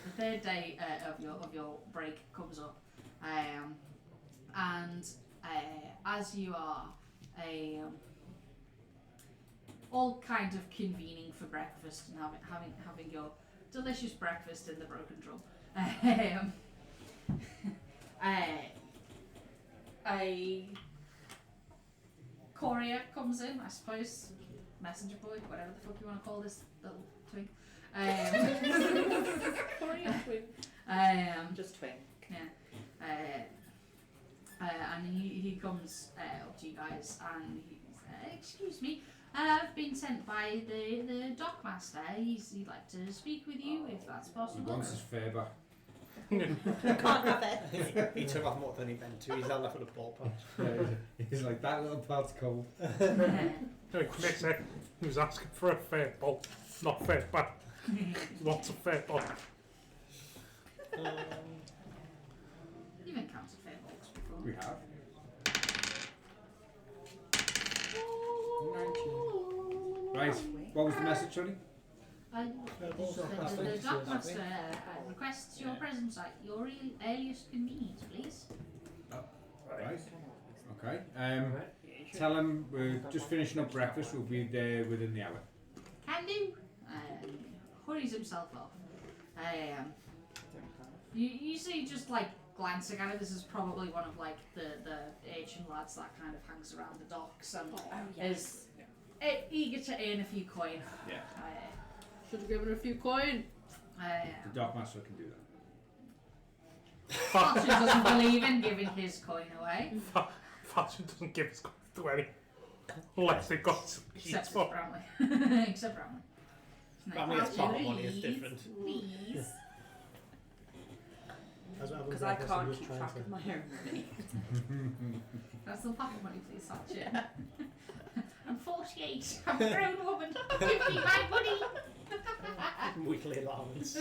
The third day of your break comes up, and as you are all kind of convening for breakfast and having your delicious breakfast in the broken drum. A courier comes in, I suppose, messenger boy, whatever the fuck you want to call this little twink, Just twink. And he comes up to you guys and he's, excuse me, I've been sent by the dockmaster. He'd like to speak with you if that's He possible. wants his fare back. Can't have it. He took off more than he meant to. He's down there for the ball punch. Yeah, he's like, that little part's cold. No, Commissioner, he was asking for a fair ball, not fair back. He wants a fair ball. You've encountered fair balls before. We have. 19. Right, what was the message, sorry? The dockmaster requests your presence at your earliest convenience, please. Right. Okay. Tell him we're just finishing up breakfast. We'll be there within the hour. Can do. Hurries himself off. You see, just like glancing at it, this is probably one of like the Asian lads that kind of hangs around the docks and is eager to earn a few coin. Yeah. Should have given her a few coin. The dockmaster can do that. Fortune doesn't believe in giving his coin away. Fortune doesn't give his coins to any. Unless they've got some Except keys for for. Bramley. Except Bramley. Bramley's pocket money is different. Please. Because I can't keep track of my own money. That's the pocket money, please, Fortune. I'm 48. I'm a grown woman. Give me my money. Weekly allowance.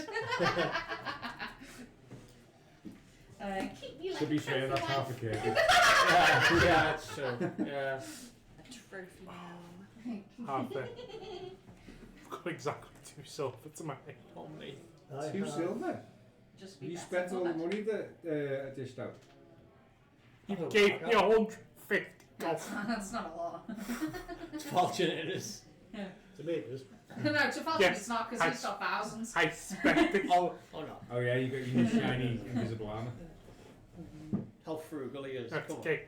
Keep me like To be a fair, that's trophy half a wife. kid. Yeah, that's true. Yeah. A trophy room. Half there. I've got exactly 2 silver to my name. Only. 2 silver? Just be You better spent all the than money that I dished out. You gave me 150. That's not a lot. It's fortunate it is. Yeah. To me it is. No, to Fortune Yes, it's not because he's got thousands. I spent it. Oh no. Oh yeah, you got your new shiny invisible armor. How frugal he is. That's Come on. okay.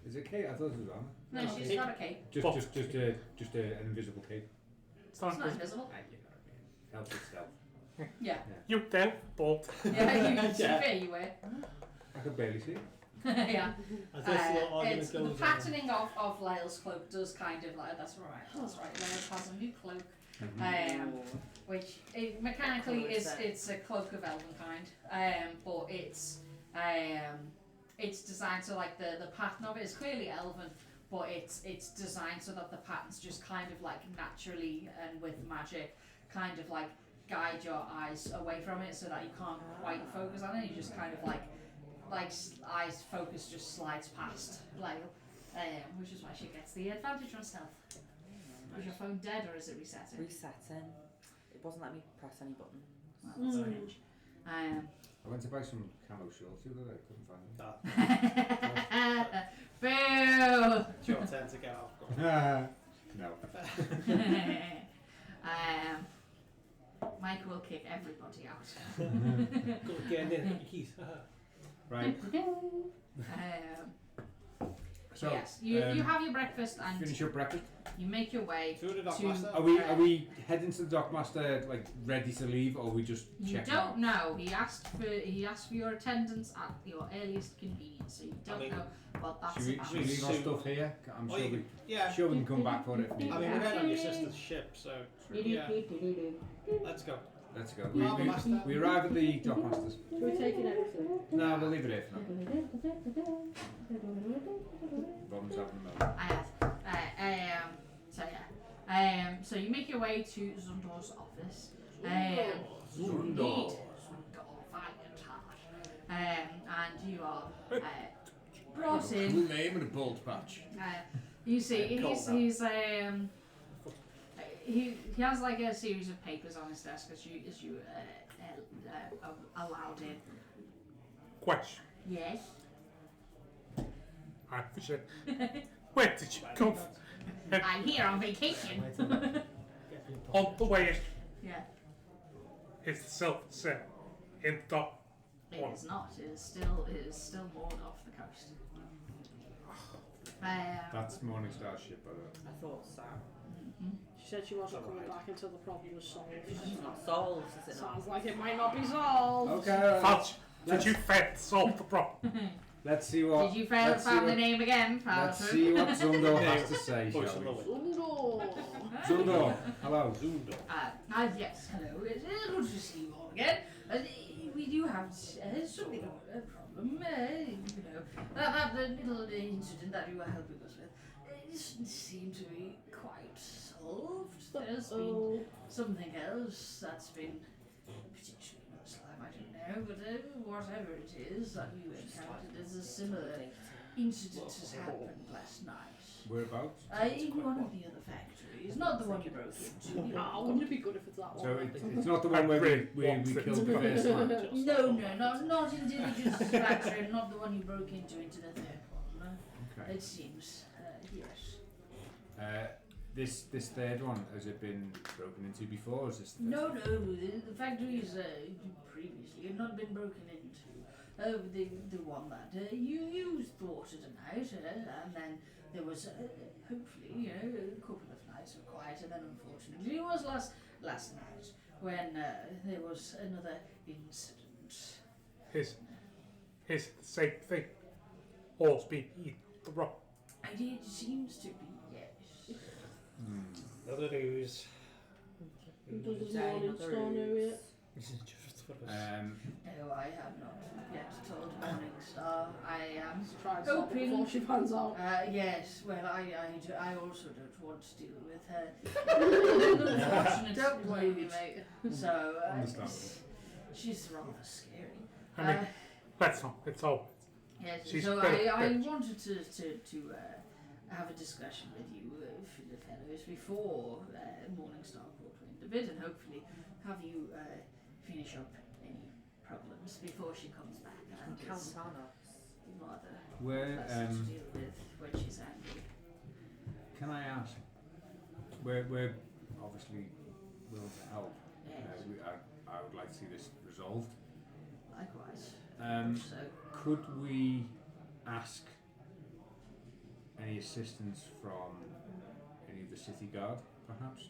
Is it cape? I thought it was armor. No, she's got a cape. Just an invisible cape. It's not It's not invisible. You know what I mean. Helps with stealth. Yeah. you there, but Yeah, you to be Yeah. fair, you were. I could barely see it. Yeah. I thought the argument It's, the goes patterning of Lyle's cloak does kind of like, that's right. Lyle has a new cloak, which mechanically it's a cloak of elvenkind, but it's designed so like the pattern of it is clearly elven, but it's designed so that the patterns just kind of like naturally and with magic kind of like guide your eyes away from it so that you can't quite focus on it. You just kind of like eyes focus just slides past Lyle, which is why she gets the advantage on stealth. Is your phone dead or is it resetting? Resetting. It wasn't letting me press any buttons. Well, that's strange. I went to buy some camo shorts the other day, couldn't find them. Boo! It's your turn to get off. No. Mike will kick everybody out. Go again, then, your keys. Right. So Yes, you have your breakfast and finish your breakfast. you make your way To the to. dockmaster. Are we heading to the dockmaster like ready to leave, or are we just You checking don't out? know. He asked for your attendance at your earliest convenience, so you don't know what that's Should we, about. should we leave our stuff here? I'm Oh, sure you we, can, yeah. sure we can come back for it if I needed. mean, we're going on your sister's ship, so yeah. Let's go. Let's go. Harbour master. We arrive at the dockmasters. We're taking everything. No, we'll leave it here for now. Robin's having a moment. So you make your way to Zundor's office. Zundor. And you are brought in. Cool name and a bolt patch. You see, Cool, he has like a series of papers on his desk as you allowed in. question. Yes. I wish where did you come from? I'm here on vacation. On the way Yeah. in, is the silver set in the dock. It is not. It is still moored off the coast. That's Morningstar's ship, by the way. I thought so. She said she wasn't coming back until the problem was solved. It's not solved, is it not? Sounds like it might not be solved. Okay. Fudge, did you fail to solve the problem? Let's see what. Did you fail the let's see family what- name again, Let's Falter? see what Zundo has to say, Voice shall on the we? wind. Zundo. Zundo, hello. Zundo. Yes, hello. It's good to see you all again. We do have something of a problem. That little incident that you were helping us with doesn't seem to be quite solved. There's been something else that's been potentially Muslim, I don't know, but whatever it is that you encountered is a similar incident has happened last night. Whereabouts? In one of the other factories, not the one you broke into. Oh, wouldn't it be good if it's that one? So it's not the one where we killed the first one. No, not in Diligence factory, not the one you broke into the third one. Okay. It seems, yes. This third one, has it been broken into before? Or is this the No, first the factories previously had not been broken into. The one that you thwarted a night, and then there was hopefully a couple of nights of quiet, and then unfortunately it was last night when there was another incident. Is the same thing? All's been eaten the rock. It seems to be, yes. Other news. Does the morning star know yet? Just for us. No, I have not yet told Morningstar. I am Try and stop it hoping. before she finds out. Yes, well, I also don't want to deal with her. Unfortunate Don't blame me, mood. mate. So, Understandable. she's rather scary. I mean, let's not. It's all. Yes, she's so very I rich. wanted to have a discussion with you, fellows, before Morningstar caught wind of it, and hopefully have you finish up any problems before she comes back. And Count it's on us. rather Where pleasant to deal with when she's angry. can I ask? We're obviously willing to help. Yes, I would like to see this resolved. likewise. So could we ask any assistance from any of the city guard, perhaps?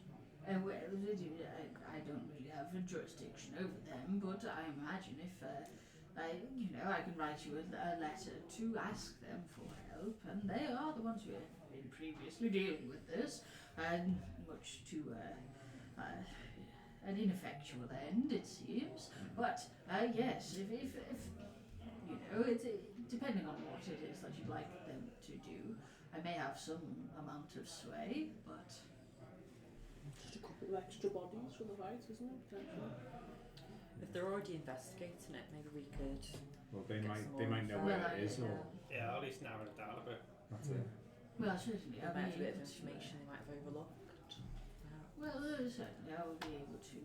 Well, I don't really have a jurisdiction over them, but I imagine if I can write you a letter to ask them for help, and they are the ones who have been previously dealing with this, and much to an ineffectual end, it seems. But yes, if it's depending on what it is that you'd like them to do, I may have some amount of sway, but. Just a couple of extra bodies for the fight, isn't it? Potentially. If they're already investigating it, maybe we could. Well, they Get might some they more might know info. where Well, it is, or Yeah, at least narrow it down a bit. that's it. Well, certainly, There I'll might be be a bit able of to. information they might have overlooked. Well, certainly, I will be able to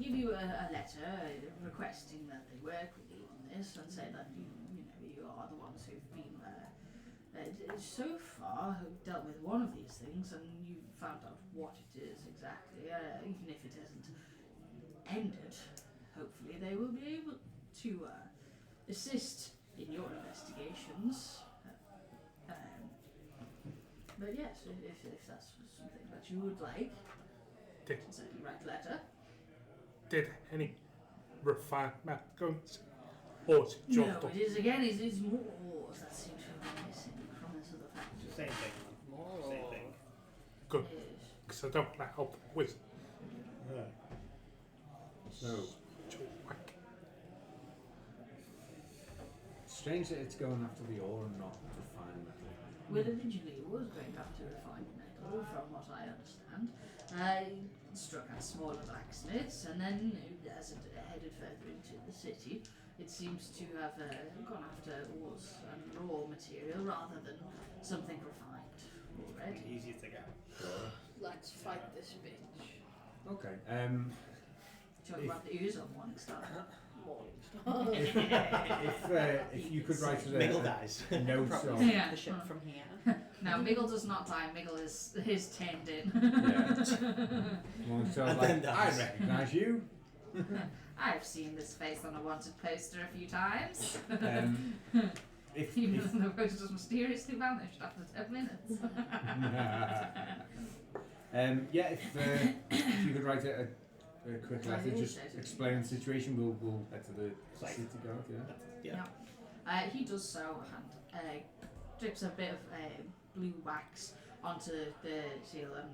give you a letter requesting that they work with you on this, and say that you are the ones who've been so far dealt with one of these things, and you found out what it is exactly, even if it hasn't ended. Hopefully, they will be able to assist in your investigations. But yes, if that's something that you would like, Did- certainly write a letter. Did any refinement go missing? Or is it just No, it is again. It is more ores that seem to have been missing from this other factory. Same thing. More Same or- thing. good? Yes. Because I don't want to help with Yeah. So whack. strange that it's going after the ore and not refined metal. Well, originally it was going after refined metal, from what I understand. It struck out smaller blacksmiths, and then as it headed further into the city, it seems to have gone after ores and raw material rather than something refined already. Easy to get. Let's fight this bitch. Okay. Talking about the ooze on one star. If you could write Miggle a dies. note Probably on send Yeah. the ship from here. Now, Miggle does not die. Miggle is tamed in. one so And like, then I dies. recognise you. I've seen this face on a wanted poster a few times. Even though the road just mysteriously vanished after 10 minutes. Yeah, if you could write a quick letter just explaining the situation, we'll head to the city guard. He does so and drips a bit of blue wax onto the seal and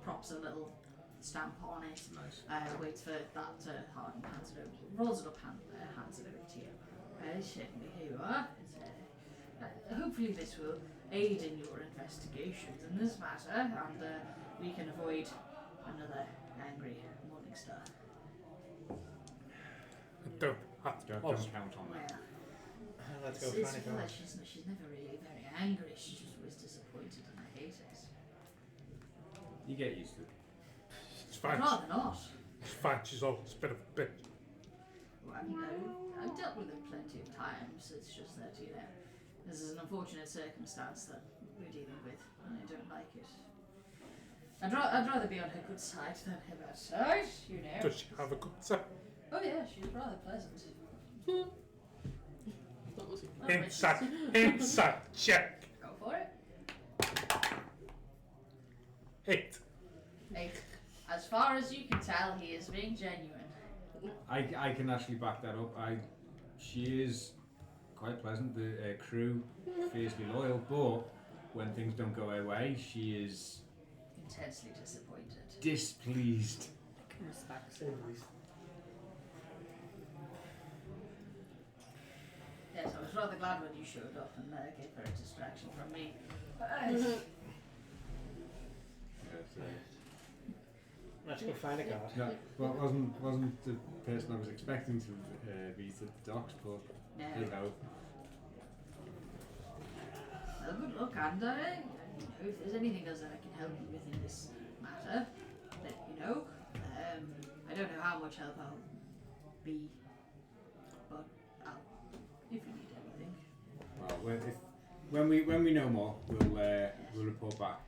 props a little stamp on it. Nice. Waits for that to harden, hands it over, rolls it up, hands it over to you. Certainly, here you are. Hopefully this will aid in your investigations in this matter, and we can avoid another angry morning star. Don't Don't count on that. Let's go It's find a well, guard. she's never really very angry. She's just always disappointed, and I hate it. You get used to it. it's I'd fine. rather not. It's fine. She's always a bit of a bitch. Well, I've dealt with it plenty of times. It's just that, this is an unfortunate circumstance that we're dealing with, and I don't like it. I'd rather be on her good side than her bad side, Does she have a good side? Oh yeah, she's rather pleasant. That was Inside check. Go for it. 8. 8. As far as you can tell, he is being genuine. I can actually back that up. She is quite pleasant. The crew fiercely loyal, but when things don't go her way, she is Intensely disappointed. displeased. I can respect. Say the least. Yes, I was rather glad when you showed up and gave her a distraction from me. Let's go find a guard. No, well, wasn't the person I was expecting to be at the docks, but hey No. ho. Well, good luck, and if there's anything else that I can help you with in this matter, let me know. I don't know how much help I'll be, but if you need anything. Well, when we know more, we'll report back.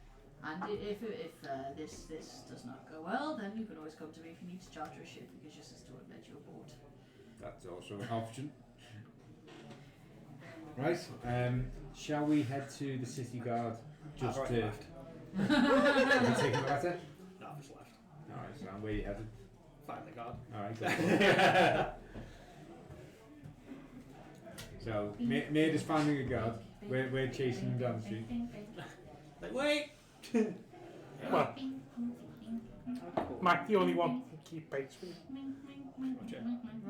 And if this does not go well, then you can always come to me if you need to charter a ship, because your sister would let you aboard. That's also an option. Right. Shall we head to the city guard? Just I've to. already left. Have you taken the letter? No, I've just left. All right. So where you headed? Find the guard. All right. So Maid is finding a guard. We're chasing him down the street. Like, wait! Well, Mike, the only one who can keep pace with you.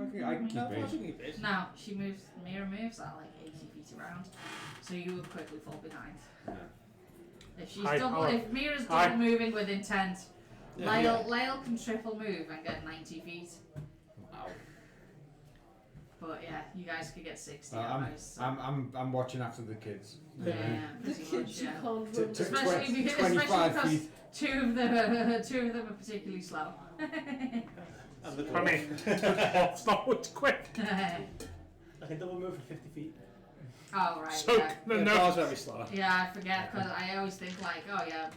Okay, I can keep pace. Now, Mira moves at like 80 feet around, so you would quickly fall behind. Yeah. If Mira's double moving with intent, Lyle can triple move and get 90 feet. Wow. But yeah, you guys could get 60 I'm, at most. So. I'm watching after the kids. Yeah, The pretty kids much, you yeah. can't run. Especially because 25 feet. two of them are particularly slow. And the I mean, it's not much quick. I can double move for 50 feet. Oh right, So, yeah. The no. guard's very slow. Yeah, I forget because I always think like, oh yeah,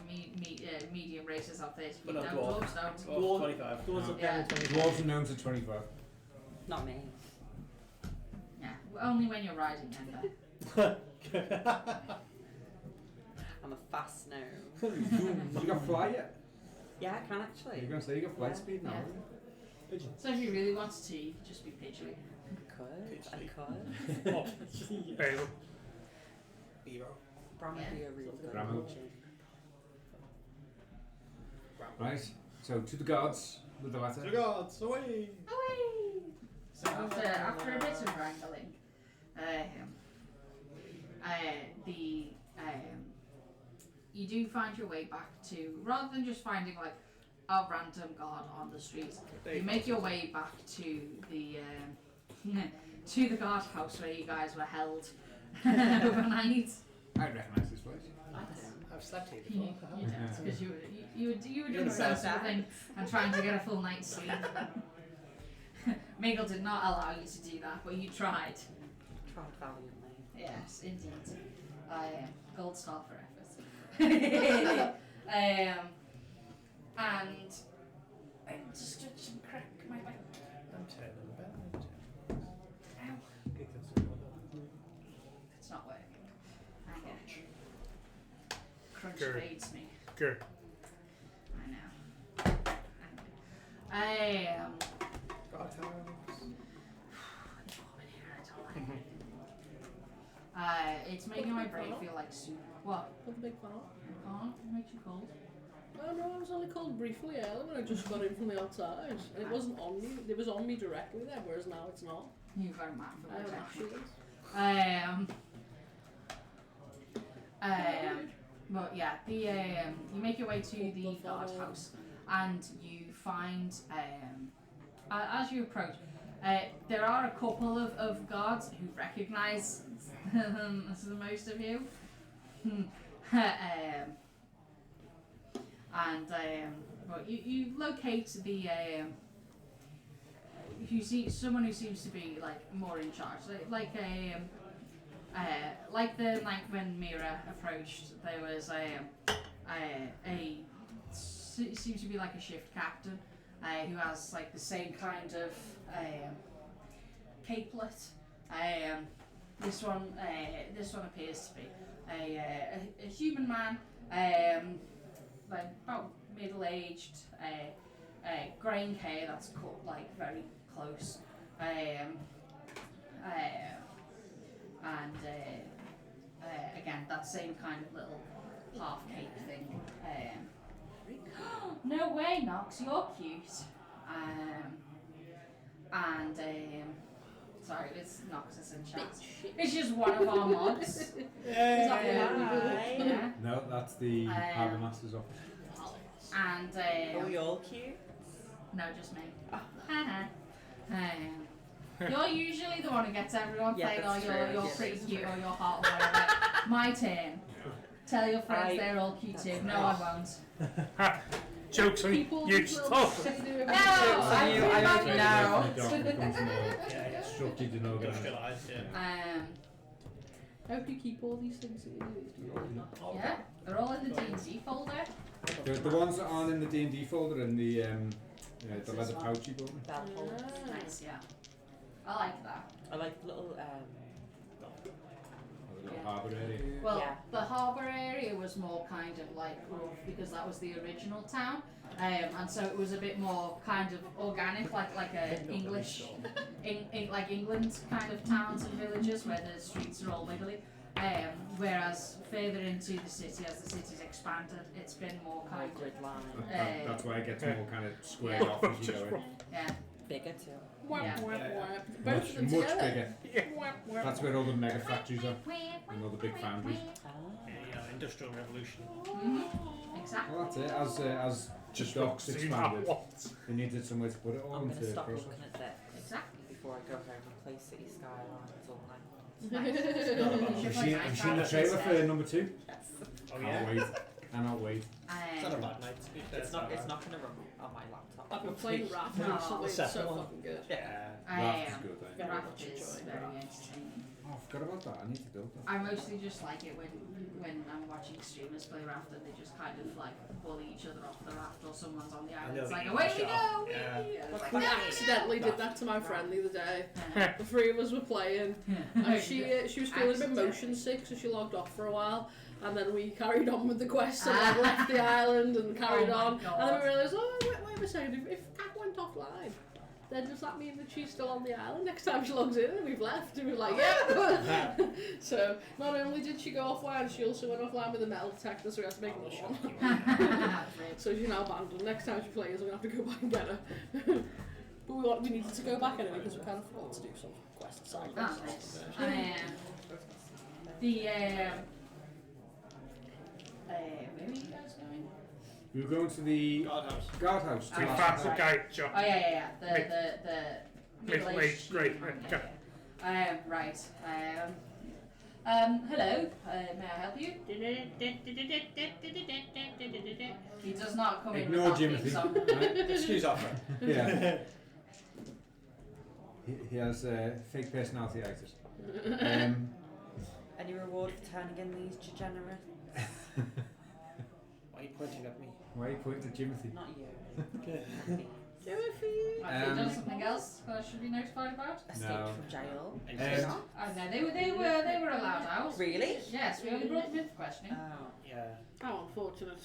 medium races have 30 feet. But not No, dwarf. dwarves don't. Oh, 25. Doors up Yeah. down to 25. Dwarves are known to 25. Not me. Yeah, only when you're riding them. I'm a fast gnome. You got fly yet? Yeah, I can actually. You're gonna say you got flight Yeah. speed now? Yeah. Pigeon. So if you really wanted to, you could just be pigeoning. I could. Oh, Basil. Hero. Bram would be a real good Bram. pigeon. Right. So to the guards with the letter. The guards, away! Away! So after a bit of wrangling, you do find your way back to, rather than just finding like a random guard on the street, you make your way back to the to the guardhouse where you guys were held overnight. I recognise this place. I've slept here You before. don't, because you were doing You're the the sensible best. thing and trying to get a full night's sleep. Meagle did not allow you to do that, but you tried. Tried valiantly. Yes, indeed. Gold star for effort. And I'm just stretch and crack my back. I'm turning about. Ow. It's not crunch Good. evades me. Good. I know. I God house. it's making my brain feel like soup. What? With a big fan. Oh, it makes you cold. Oh no, I was only cold briefly earlier when I just got in from the outside. And it wasn't on me. It was on me directly then, whereas now it's not. You've got a man for I have protection. ashes. But yeah, the you make your way to the guardhouse, and you find as you approach, there are a couple of guards who recognise the most of you, but you locate the you see someone who seems to be like more in charge, like the night when Mira approached, there was seems to be like a shift captain who has like the same kind of capelet. This one appears to be a human man, like about middle-aged, greying hair that's cut like very close, and again that same kind of little half cape thing. No way, Nox, you're cute. Sorry, it's Nox is in chat. It's just one of our mods. Yeah. No, that's the Harbour Master's office. And Are we all cute? no, just me. You're usually the one who gets everyone Yeah, saying, "Oh, that's you're true. you're Yeah, pretty that's cute true. or you're hot or whatever." My turn. Tell your friends they're all cute too. No, I won't. Jokes on People you. with little Stop. shit do No, everything. I you, do I not don't know. know. It becomes more Yeah, structured and organised. industrialised, yeah. How do you keep all these things that you do? Yeah, they're all in the D&D folder. The ones that aren't in the D&D folder and the What's leather this one? pouchy button. Bell holds. Nice, yeah. I like that. I like the little Or the little Yeah. harbour area. Well, yeah. the harbour area was more kind of like rough because that was the original town, and so it was a bit more kind of organic, like a English, like England kind of towns and villages where the streets are all wiggly. Whereas further into the city, as the city's expanded, it's been more More kind of grid line. That's why it gets more kind of squared Yeah. off as you go in. yeah. Bigger too. Whap, Yeah. whap, Yeah. whap. Both Much, of them much together. bigger. Whap, whap. That's where all the mega factories are and all the big foundries. Ah. Yeah, industrial revolution. Exactly. Well, that's it. As Just the docks seen expanded, that once. they needed somewhere to put it all I'm into gonna stop process. looking at this Exactly. before I go home and play City Skylines all night. Have you seen the trailer for number 2? Yes. Oh Can't yeah? wait. Cannot wait. It's not a bad night to be fair. It's not gonna run on my laptop. I've been playing Raft No. recently, it's so Second one. fucking good. Yeah. Raft is good, eh? Very Raft much is enjoying very Raft. entertaining. Oh, I forgot about that. I need to build that. I mostly just like it when I'm watching streamers play Raft and they just kind of like bully each other off the raft or someone's on the island. know It's that like, you away can we shut go! up. wee!" Yeah. And it's like, We "Ah!" accidentally did that to my friend the other day. Yeah. The three of us were playing, and she was feeling a bit motion sick, so she logged off for a while. And then we carried on with the quest, and I left the island and carried Oh my on. God. And then we realised, oh wait a second, if Kat went offline, then does that mean that she's still on the island next time she logs in? And we've left, and we're like, yeah. So not only did she go offline, she also went offline with a metal detector, so we had to make another one. So she's now abandoned. Next time she plays, we're gonna have to go back and get her. But we needed to go back anyway because we kind of forgot to do some quests, side Ah, quests. nice. Where were you guys going? We were going to the Guardhouse. guardhouse. Oh, The right. fancy guy, John. Oh yeah. The Middle-aged great. Right. Hello. May I help you? He does not come in Ignore with that Jimothy. theme song. Right? Excuse our friend. Yeah. He has fake personality-itis. Any reward for turning in these degenerates? Why are you pointing at me? Why are you pointing at Jimothy? Not you. Do it for you. Have they done something else that I should be notified about? Escaped No. from jail. No, they were allowed out. Really? Yes, we only brought them in for questioning. Oh. Yeah. How unfortunate.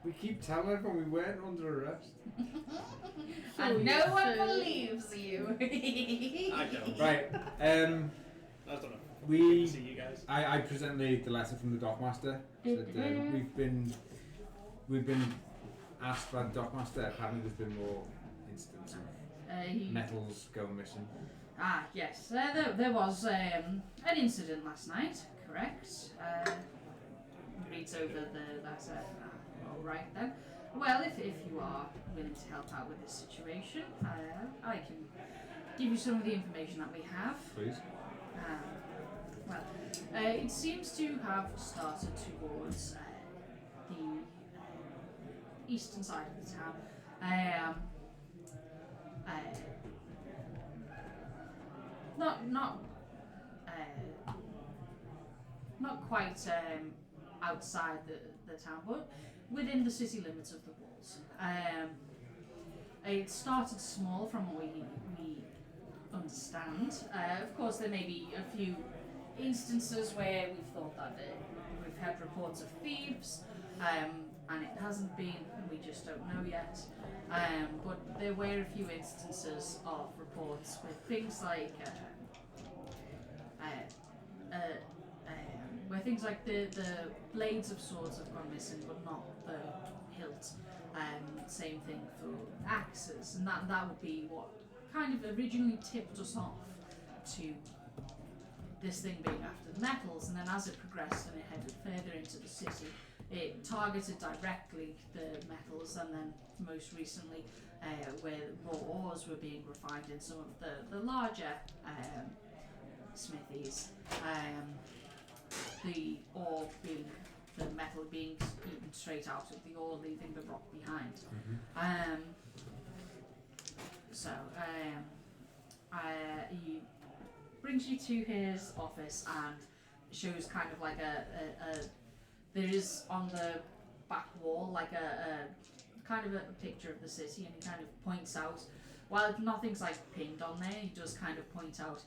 We keep telling everyone we weren't under arrest. And no one So- believes you. I don't. Right. I don't know. We. See you guys. I present the letter from the dockmaster. Said, we've been asked by the dockmaster. Apparently, there's been more incidents of metals going missing. Yes. There was an incident last night, correct? Reads over the letter. All right then. Well, if you are willing to help out with this situation, I can give you some of the information that we have. Please. It seems to have started towards the eastern side of the town. Not quite outside the town, but within the city limits of the walls. It started small from what we understand. Of course, there may be a few instances where we've thought that we've had reports of thieves, and it hasn't been, and we just don't know yet. But there were a few instances of reports with things like where things like the blades of swords have gone missing, but not the hilt. Same thing for axes, and that would be what kind of originally tipped us off to this thing being after the metals, and then as it progressed and it headed further into the city, it targeted directly the metals, and then most recently where raw ores were being refined in some of the larger smithies, the ore being, the metal being eaten straight out of the ore, leaving the rock behind. He brings you to his office and shows kind of like there is on the back wall like a kind of a picture of the city, and he kind of points out, while nothing's like pinned on there, he does kind of point out,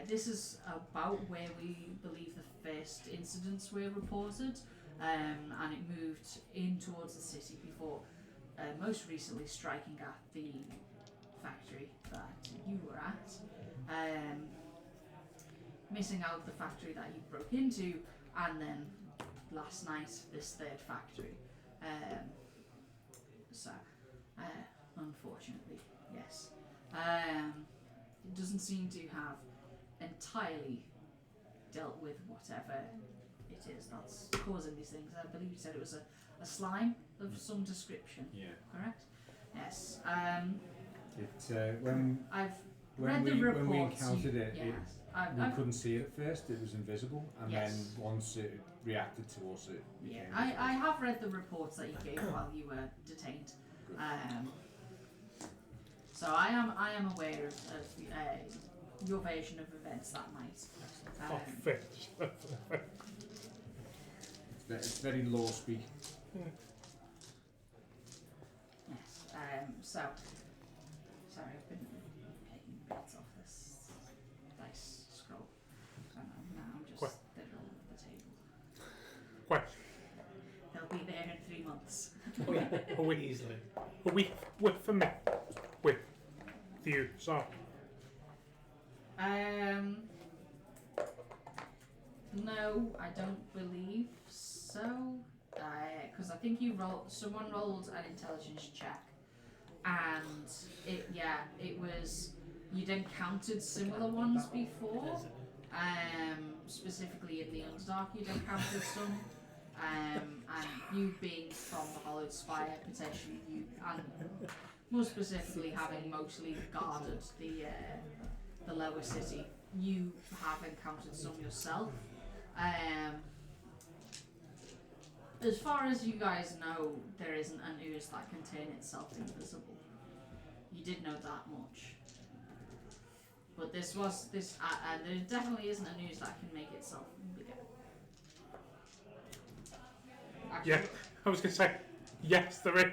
this is about where we believe the first incidents were reported, and it moved in towards the city before most recently striking at the factory that you were at, missing out the factory that you broke into, and then last night this third factory. Unfortunately, yes. It doesn't seem to have entirely dealt with whatever it is that's causing these things. I believe you said it was a slime of some description. Yeah. Correct? Yes. I've read the reports. When we encountered it, yes. we couldn't see it at first. It was invisible, and Yes. then once it reacted to us, it Yeah, became I have read the reports that you gave while you were detained. So I am aware of your version of events that night. It's very law speak. Yes. So sorry, I've been taking bits off this dice scroll. So now I'm just they're all at the table. Question. They'll be there in 3 months. Oh yeah, Are we easily. we're familiar with you, so No, I don't believe so. Because I think someone rolled an intelligence check, and it was, you'd encountered similar ones before. Specifically in the Underdark, you'd encountered some. And you being from the Hollowed Spire, potentially you, and more specifically having mostly guarded the lower city, you have encountered some yourself. As far as you guys know, there isn't an ooze that can turn itself invisible. You did know that much. But there definitely isn't an ooze that can make itself bigger. Actually, yeah, I was gonna say yes, there is.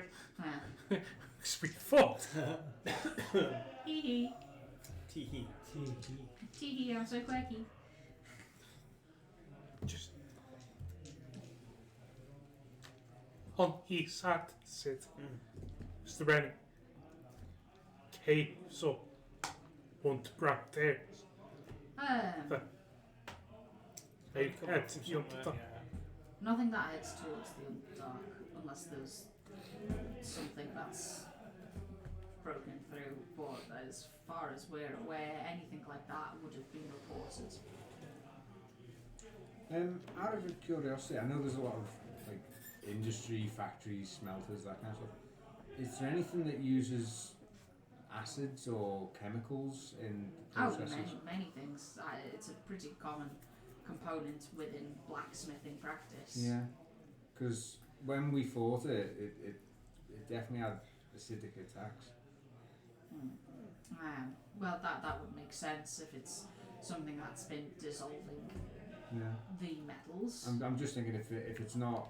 Because we thought. Hee hee. Tee-hee. Tee hee, I'm so quirky. Just on east side of the city, is there any caves or underground areas? They head to the underdark. Nothing that heads towards the Underdark, unless there's something that's broken through. But as far as we're aware, anything like that would have been reported. Out of curiosity, I know there's a lot of like industry, factories, smelters, that kind of stuff. Is there anything that uses acids or chemicals in processes? Many things. It's a pretty common component within blacksmithing practice. Yeah, because when we fought it definitely had acidic attacks. Well, that would make sense if it's something that's been dissolving the metals. I'm just thinking if it's not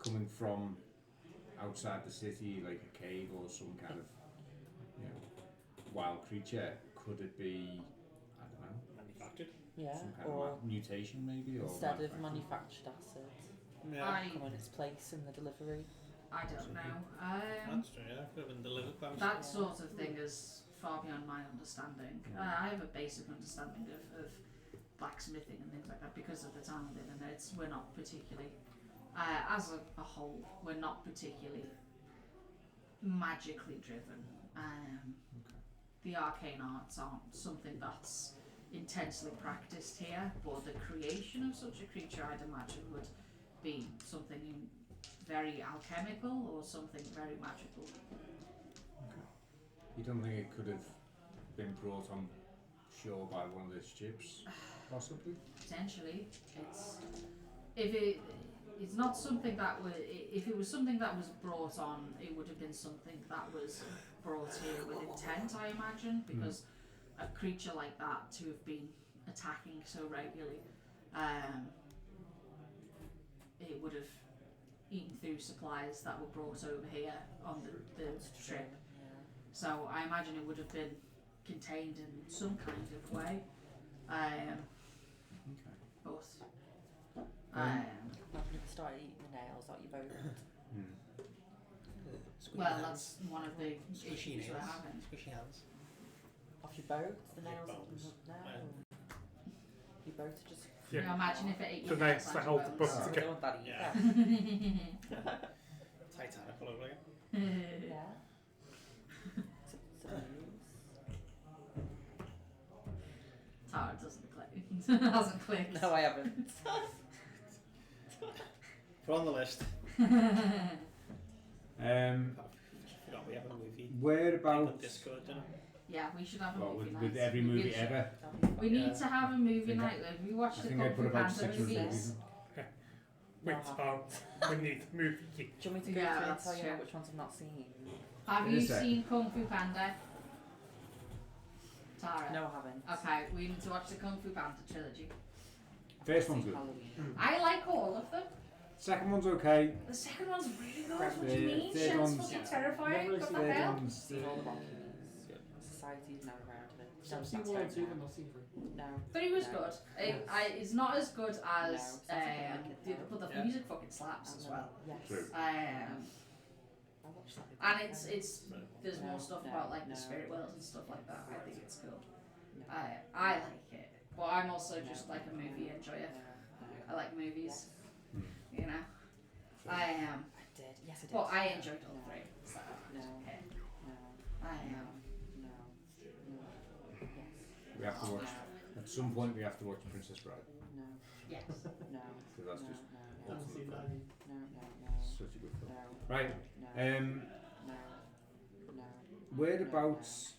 coming from outside the city, like a cave or some kind of wild creature, could it be, I don't know, Manufactured? Yeah, some kind or of mutation maybe, or instead of manufactured acid, come in its place in the delivery. I don't know. That's true, yeah. Could have been delivered by That sort of thing is far beyond my understanding. I have a basic understanding of blacksmithing and things like that because of the town I live in. We're not particularly, as a whole, we're not particularly magically driven. The arcane arts aren't something that's intensely practiced here, but the creation of such a creature, I'd imagine, would be something very alchemical or something very magical. you don't think it could have been brought on shore by one of the ships, possibly? Potentially, it's not something that would. If it was something that was brought on, it would have been something that was brought here with intent, I imagine, because a creature like that to have been attacking so regularly, it would have eaten through supplies that were brought over here on the trip. So I imagine it would have been contained in some kind of way. But Have you started eating the nails out your boat? well, that's one of the Squishy issues we're nails. having. Squishy hands. Off your boat? The nails? bones. No. Your boat are just... Can you imagine if it ate The your nails that hold the bones? boat I together. don't want that Yeah. either. Titanic all over again. Yeah. So Tara doesn't click. Hasn't clicked. no, I haven't. Put on the list. Forgot we have a movie. On Whereabouts? Discord, didn't Yeah, we should have a Well, movie with night. every We movie should- ever. We need Yeah. to have a movie think I- night. Have you watched I the think I Kung put Fu about Panda 600 movies? movies. Wait, we need a movie. Do you want me to go Yeah, through and that's tell you true. which ones I've not seen? Have In you a sec. seen Kung Fu Panda? Tara? No, I haven't. Okay, we need to watch the Kung Fu Panda trilogy. First one's Seen good. Halloween. I like all of them. Second one's okay. The second one's really good. Right, What do you mean? third Shit's one's- fucking Yeah. terrifying. Never really What seen the third hell? one's Seen all the Rockies. Society's never heard of it. I've seen 1 and 2, but not seen 3. No. 3 was No. good. It's not as good as No, sounds like I like it, but the Yeah. music fucking slaps as well. Yes. True. I watched that. And it's there's No, more stuff no, about like no. the spirit world and stuff like that. I think it's good. No. I like it, but I'm also just like a movie enjoyer. I like movies, you know. I am, I did. Yes, I did. but I enjoyed all 3. So No. okay. No. I am. No. No. Yes. We have to watch. At some point, we have to watch Princess Bride No. Yes. No. because that's No. just I haven't seen that. No. such a good film. No. Right. No. No. No. Whereabouts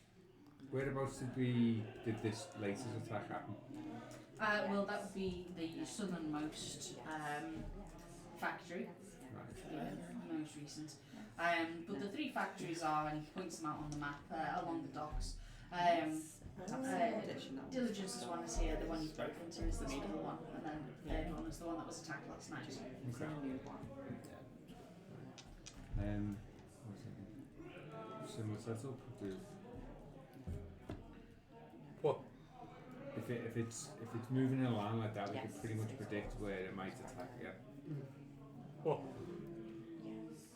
did this latest attack happen? Well, that would be the southernmost factory. Right. Most recent. But the 3 factories are, and he points them out on the map along the docks. Diligence is one is here, the one you broke into is the middle one, and then the third one is the one that was attacked last night. Okay. What was I thinking? similar setup? What? If it's moving in a line like that, we can pretty much predict where it might attack again. What?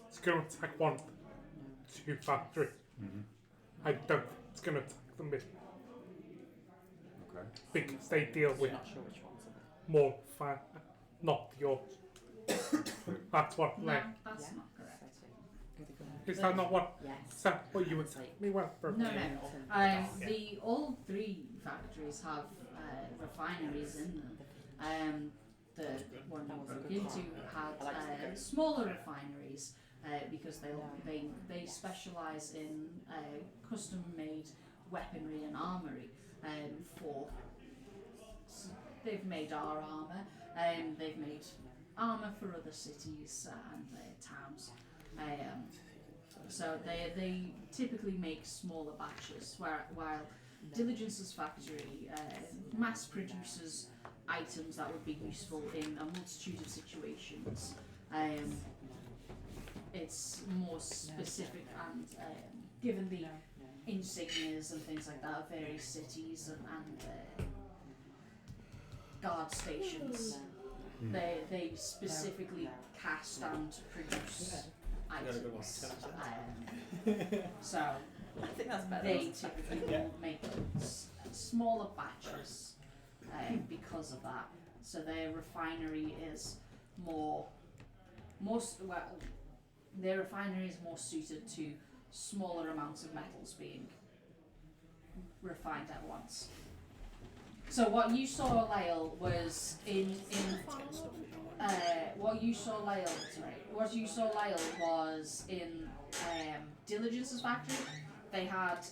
It's going to attack 1, 2 factories. I don't think it's going to attack them Okay. because they deal with Not sure which ones are more fire, not yours. That's what. No, Like, that's Yeah. not correct. is that not what? Yes. Is that what you would say? Me well, bro. No, no. All 3 factories have refineries in them. The one you broke into had smaller refineries because they specialise in custom-made weaponry and armoury. They've made our armour. They've made armour for other cities and towns. So they typically make smaller batches, while Diligence's factory mass produces items that would be useful in a multitude of situations. It's more specific and given the insignias and things like that of various cities and guard stations, they specifically cast and produce items. So I think that's better. they typically will make smaller batches because of that. So their refinery is their refinery is more suited to smaller amounts of metals being refined at once. So what you saw, Lyle, was what you saw, Lyle, was in Diligence's factory. They had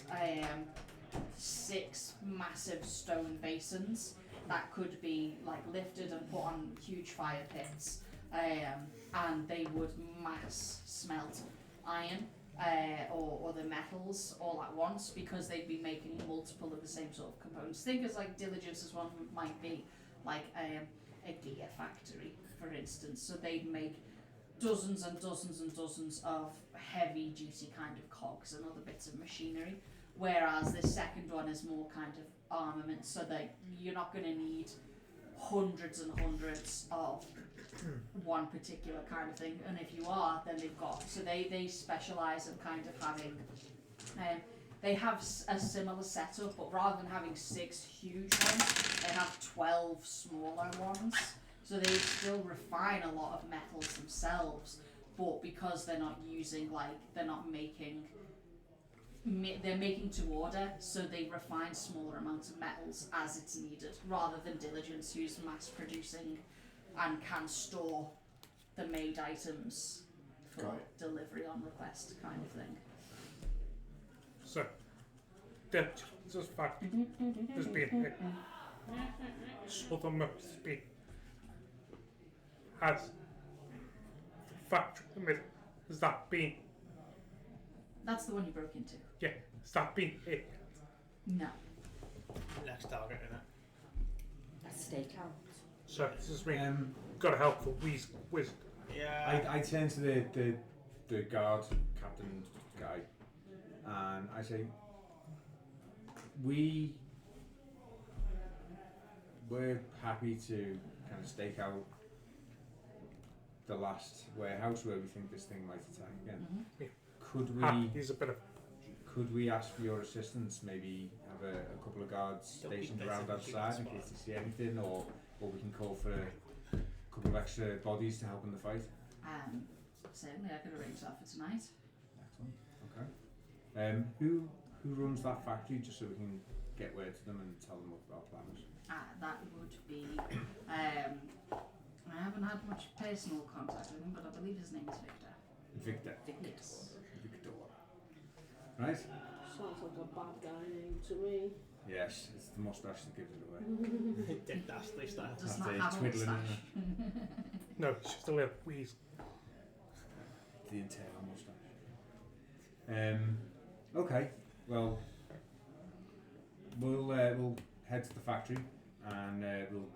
6 massive stone basins that could be like lifted and put on huge fire pits, and they would mass smelt iron or other metals all at once because they'd be making multiple of the same sort of components. Think as like Diligence's one might be like a gear factory, for instance. So they'd make dozens and dozens and dozens of heavy duty kind of cogs and other bits of machinery, whereas the second one is more kind of armament, so that you're not going to need hundreds and hundreds of one particular kind of thing, and if you are, then they specialise in kind of having they have a similar setup, but rather than having 6 huge ones, they have 12 smaller ones. So they still refine a lot of metals themselves, but because they're not they're making to order, so they refine smaller amounts of metals as it's needed, rather than Diligence, who's mass producing and can store the made items for delivery on request kind of thing. So, Diligence's factory has been hit. Southernmost has been. Has the factory in the middle, has that been? That's the one you broke into. Yeah, has that been hit? No. Next target, innit? A stakeout. So this is me. Got a helpful wizard. Yeah. I turn to the guard captain guy, and I say, we're happy to kind of stake out the last warehouse where we think this thing might attack again. He's a bit of. Could we ask for your assistance? Maybe have a couple of guards stationed around outside in case they see anything, or we can call for a couple of extra bodies to help in the fight. Certainly, I could arrange that for tonight. Excellent. Okay. Who runs that factory, just so we can get word to them and tell them what our plan is? That would be. I haven't had much personal contact with him, but I believe his name is Victor. Victor. Yes. Victor. Right? Sounds like a bad guy name to me. Yes, it's the moustache that gives it away. Dick Dastardly style. Does not That's have a twiddling in moustache. No, it's just a little wheeze. The internal moustache. Okay, well, we'll head to the factory and we'll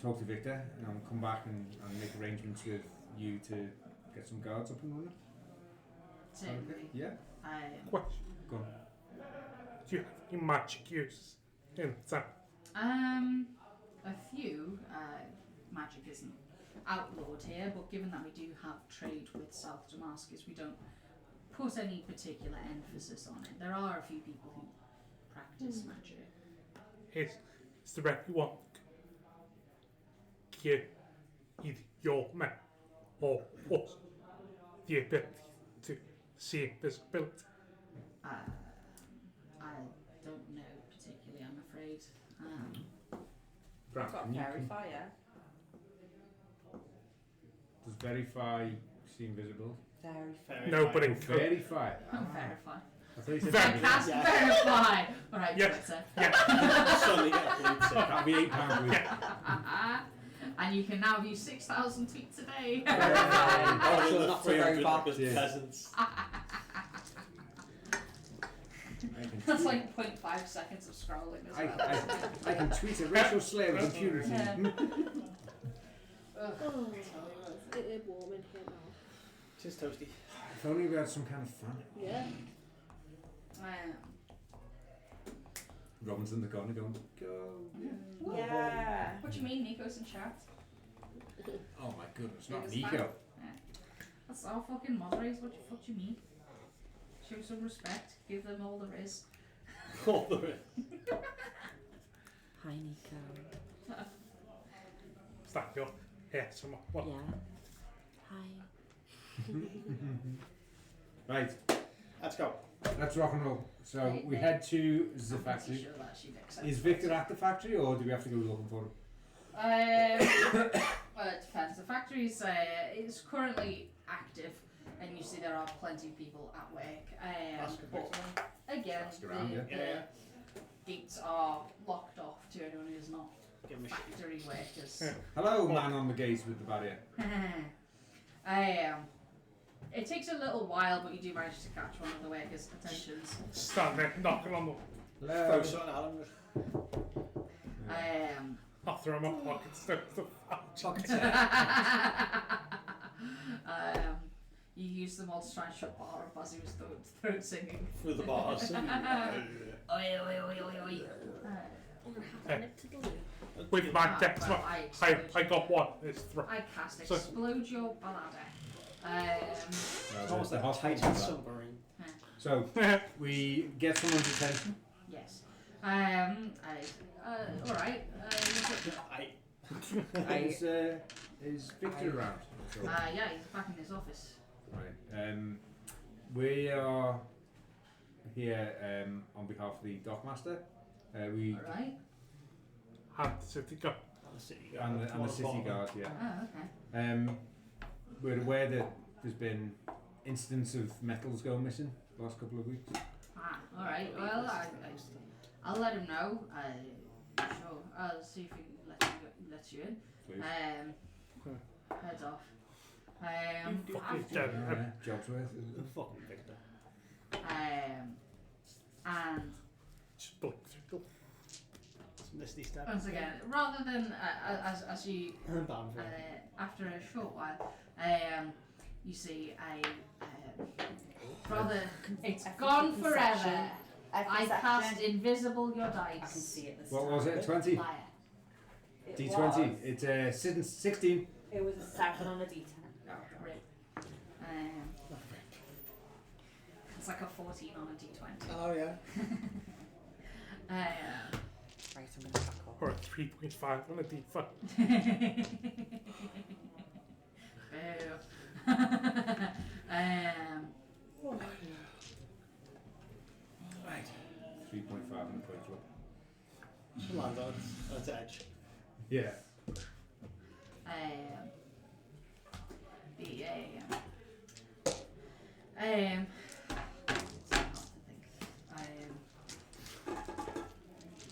talk to Victor and come back and make arrangements with you to get some guards up and running. certainly. Yeah. Question. Go on. Do you have any magic uses in town? A few. Magic isn't outlawed here, but given that we do have trade with South Damascus, we don't put any particular emphasis on it. There are a few people who practice magic. Is there anyone give either your men or us the ability to see invisibility? I don't know particularly, I'm afraid. Brad, I've got can you verify, yeah. does verify seem visible? Verify. No, but in Verify. I'll verify. I thought you said Ver- I cast Yeah. verify! Alright, Yes. Twitter. Suddenly get a blue tick. That'll be £8 with And you can now view 6,000 tweets a day. Oh, Sure, the not so very 300 far. Yeah. peasants. That's like 0.5 seconds of scrolling as I, well. I can tweet a racial slur with impunity. Yeah. Oh, it's warm in here now. Tis toasty. If only we had some kind of fun. Yeah. Robin's in the corner going, go. Yeah. What do you mean, Nico's in chat? Oh my goodness, not Biggest Nico. fan. That's our fucking moderators. What the fuck do you mean? Show some respect. Give them all there is. All the rest. Hi, Nico. Is that your ASMR? What? Yeah. Hi. Right, Let's go. let's rock and roll. So Right, we then. head to the I'm pretty factory. sure that she'd accept Is that. Victor at the factory or do we have to go looking for him? Well, it depends. The factory is currently active, and you see there are plenty of people at work. Ask a But again, Ask around, the yeah. gates are locked off to anyone who's not Give him a shit. factory workers. Yeah. Hello, man on the gates with the barrier. It takes a little while, but you do manage to catch one of the workers' attentions. Stand there knocking on the. Throw Hello. something at him. I'll throw my pockets down the Pockets. You use them all to try and shut bar up as he was throat singing. Through the bars. Oi, oi, oi, oi, oi. With my Ah, depth. well, I got one. It's throw. I cast So- Explode Your Bladder. It's almost the like a hospital. Titan submarine. So we get someone's attention. Yes. Alright. Is Victor around? Yeah, he's back in his office. Right. We are here on behalf of the dockmaster. We Alright. And the city go. and the city guard. Yeah. Oh, okay. We're aware that there's been incidents of metals going missing the last couple of weeks. Alright. Well, I'll let him know. Sure. I'll see if he can let you in. Please. Heads off. Fucking dead. Job's worth. Fucking Victor. And Just blink through. It's Misty step. once again, rather than as you Bam for after a short while, you see a rather it's gone forever. I cast invisible your dice. I can see it this What time. was it? 20? Liar. It D20. was. It's 16. It was a 7 on a D10. Rip. It's like a 14 on a D20. Oh yeah. Right, I'm going to back off. Or a 3.5 on a D5. Boo. Right. 3.5 on the point flip. Land on its edge. Yeah.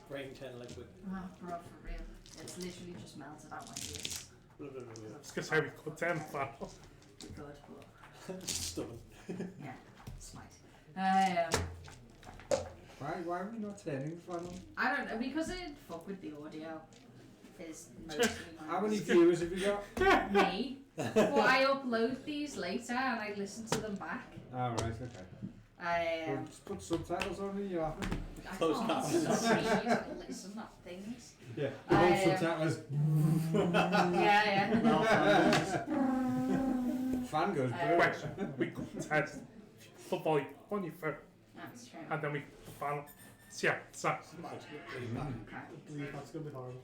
Rain 10 liquid. Oh, bro, for real. It's literally just melted out my ears. Blah, blah, blah, blah. It's because how we cut them far. Good, but Stubborn. yeah, smite. Why are we not turning the fan on? I don't know, because it fuck with the audio. is mostly How many mine. viewers have you got? Me. Well, I upload these later and I listen to them back. Oh, right, okay. Well, just put subtitles on it, you're laughing. I Close can't captions. read and listen at things. Yeah, the whole Um, subtitle is Yeah. fan goes Uh, blue. Question. We could test the volume on your phone, That's true. and then we found. Yeah, so. Okay. That's gonna be horrible.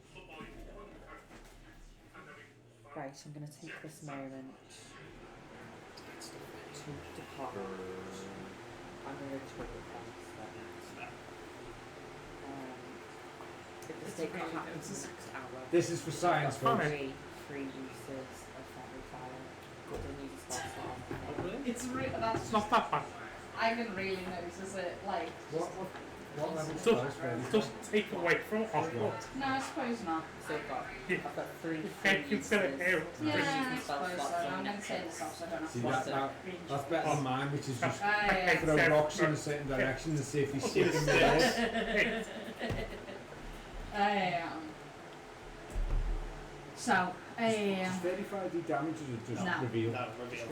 Right, I'm going to take this moment to depart. I'm going to talk about if the It's statement really happens in good. the next hour, This is for science, folks. free uses of fairy fire. Got the new spell It's that's It's not that bad. I can really notice it. Like, What level Just, spells for just take away from Oswald. no, I suppose not. So I've got, Yeah. I've got 3 You free can uses. consider here. Yeah, I spell suppose slots so. on I'm the going to say this off so I don't have See, to that's watch better than mine, which is just it. throw rocks in a certain direction and see if they stick in the air. So, Does 35d damage or is it just No. reveal? No, reveal.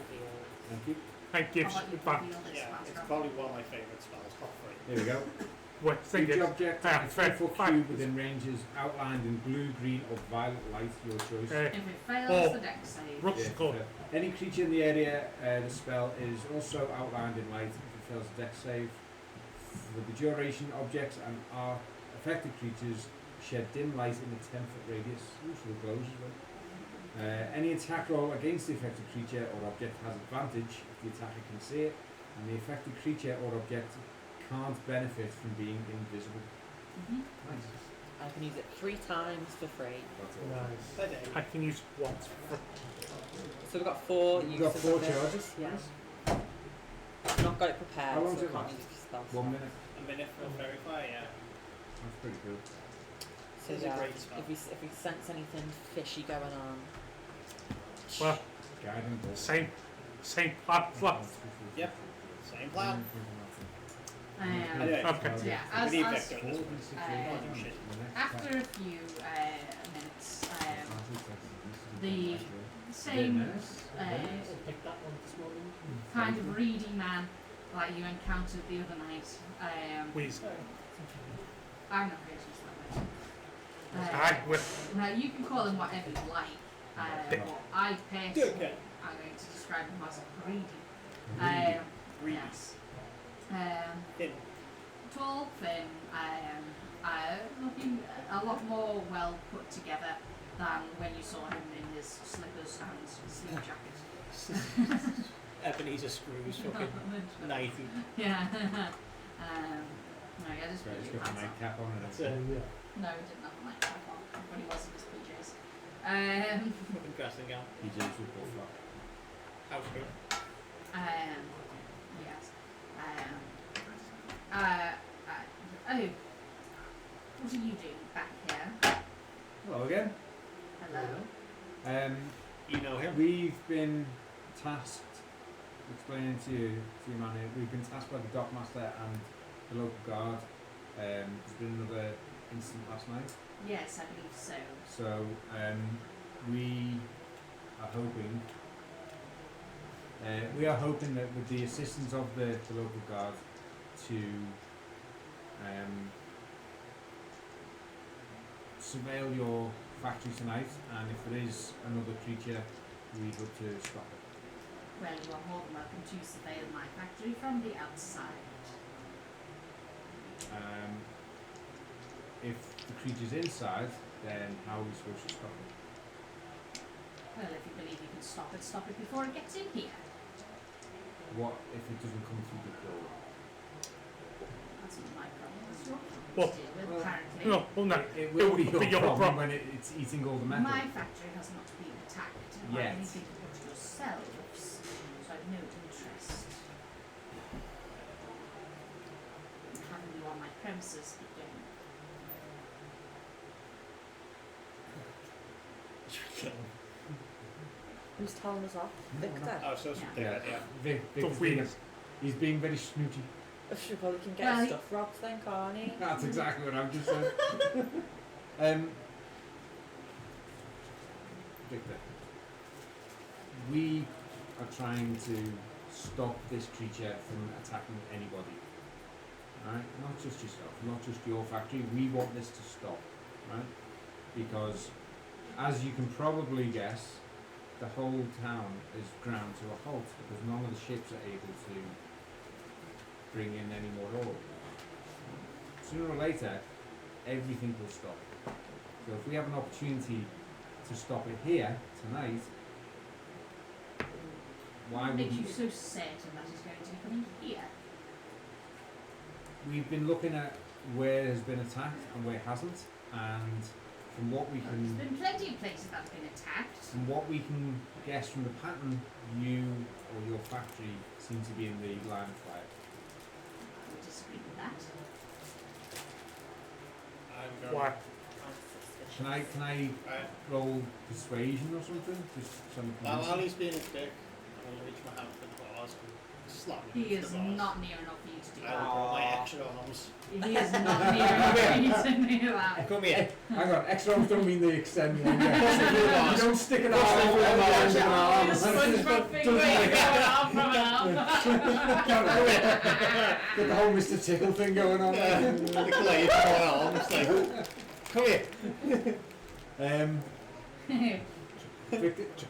Thank you. And gives I'll let you back. reveal this Yeah, last it's round. probably one of my favourite spells, top 3. Here we go. What thing Each is, object in a 3-foot cube within ranges outlined in blue, green or violet light, your choice. If it fails Oh. the dex save, What's Yeah, it called? any creature in the area, the spell is also outlined in light if it fails a dex save. For the duration, objects and are affected creatures shed dim light in a 10-foot radius, usually glows as well. Any attack roll against the affected creature or object has advantage if the attacker can see it, and the affected creature or object can't benefit from being invisible. Nice. I can use it 3 times for free. That's all. Nice. I can use what? So we've got 4 You've uses got 4 of it. charges. Yes. I've not got it prepared, How long so does I it can't last? use it for spell 1 slot. minute. A minute for a fairy fire, yeah. That's pretty cool. So It's a yeah, great spell. if we sense anything fishy going on, Well, Guiding bolt. same plan as last. Yep. Same plan. Okay. Anyway, Okay. Yeah, we as, need as Victor in this one. Shit. after a few minutes, the same Pick that one this morning. kind of reedy man like you encountered the other night. Please. I'm not going to use that word. I will. Now you can call him whatever you like. But I personally Okay. am going to describe him as greedy. Greedy. Yes. Thin. Tall, thin, looking a lot more well put together than when you saw him in his slippers and sleeve jacket. Ebenezer Scrooge, fucking knifey. Yeah. No, yeah, just Right, put just your got the pants on. nightcap on and So, everything. yeah. No, he didn't have a nightcap on when he was in his PJs. Fucking dressing gown. He did super flat. House room. Yes. Oh, what are you doing back here? Hello again. Hello. You know him. We've been tasked, explaining to you man here, we've been tasked by the dockmaster and the local guard. There's been another incident last night. Yes, I believe so. So we are hoping that with the assistance of the local guard to surveil your factory tonight, and if there is another creature, we hope to stop it. Well, you are more than welcome to surveil my factory from the outside. If the creature's inside, then how are we supposed to stop it? Well, if you believe you can stop it before it gets in here. What if it doesn't come through the door? That's not my problem. That's your problem Well, to deal with, apparently. No, well, no. It will be would your problem when it's eating all the metal. My factory has not been attacked by Yet. anything but yourselves, so I have no interest in having you on my premises again. who's telling us off? Victor. Oh, so Yeah. yeah. Vic's he's being very snooty. She probably can get Well, her he- stuff robbed then, can't he? That's exactly what I've just said. Victor. We are trying to stop this creature from attacking anybody. Right? Not just yourself, not just your factory. We want this to stop. Right? Because, as you can probably guess, the whole town is ground to a halt because none of the ships are able to bring in any more ore. Sooner or later, everything will stop. So if we have an opportunity to stop it here tonight, why What would makes you so certain that it's going to be coming here? We've been looking at where has been attacked and where hasn't, and from what we There's can been plenty of places that have been attacked. from what we can guess from the pattern, you or your factory seem to be in the line of fire. I would disagree with that. I'm going. Why? Can I roll persuasion or something? Just some While he's being a dick, I'm going to reach my hand for the bars and slap him He into is the bars. not near enough for you to do I will that. draw my extra arms. He is not near enough for you to do that. Come here. Hang on, extra arms don't mean they extend one. Yeah. You don't stick it Cross out over over the the arms. arm. SpongeBob finger going arm from an arm. Got the whole Mr. Tickle thing going on. The glade on one arm. It's like, come here. Victor,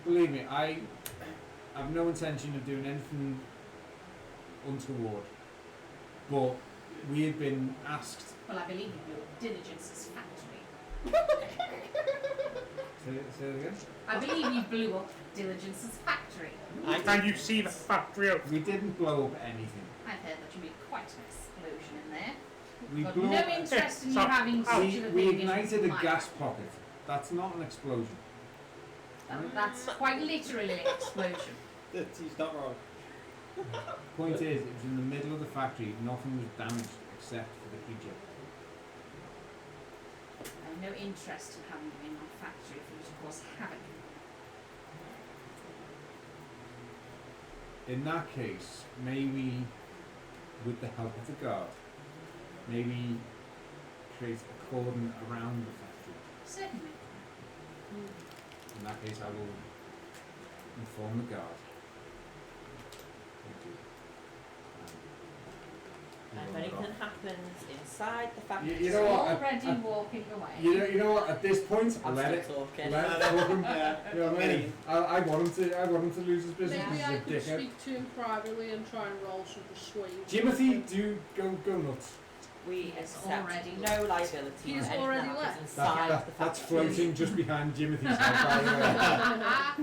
believe me, I have no intention of doing anything untoward. But we have been asked. Well, I believe you blew Diligence's factory. Say it again. I believe you blew up Diligence's factory. Can you see the factory out? We didn't blow up anything. I've heard that you made quite an explosion in there. We Got blew no up. interest in you Stop. having such a We thing ignited a as gas pocket. That's not an explosion. That's quite literally an explosion. He's not wrong. Point is, it was in the middle of the factory. Nothing was damaged except for the creature. I have no interest in having you in my factory for you to cause havoc. In that case, maybe, with the help of the guard, maybe create a cordon around the factory. Certainly. In that case, I will inform the guard. Thank you. And if anything happens inside the factory, You know what? Already walking away. You know what? At this point, I'm let still it. talking. Let it talk him. Yeah. You know what I mean? I want him to lose his business. Maybe I He's a could dickhead. speak to him privately and try and roll some persuasion. Jimothy, do go nuts. We He is accept already no liability He for is anything already that left. happens inside the That's factory. floating just behind Jimothy's head, by the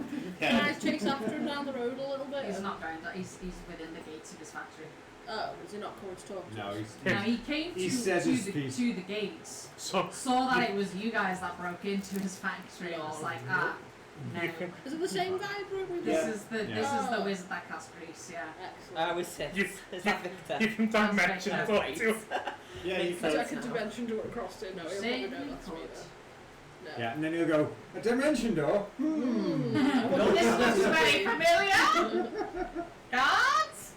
way. Can I chase after him down the road a little bit? He's not going to, he's within the gates of his factory. Oh, is he not coming to talk to No, us? he's. Now he came He to, said his to, the, piece. to the gates, So saw that it was you guys that broke into his factory and was like, ah, no. you can, Is it the same guy who broke me This down? is the Yeah. this is the Oh. wizard that casts grease, yeah. Excellent. was six. You- Is that Victor? you can dimension That's it right. too. Yeah, you So I could. can dimension door across it. No, he'll probably know Certainly that's me could. then. No. Yeah, and then he'll go, a dimension door? This looks very familiar. Guards.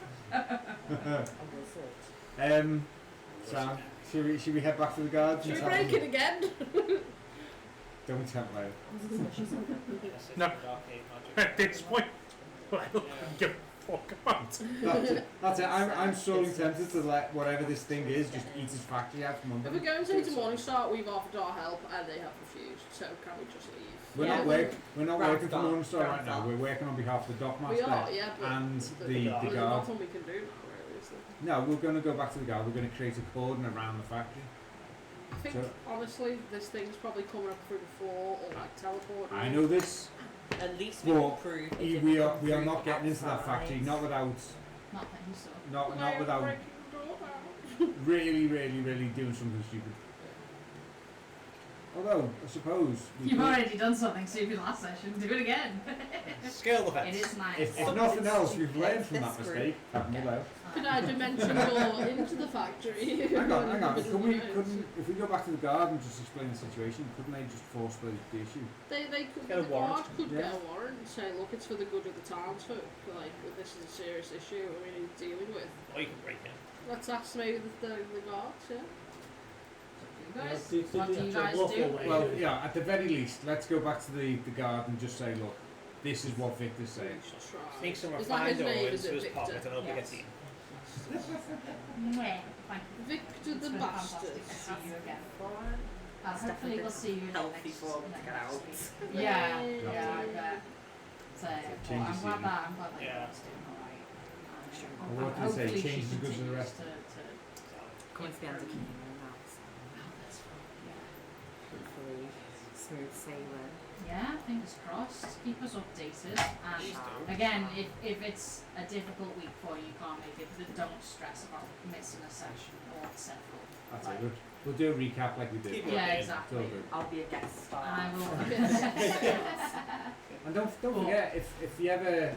So, should we head back to the guards? Should we and break tell it again? them- Don't tell them. No. At this point, well, I don't give a fuck about it. That's it. I'm sorely tempted to let whatever this thing is just eat his factory out from under If we're me. going to the Morning Star, we've offered our help and they have refused. So can we just leave? We're Yeah. not working for Round Morningstar right now. start. We're working on behalf of the We dockmaster are, yeah, but and the the there's guard. nothing we can do now, really, is there? No, we're going to go back to the guard. We're going to create a cordon around the factory. I think, So- honestly, this thing's probably coming up through the floor or like teleporting. I know this. At least we Well, can prove it We didn't are come we are through not the getting into that outside. factory. Not without Not that you saw. not without breaking the door down. really doing something stupid. Although I suppose we You've could- already done something stupid last session. Do it again. Scale the It fence. is nice. if Something nothing else, we've stupid learned from this that group. mistake. Haven't we, though? Could I dimension door into the factory? Hang on. Couldn't Couldn't if we go back to the guard and just explain the situation? Couldn't they just force the issue? They could Get a the warrant. guard could Yeah. get a warrant and say, look, it's for the good of the townsfolk. Like, this is a serious issue we need dealing with. Or you can break it. Let's ask maybe the guards, yeah. guys? Do What do you guys waffle do? way. Well, yeah, at the very least, let's go back to the guard and just say, look, this is what Victor's saying. Sneak some Is that refined his name? oil Is into it his pocket Victor? and hope he Yes. gets eaten. Mwah. Thank you. Victor It's the been Bastard. fantastic to see you again. It's Hopefully definitely we'll see you healthy next, for him to get next out. week. Yeah, Yay. yeah, I bet. So, change but the I'm glad scenery. that Yeah. God's doing alright. I'm sure. Well, what do they say? Hopefully Change she is good as the continues rest. to Coming to the end of improve. chemo now, so Oh, that's fun. Yeah. hopefully smooth sailing. Yeah, fingers crossed. Keep us updated. And again, if it's a difficult week for you, you can't make it, then don't stress about missing a session or several. That's it. We'll do a recap like we did. Keep Yeah, updated. It's all exactly. good. I'll be a guest star. And I will. And don't forget, if you ever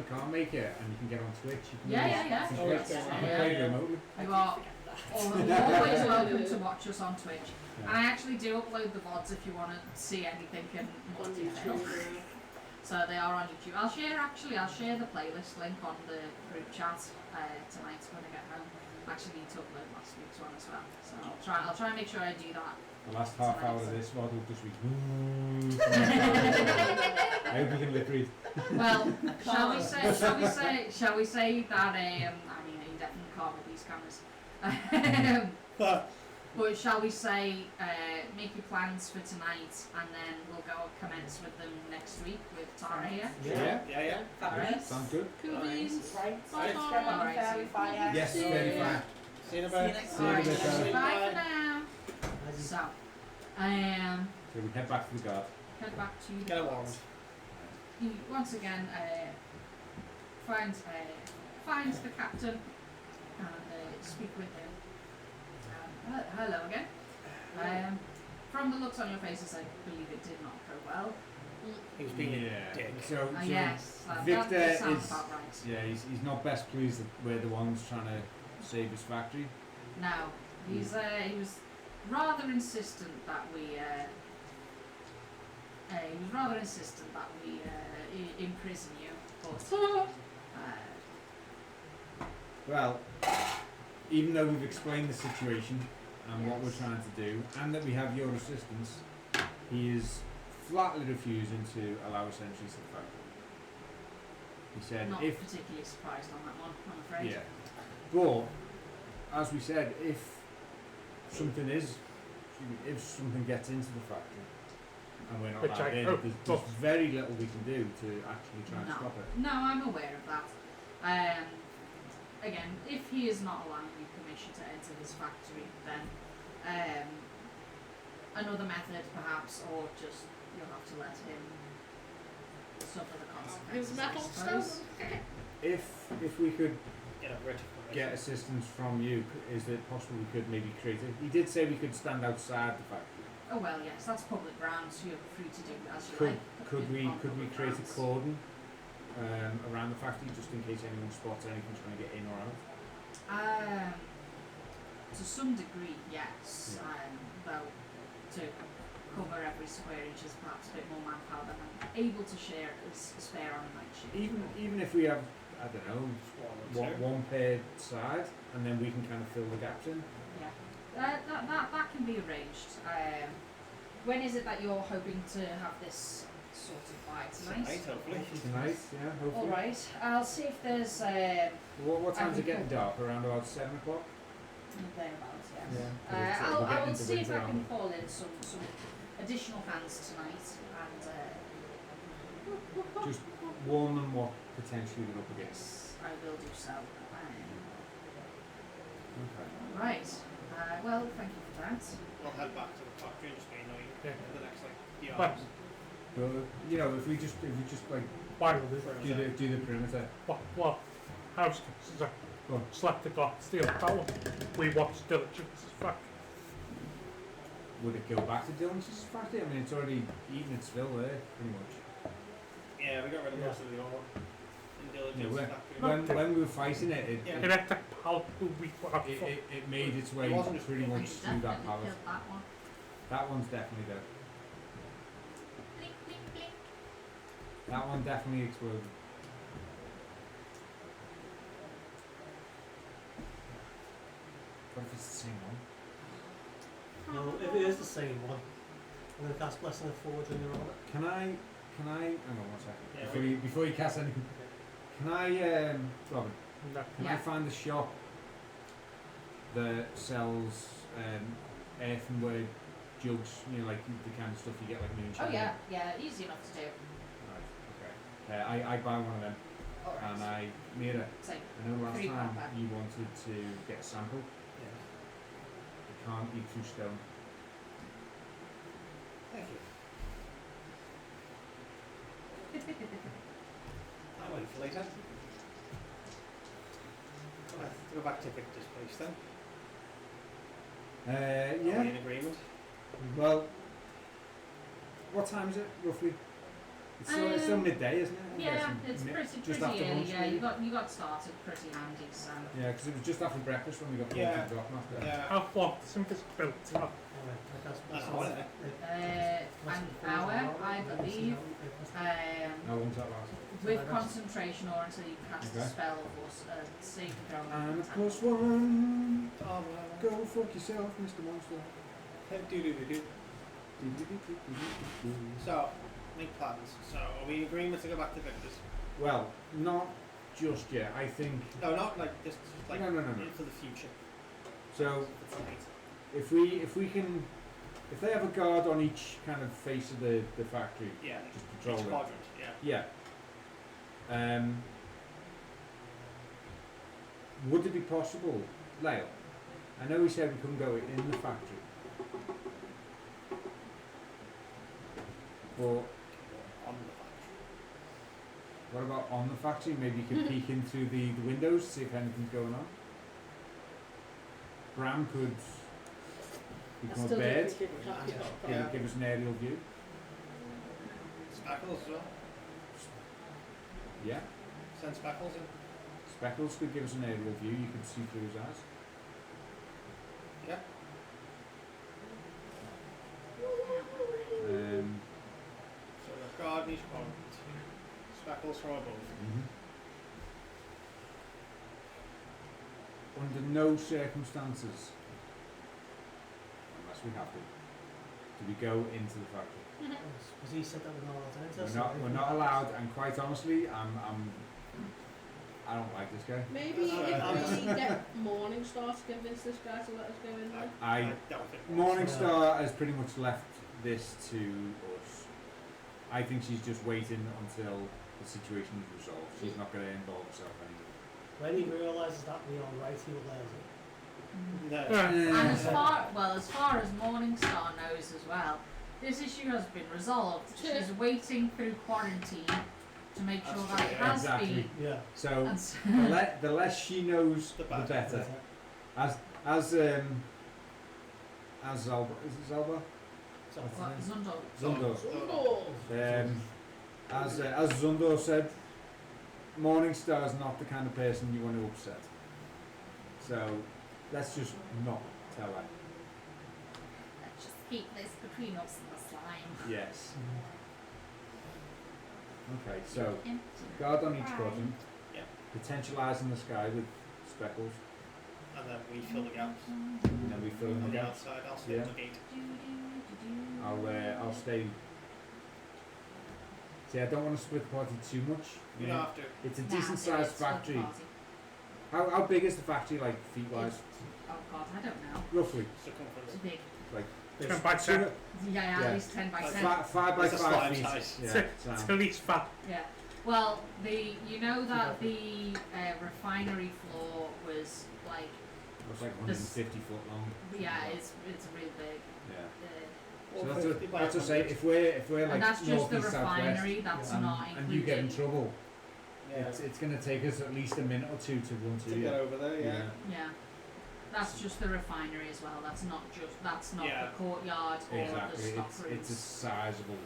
can't make it and you can get on Twitch, you can Yeah. you can Oh, play- okay. you can Yeah. play remotely. You are always welcome to watch us on Twitch. And I actually do upload the VODs if you want to see anything in more On detail. YouTube. So they are on YouTube. I'll share the playlist link on the group chat tonight when I get home. I actually need to upload last week's one as well. So I'll try and make sure I do that. The last half hour of this VOD will just be. I hope you can lip read. Well, shall we say that I mean you definitely can't with these cameras. But shall we say make your plans for tonight and then we'll go commence with them next week with Tara here? Yeah. Alright. Sounds good. Cool beans. Right. Bye, Right. Tara. Alright, Yes, See very ya. fine. See you in a See you bit. next See you in a Alright, bit, bye Tara. for now. So, So we head back to the guard. head back to the Get a boat. warrant. You once again find the captain and speak with him. Hello again. From the looks on your faces, I believe it did not go well. He was being a dick. So Yes, that Victor sounds is. about right. Yeah, he's not best pleased that we're the ones trying to save his factory. Now, he was rather insistent that we imprison you, but Well, even though we've explained the situation and what we're Yes. trying to do, and that we have your assistance, he is flatly refusing to allow us entry to the factory. He said not if particularly surprised on that one, I'm afraid. yeah, but as we said, if something gets into the factory and we're not Which allowed I in, hope there's does. very little we can do to actually try and No. stop it. No, I'm aware of that. Again, if he is not allowing you permission to enter his factory, then another method perhaps, or just you'll have to let him suffer the consequences. His I metal suppose. stone. If we could Rid. get assistance from you, is it possible we could maybe create it? He did say we could stand outside the factory. Oh well, yes, that's public grounds. So you're free to do as you Could like. could we on could we public create a grounds. cordon around the factory just in case anyone spots anything trying to get in or out? To some degree, yes. Yeah. Though to cover every square inch is perhaps a bit more manpower than I'm able to spare on a night shift. Even if we have, I don't know, one per side, and then we can kind of fill the gaps in. Yeah, that can be arranged. When is it that you're hoping to have this sorted by tonight? Tonight, hopefully. Tonight, yeah, hopefully. All right. I'll see if there's What time's it think getting we'll- dark? Around about 7 o'clock? thereabouts. Yes. Yeah, 'cause it's, I we're getting will into see if winter, I aren't can call in some additional hands tonight and. Just warn them what potentially we're up against. Yes, I will do so. Okay. Right. Well, thank you for that. We'll head back to the factory and just be annoying Yeah. for the next few But hours. Well, you know, if we just like why do the perimeter. what house is that? Go on. Slap the God steal power. We watch diligence fact. Would it go back to Dylan's factory? I mean, it's already eaten its fill there, pretty much. Yeah, we got rid of most of the ore. Yeah, Intelligence. when we were fighting it, Yeah. In that pal who we put up for. it made its way It wasn't just pretty You much through that definitely pallet. killed that one. That one's definitely dead. Blink, blink, blink. That one definitely exploded. What if it's the same one? Well, if it is the same one, I'm going to cast Blessing of Forge on your armor. Can I, hang on one second, Yeah, before you cast anything, can I, Robin, No. can I find the shop that sells earthenware jugs, you know, like the kind of stuff you get like moonshine? Oh yeah, yeah, easy enough to do. Right, okay. I buy one of them, Alright. and Mira, So, I know last Free time copper. you wanted to get a sample. Yeah. You can't eat through stone. Thank you. I'll wait for later. Right, go back to Victor's place then. Are we Yeah. in agreement? Well, what time is it roughly? It's still midday, isn't it? I'm yeah, guessing it's pretty just after early. lunch, Yeah, maybe? you got started pretty handy. So. Yeah, because it was just after breakfast when we got Yeah. to the dockmaster. Yeah. How far something's built up? Alright, I cast An Blessing hour, of isn't it? An hour, I believe. How long's that last? With concentration or until you cast a Okay. spell or save throw. And of course, one. Oh, Go fuck yourself, Mr. Monster. do. So, make plans. So, are we in agreement to go back to Victor's? Well, not just yet. I think. No, not like this. Like No. for the future. So For tonight. if we can, if they have a guard on each kind of face of the factory, Yeah. just patrol Each it. quadrant. Yeah. Yeah. Would it be possible, Lyle? I know we said we couldn't go in the factory, but On the factory. what about on the factory? Maybe you could peek in through the windows, see if anything's going on. Bram could become a bird, Yeah. give us an aerial view. Speckles as well. Yeah. Send Speckles in. Speckles could give us an aerial view, you could see through his eyes. Yeah. So the guard in each quadrant. Speckles from above. Under no circumstances, unless we have to, do we go into the factory. Because he said that we're not allowed to enter. We're not allowed, and quite honestly, I don't like this guy. Maybe That's if we get Morningstar to convince this guy to let us go in there. I doubt it. Morningstar has pretty much left this to us. I think she's just waiting until the situation is resolved. She's not going to involve herself anymore. When he realises that we are right, he will let us in. No. And as far as Morningstar knows as well, this issue has been resolved. She's waiting through quarantine to make sure That's that it true, has exactly. been. Yeah. So And so the less she knows, The the better. better. As Zalba, is it Zalba? So, what, Zundo? Zundo. As Zundo said, Morningstar is not the kind of person you want to upset. So let's just not tell her. Let's just keep this between us and the slime. Yes. Okay, so guard on each quadrant. Yeah. Potential eyes in the sky with speckles. and then we fill the gaps. And then we fill in On the the gaps. outside, I'll stay Yeah. at the gate. I'll stay. See, I don't want to split the party too much. You don't have to. It's a decent sized factory. How big is the factory, like feet wise? Oh god, I don't know. Roughly. Circumference. It's big. Like 10 by 10. Yeah, Yeah. at least 10 by 10. 5 by It's a 5 slime feet. size. Yeah, It's sound. at least fat. Yeah. Well, you know that the refinery floor was like, It's like 150 foot long. yeah, it's real big. Yeah. Uh, So Or that's 50 by what I say. 100. If we're like and that's just north the east southwest, refinery. That's not and included. you get in trouble, Yeah. it's going to take us at least a minute or two to run To to get you. over there, yeah. Yeah. That's just the refinery as well. That's not Yeah. the courtyard or Exactly. the stock It's rooms. a sizable.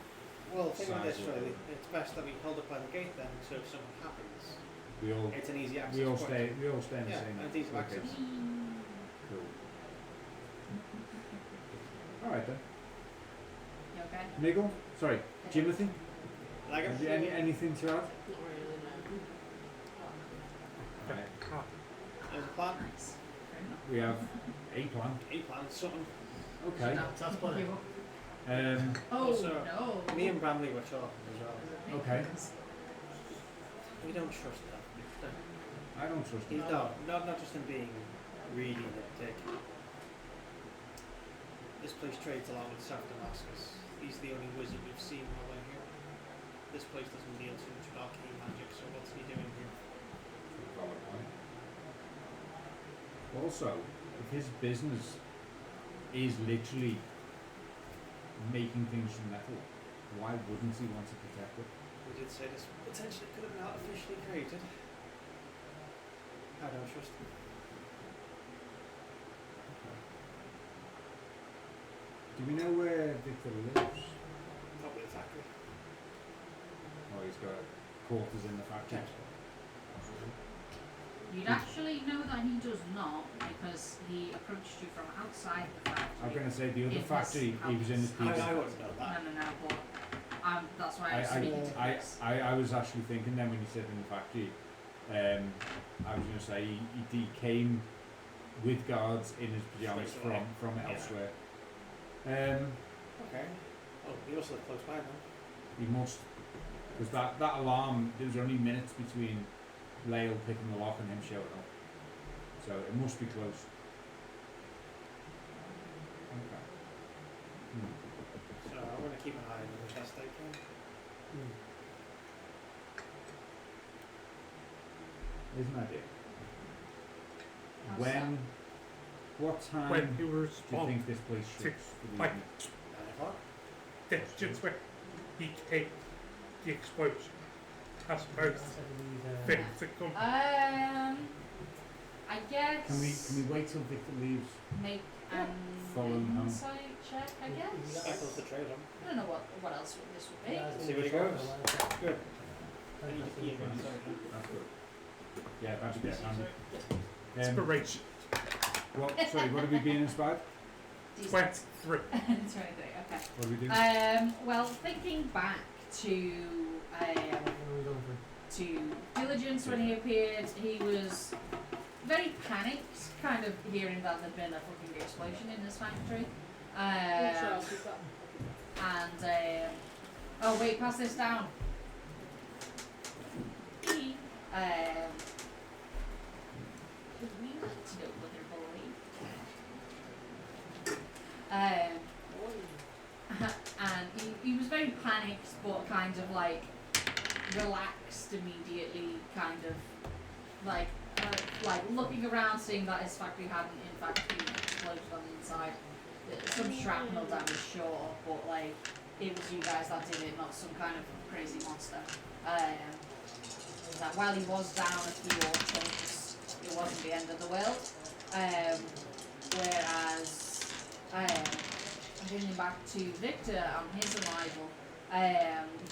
Well, think of this Sizable. really. It's best that we hold up by the gate then, so if something happens, We all it's an easy access we all point. stay in the Yeah, same. and it's easy location. access. Cool. All right then. You okay? Nigel, sorry, Jimothy. Like Have you anything to add? Not really, no. Right. There's a plan. Nice. Fair enough. We have a plan. A plan, something. Okay. That's funny. Oh Also, no. Me and Bramley were talking as well. Okay. We don't trust that. I don't trust He's him. not just him being greedy and a dick. This place trades a lot with South Damascus. He's the only wizard we've seen while we're here. This place doesn't deal too much with arcane magic, so what's he doing here? Valid point. Also, if his business is literally making things from metal, why wouldn't he want to protect it? We did say this potentially could have been artificially created. I don't trust him. Do we know where Victor lives? Probably the factory. Oh, he's got quarters in the factory. You'd actually know that he does not because he approached you from outside the factory. I'm going to say the In other his factory, he was in his house. pizza. I wouldn't know that. No, but that's why I was speaking to Chris. I was actually thinking then when you said in the factory, I was going to say he came with guards in his pyjamas Straight away. from Yeah. elsewhere. Okay. Oh, he also lived close by then. He must, because that alarm, there was only minutes between Lael picking the lock and him showing up, so it must be close. Okay. So I'm going to keep an eye on the chest I can. Here's an idea. How's When, what time When you do you respond think this place shuts for the like evening? 9 o'clock? distance where he came, the explosion, I suppose, fit to come. I guess. Can we wait till Victor leaves? make Follow him an home. insight check? I guess. Echoes the trail him. I don't know what else this would be. See where he goes. Good. I need to pee again, That's sorry. good. Yeah, that's good. Inspiration. Sorry, what have we been inspired? 23. 23, okay. What are we doing? Well, thinking back to Diligence when he appeared, he was very panicked, kind of hearing that there'd been a fucking explosion in this factory. Oh wait, pass this down. He, would we like to know whether boy? And he was very panicked, but kind of like relaxed immediately, kind of like looking around, seeing that his factory hadn't in fact been exploded on the inside. Some shrapnel damage, sure, but like it was you guys that did it, not some kind of crazy monster. That while he was down a few old chunks, it wasn't the end of the world. Whereas bringing back to Victor on his arrival,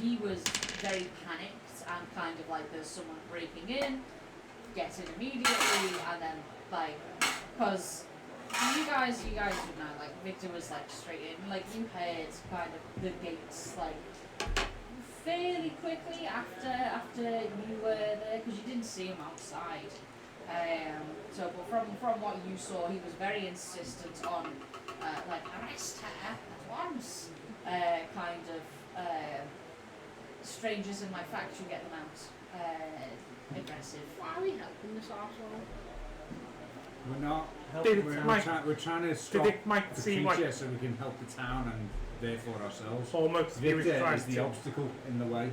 he was very panicked and kind of like there's someone breaking in, gets in immediately, and then like, because you guys would know, like Victor was like straight in, like you heard kind of the gates like fairly quickly after you were there, because you didn't see him outside. But from what you saw, he was very insistent on like arrest her at once. Kind of strangers in my factory, get them out. Aggressive. Why are we helping this arsehole? We're not. We're trying to stop it might the seem creature like so we can help the town and therefore ourselves. almost he was Victor trying is the to obstacle in the way.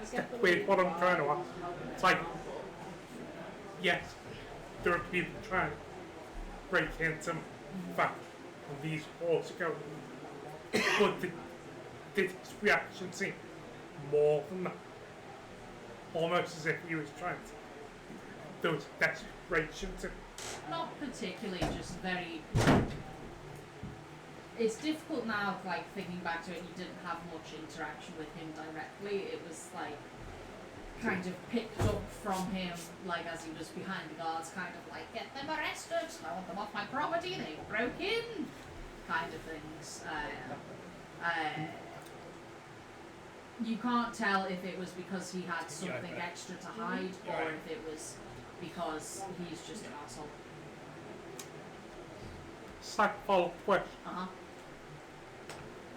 step with what I'm trying to ask. It's like, yes, there are people trying to break into fact and these walls go, but did his reaction seem more than that? Almost as if he was trying to, there was desperation to. Not particularly, just very. It's difficult now, like thinking back to it. You didn't have much interaction with him directly. It was like kind of picked up from him, like as he was behind the guards, kind of like get them arrested. I want them off my property. They broke in, kind of things. You can't tell if it was because he had something extra to hide, or if it was because he's just an asshole. Second follow-up question. Uh-huh.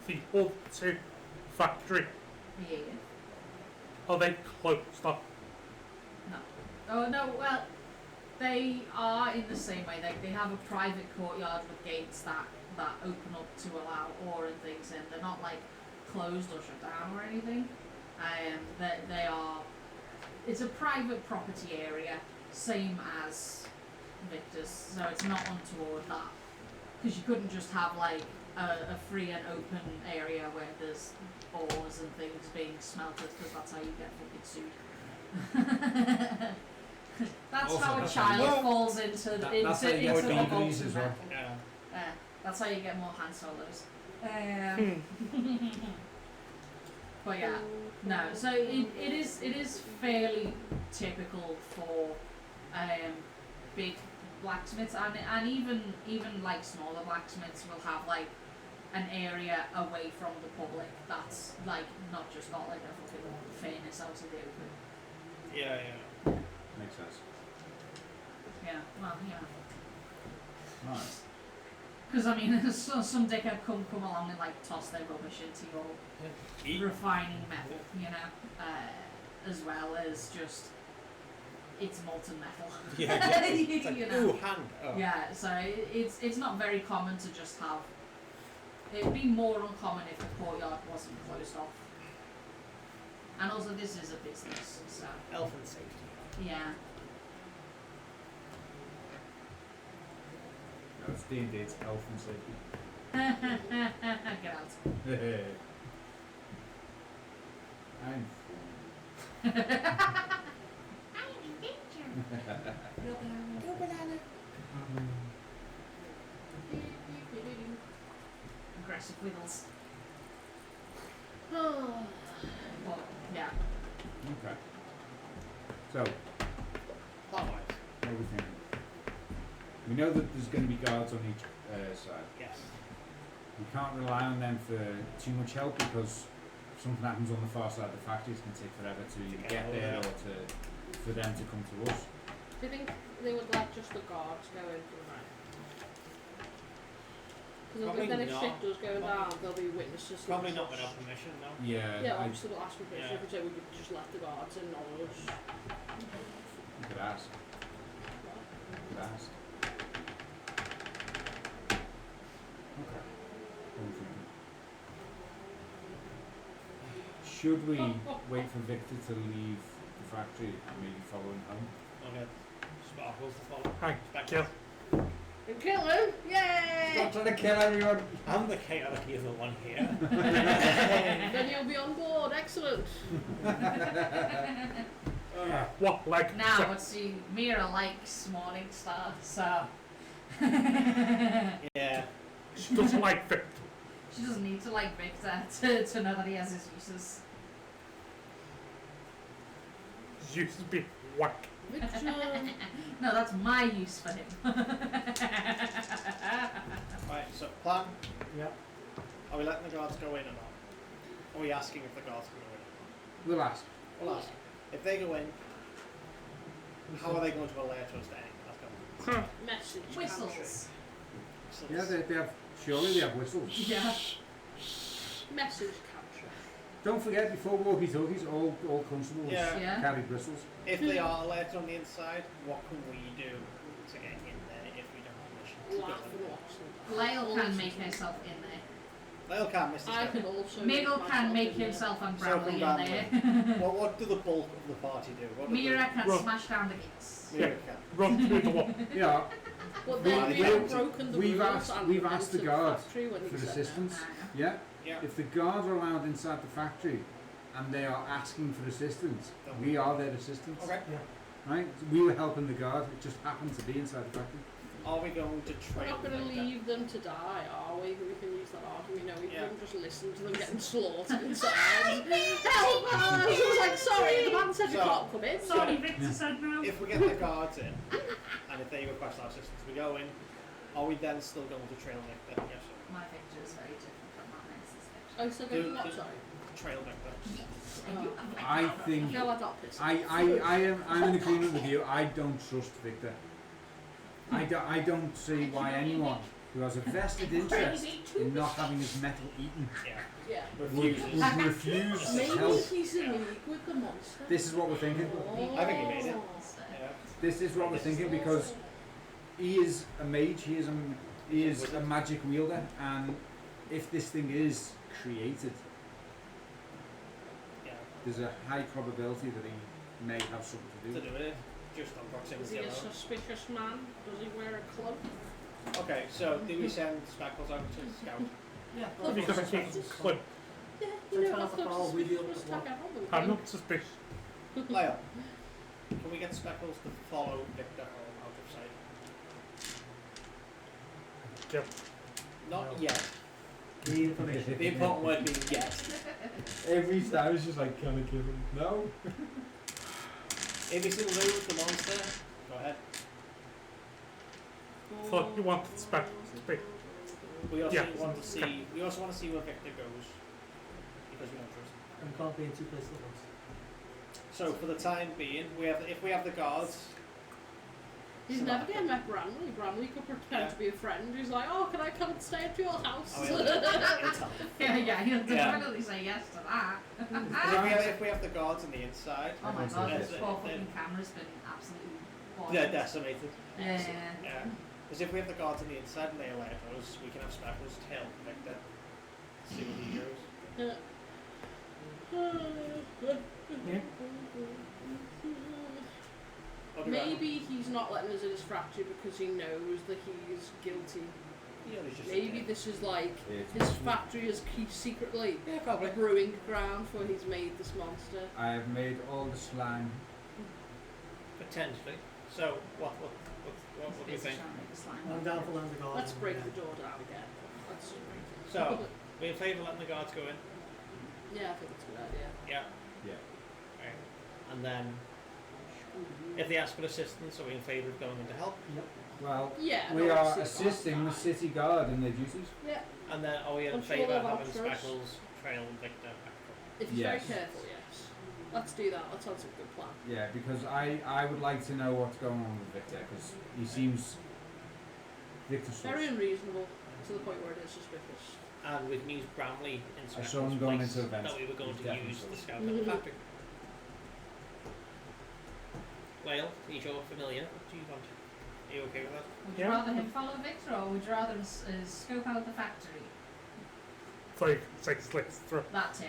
The other two factory, Yeah. are they closed off? No. Oh no, well, they are in the same way. They have a private courtyard with gates that open up to allow ore and things in. They're not like closed or shut down or anything. They are. It's a private property area, same as Victor's. So it's not untoward that, because you couldn't just have like a free and open area where there's ores and things being smelted, because that's how you get fucking sued. That's Also, how a that's how you child get- falls into That's how you get the degrees as well. Yeah. that's how you get more hand solos. But yeah, no. So it is fairly typical for big blacksmiths, and even like smaller blacksmiths will have like an area away from the public that's like not just got like a fucking furnace out in the open. Yeah. Makes sense. Yeah, well, yeah. Nice. Because I mean, some dickhead come along and like toss their rubbish into your refining metal, you know, as well as just it's molten metal. Yeah. It's like, you know. ooh, hand. Oh. Yeah, so it's not very common to just have. It'd be more uncommon if the courtyard wasn't closed off. And also, this is a business, so Health and safety. yeah. No, it's D&D, it's health and safety. Get out. I'm Go banana. Aggressive wiggles. Oh. But yeah. Okay. So, Plan-wise. what are we thinking? We know that there's going to be guards on each side. Yes. We can't rely on them for too much help because if something happens on the far side of the factory, it's going to take forever to get get over there there. or for them to come to us. Do you think they would let just the guards go in for the night? Because Probably then if not. shit does go down, there'll be witnesses. to Probably the not stuff. without permission, no. Yeah, Yeah, I obviously we'll ask for permission. Yeah. If we say we could just let the guards in on us. could ask. Could ask. Okay. What are we thinking? Should we wait for Victor to leave the factory and maybe follow him home? Okay. Sparkles to follow. Hi, Back kill. And kill him! Yay! Stop trying to kill everyone! I'm the chaotic evil one here. Then you'll be on board. Excellent. What, like? Now, see, Mira likes Morningstar, so Yeah. She doesn't like Victor. she doesn't need to like Victor to know that he has his uses. Used to be whack. Victor. No, that's my use for him. Right, so plan. Yep. Are we letting the guards go in or not? Are we asking if the guards can go in? We'll ask. We'll ask. If they go in, how are they going to alert us then? That's going Message. Whistles. Yeah, they have. Surely they have whistles. Yeah. Message capture. Don't forget, before walkie-talkies, all constables Yeah. Yeah. carry whistles. If they are alerted on the inside, what can we do to get in there if we don't have permission to Laugh go and watch them. Lyle can make herself in there. in? Lyle can't miss this I guy. can also. Miguel make can myself make in there. himself unbrandly in Self-unbrandly. there. What do the bulk of the party do? What do Mira can Well- smash down the gates. Mira can. Run through the wall. Yeah, But We- then we- we have broken the we've rules asked- and we've asked the entered guard factory when he for said assistance. Ah, Yeah. Yeah. If the guards are allowed inside the factory and they are asking for assistance, we are their assistants. Okay. Right? We were helping the guard, it just happened to be inside the factory. Are we going to We're train not going to them? leave them to die, are we? We can use that argument. No, we Yeah. can just listen to them getting slaughtered inside. Help us! It was like, sorry, the man said you So- can't come in. Sorry, Victor Yeah. said no. If we get the guards in, and if they request our assistance, we go in, are we then still going to trail Nick then? Yes. My Victor is very different from my Nancy's Victor. Oh, so Do- what, do- sorry? trail Victor. I think feel like that pissed I'm in agreement with you. I don't trust Victor. I don't see why anyone who has a vested interest in not having his metal eaten Yeah. would refuse to Maybe help. he's in league with the monster. This is what we're thinking. I think he made it. Yeah. This is what we're thinking because he is a mage. He is a magic wielder, and if this thing is created, Yeah. there's a high probability that he may have something to To do. do it, just on Is proximity he a alone. suspicious man? Does he wear a cloak? Okay, so do we send Speckles out to scout? Yeah. Because I think it's good. Yeah, So you know, tell us that's about not all we deal suspicious. with Attack everyone. I'm not suspicious. Lyle, can we get Speckles to follow Victor home out of sight? Yep. Not No. yet. The information. The important word being yet. Every time it's just like, can I kill him? No. If he's in lose the monster, go ahead. Thought you wanted Speckles to be. We also Yeah. want to see. We also want to see where Victor goes because we don't trust him. And can't be in two places at once. So for the time being, if we have the guards. He's never getting met Bramley. Bramley could pretend to be a friend. He's like, oh, can I come and stay at your house? Oh, he'll tell them. Yeah, he'll Yeah. definitely say yes to that. 'Cause if we have the guards on the inside, Oh my god, then- this poor then- fucking camera's been absolutely boring. they're decimated. Yeah. Yeah. Because if we have the guards on the inside and they alert us, we can have Speckles tail Victor. See where he goes. What do you reckon? Maybe he's not letting us in his factory because he knows that he's guilty. Yeah, he's just Maybe this is like Yeah. his factory is secretly Yeah, a probably. brewing ground for he's made this monster. I have made all the slime. Potentially. So, what do you think? I'm down for letting the guards. Let's in, break yeah. the door down again. Let's So, we in favour of letting the guards go in? yeah, I think it's a good idea. Yeah. Yeah. Right. And then, if they ask for assistance, are we in favour of going in to help? Well, Yeah, we no, are obviously assisting the that's city guard in their duties. Yeah, And then, are we in I'm sure favour they'll of having vouch for us. Speckles trail Victor back if he's Yes. very careful, yes. Let's do that. That sounds like a good plan. Yeah, because I would like to know what's going on with Victor because he seems Victor's Very unreasonable to the point where it is suspicious. up? And we can use Bramley in I saw Speckles' him going place into events. that we were going He's to definitely use to sus. scout at the factory. Whale, he's your familiar. What do you want? Are you okay with that? Would you Yeah. rather him follow Victor or would you rather him scope out the factory? So you can take slits through. That too.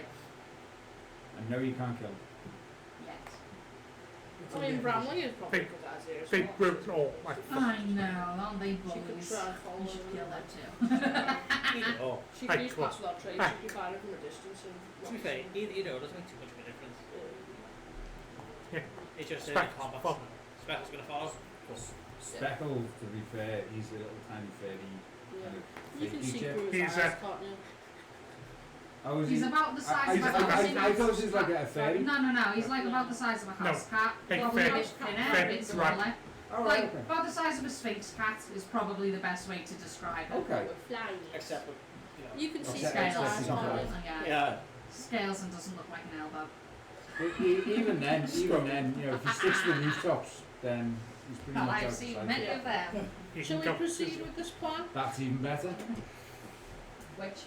I know you can't kill him. Yet. It's I a mean, bit- Bramley is probably a Big- good idea as Big well. group and all. Like, I know, aren't they She could bullies? try and follow You should him. kill them too. Either or. She Hey, could use come on. pass without trace. Hey. She could find it from a distance and To be fair, either or doesn't make too much of a difference. Yeah. It's just Speckles, a combat. follow. Speckles gonna follow. Speckle, to be fair, he's a little tiny fairy yeah. kind of You can fake see creature. through his He's, eyes, can't you? Oh, is He's he? about the size of a I house. thought he was like a fairy. No, he's like about the size of a house cat. big Probably a fairy. bit thinner, a Fairy, bit right. smaller. Oh, Like, right, okay. about the size of a sphinx cat is probably the best way to describe it. Okay. We're flying. Except with, You can see Okay, through his Scales, eyes, except can't for you? yeah. yeah. Scales and doesn't look like an elbow. Even then, you know, if he sticks to the rooftops, then he's pretty Well, much I've out seen of many sight. of them. you Shall can we go. proceed with this plan? That's even better. Which,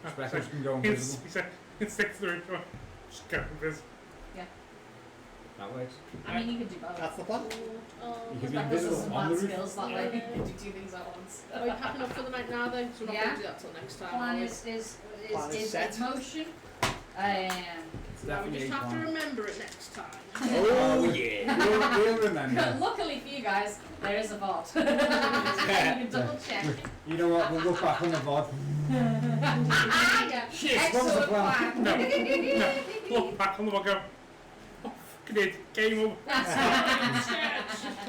Speckles can go He invisible. said, it sticks through. Just go invisible. That works. I mean, you can do both. That's the plan. You can be Speckles invisible doesn't on bad the roof. skills that way. You can do two things at once. Are we packing up for the night now then? So we're not Yeah. going to do that till next time. Plan are we? is Plan is set. in motion. It's Now we definitely just have to H1. remember it next time. Oh yeah. We'll remember. Luckily for you guys, there is a VOD. You can double check. You know what? We'll look back on the VOD. Yeah. Shit, what was the Excellent plan? plan. Look back on the one go. Oh, fucking it. Game over.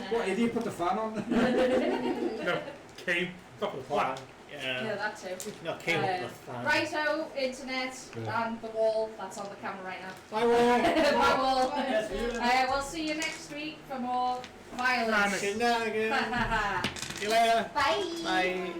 What idiot put the fan on? No, game. Stop The the plan. plan. Yeah, Yeah. that too. No, came up with the plan. Righto, internet, Yeah. and the wall. That's on the camera right now. Bye, Wall. Bye, wall. Yes, We'll see you next week for more violence. Shenanigans. See you later. Bye. Bye.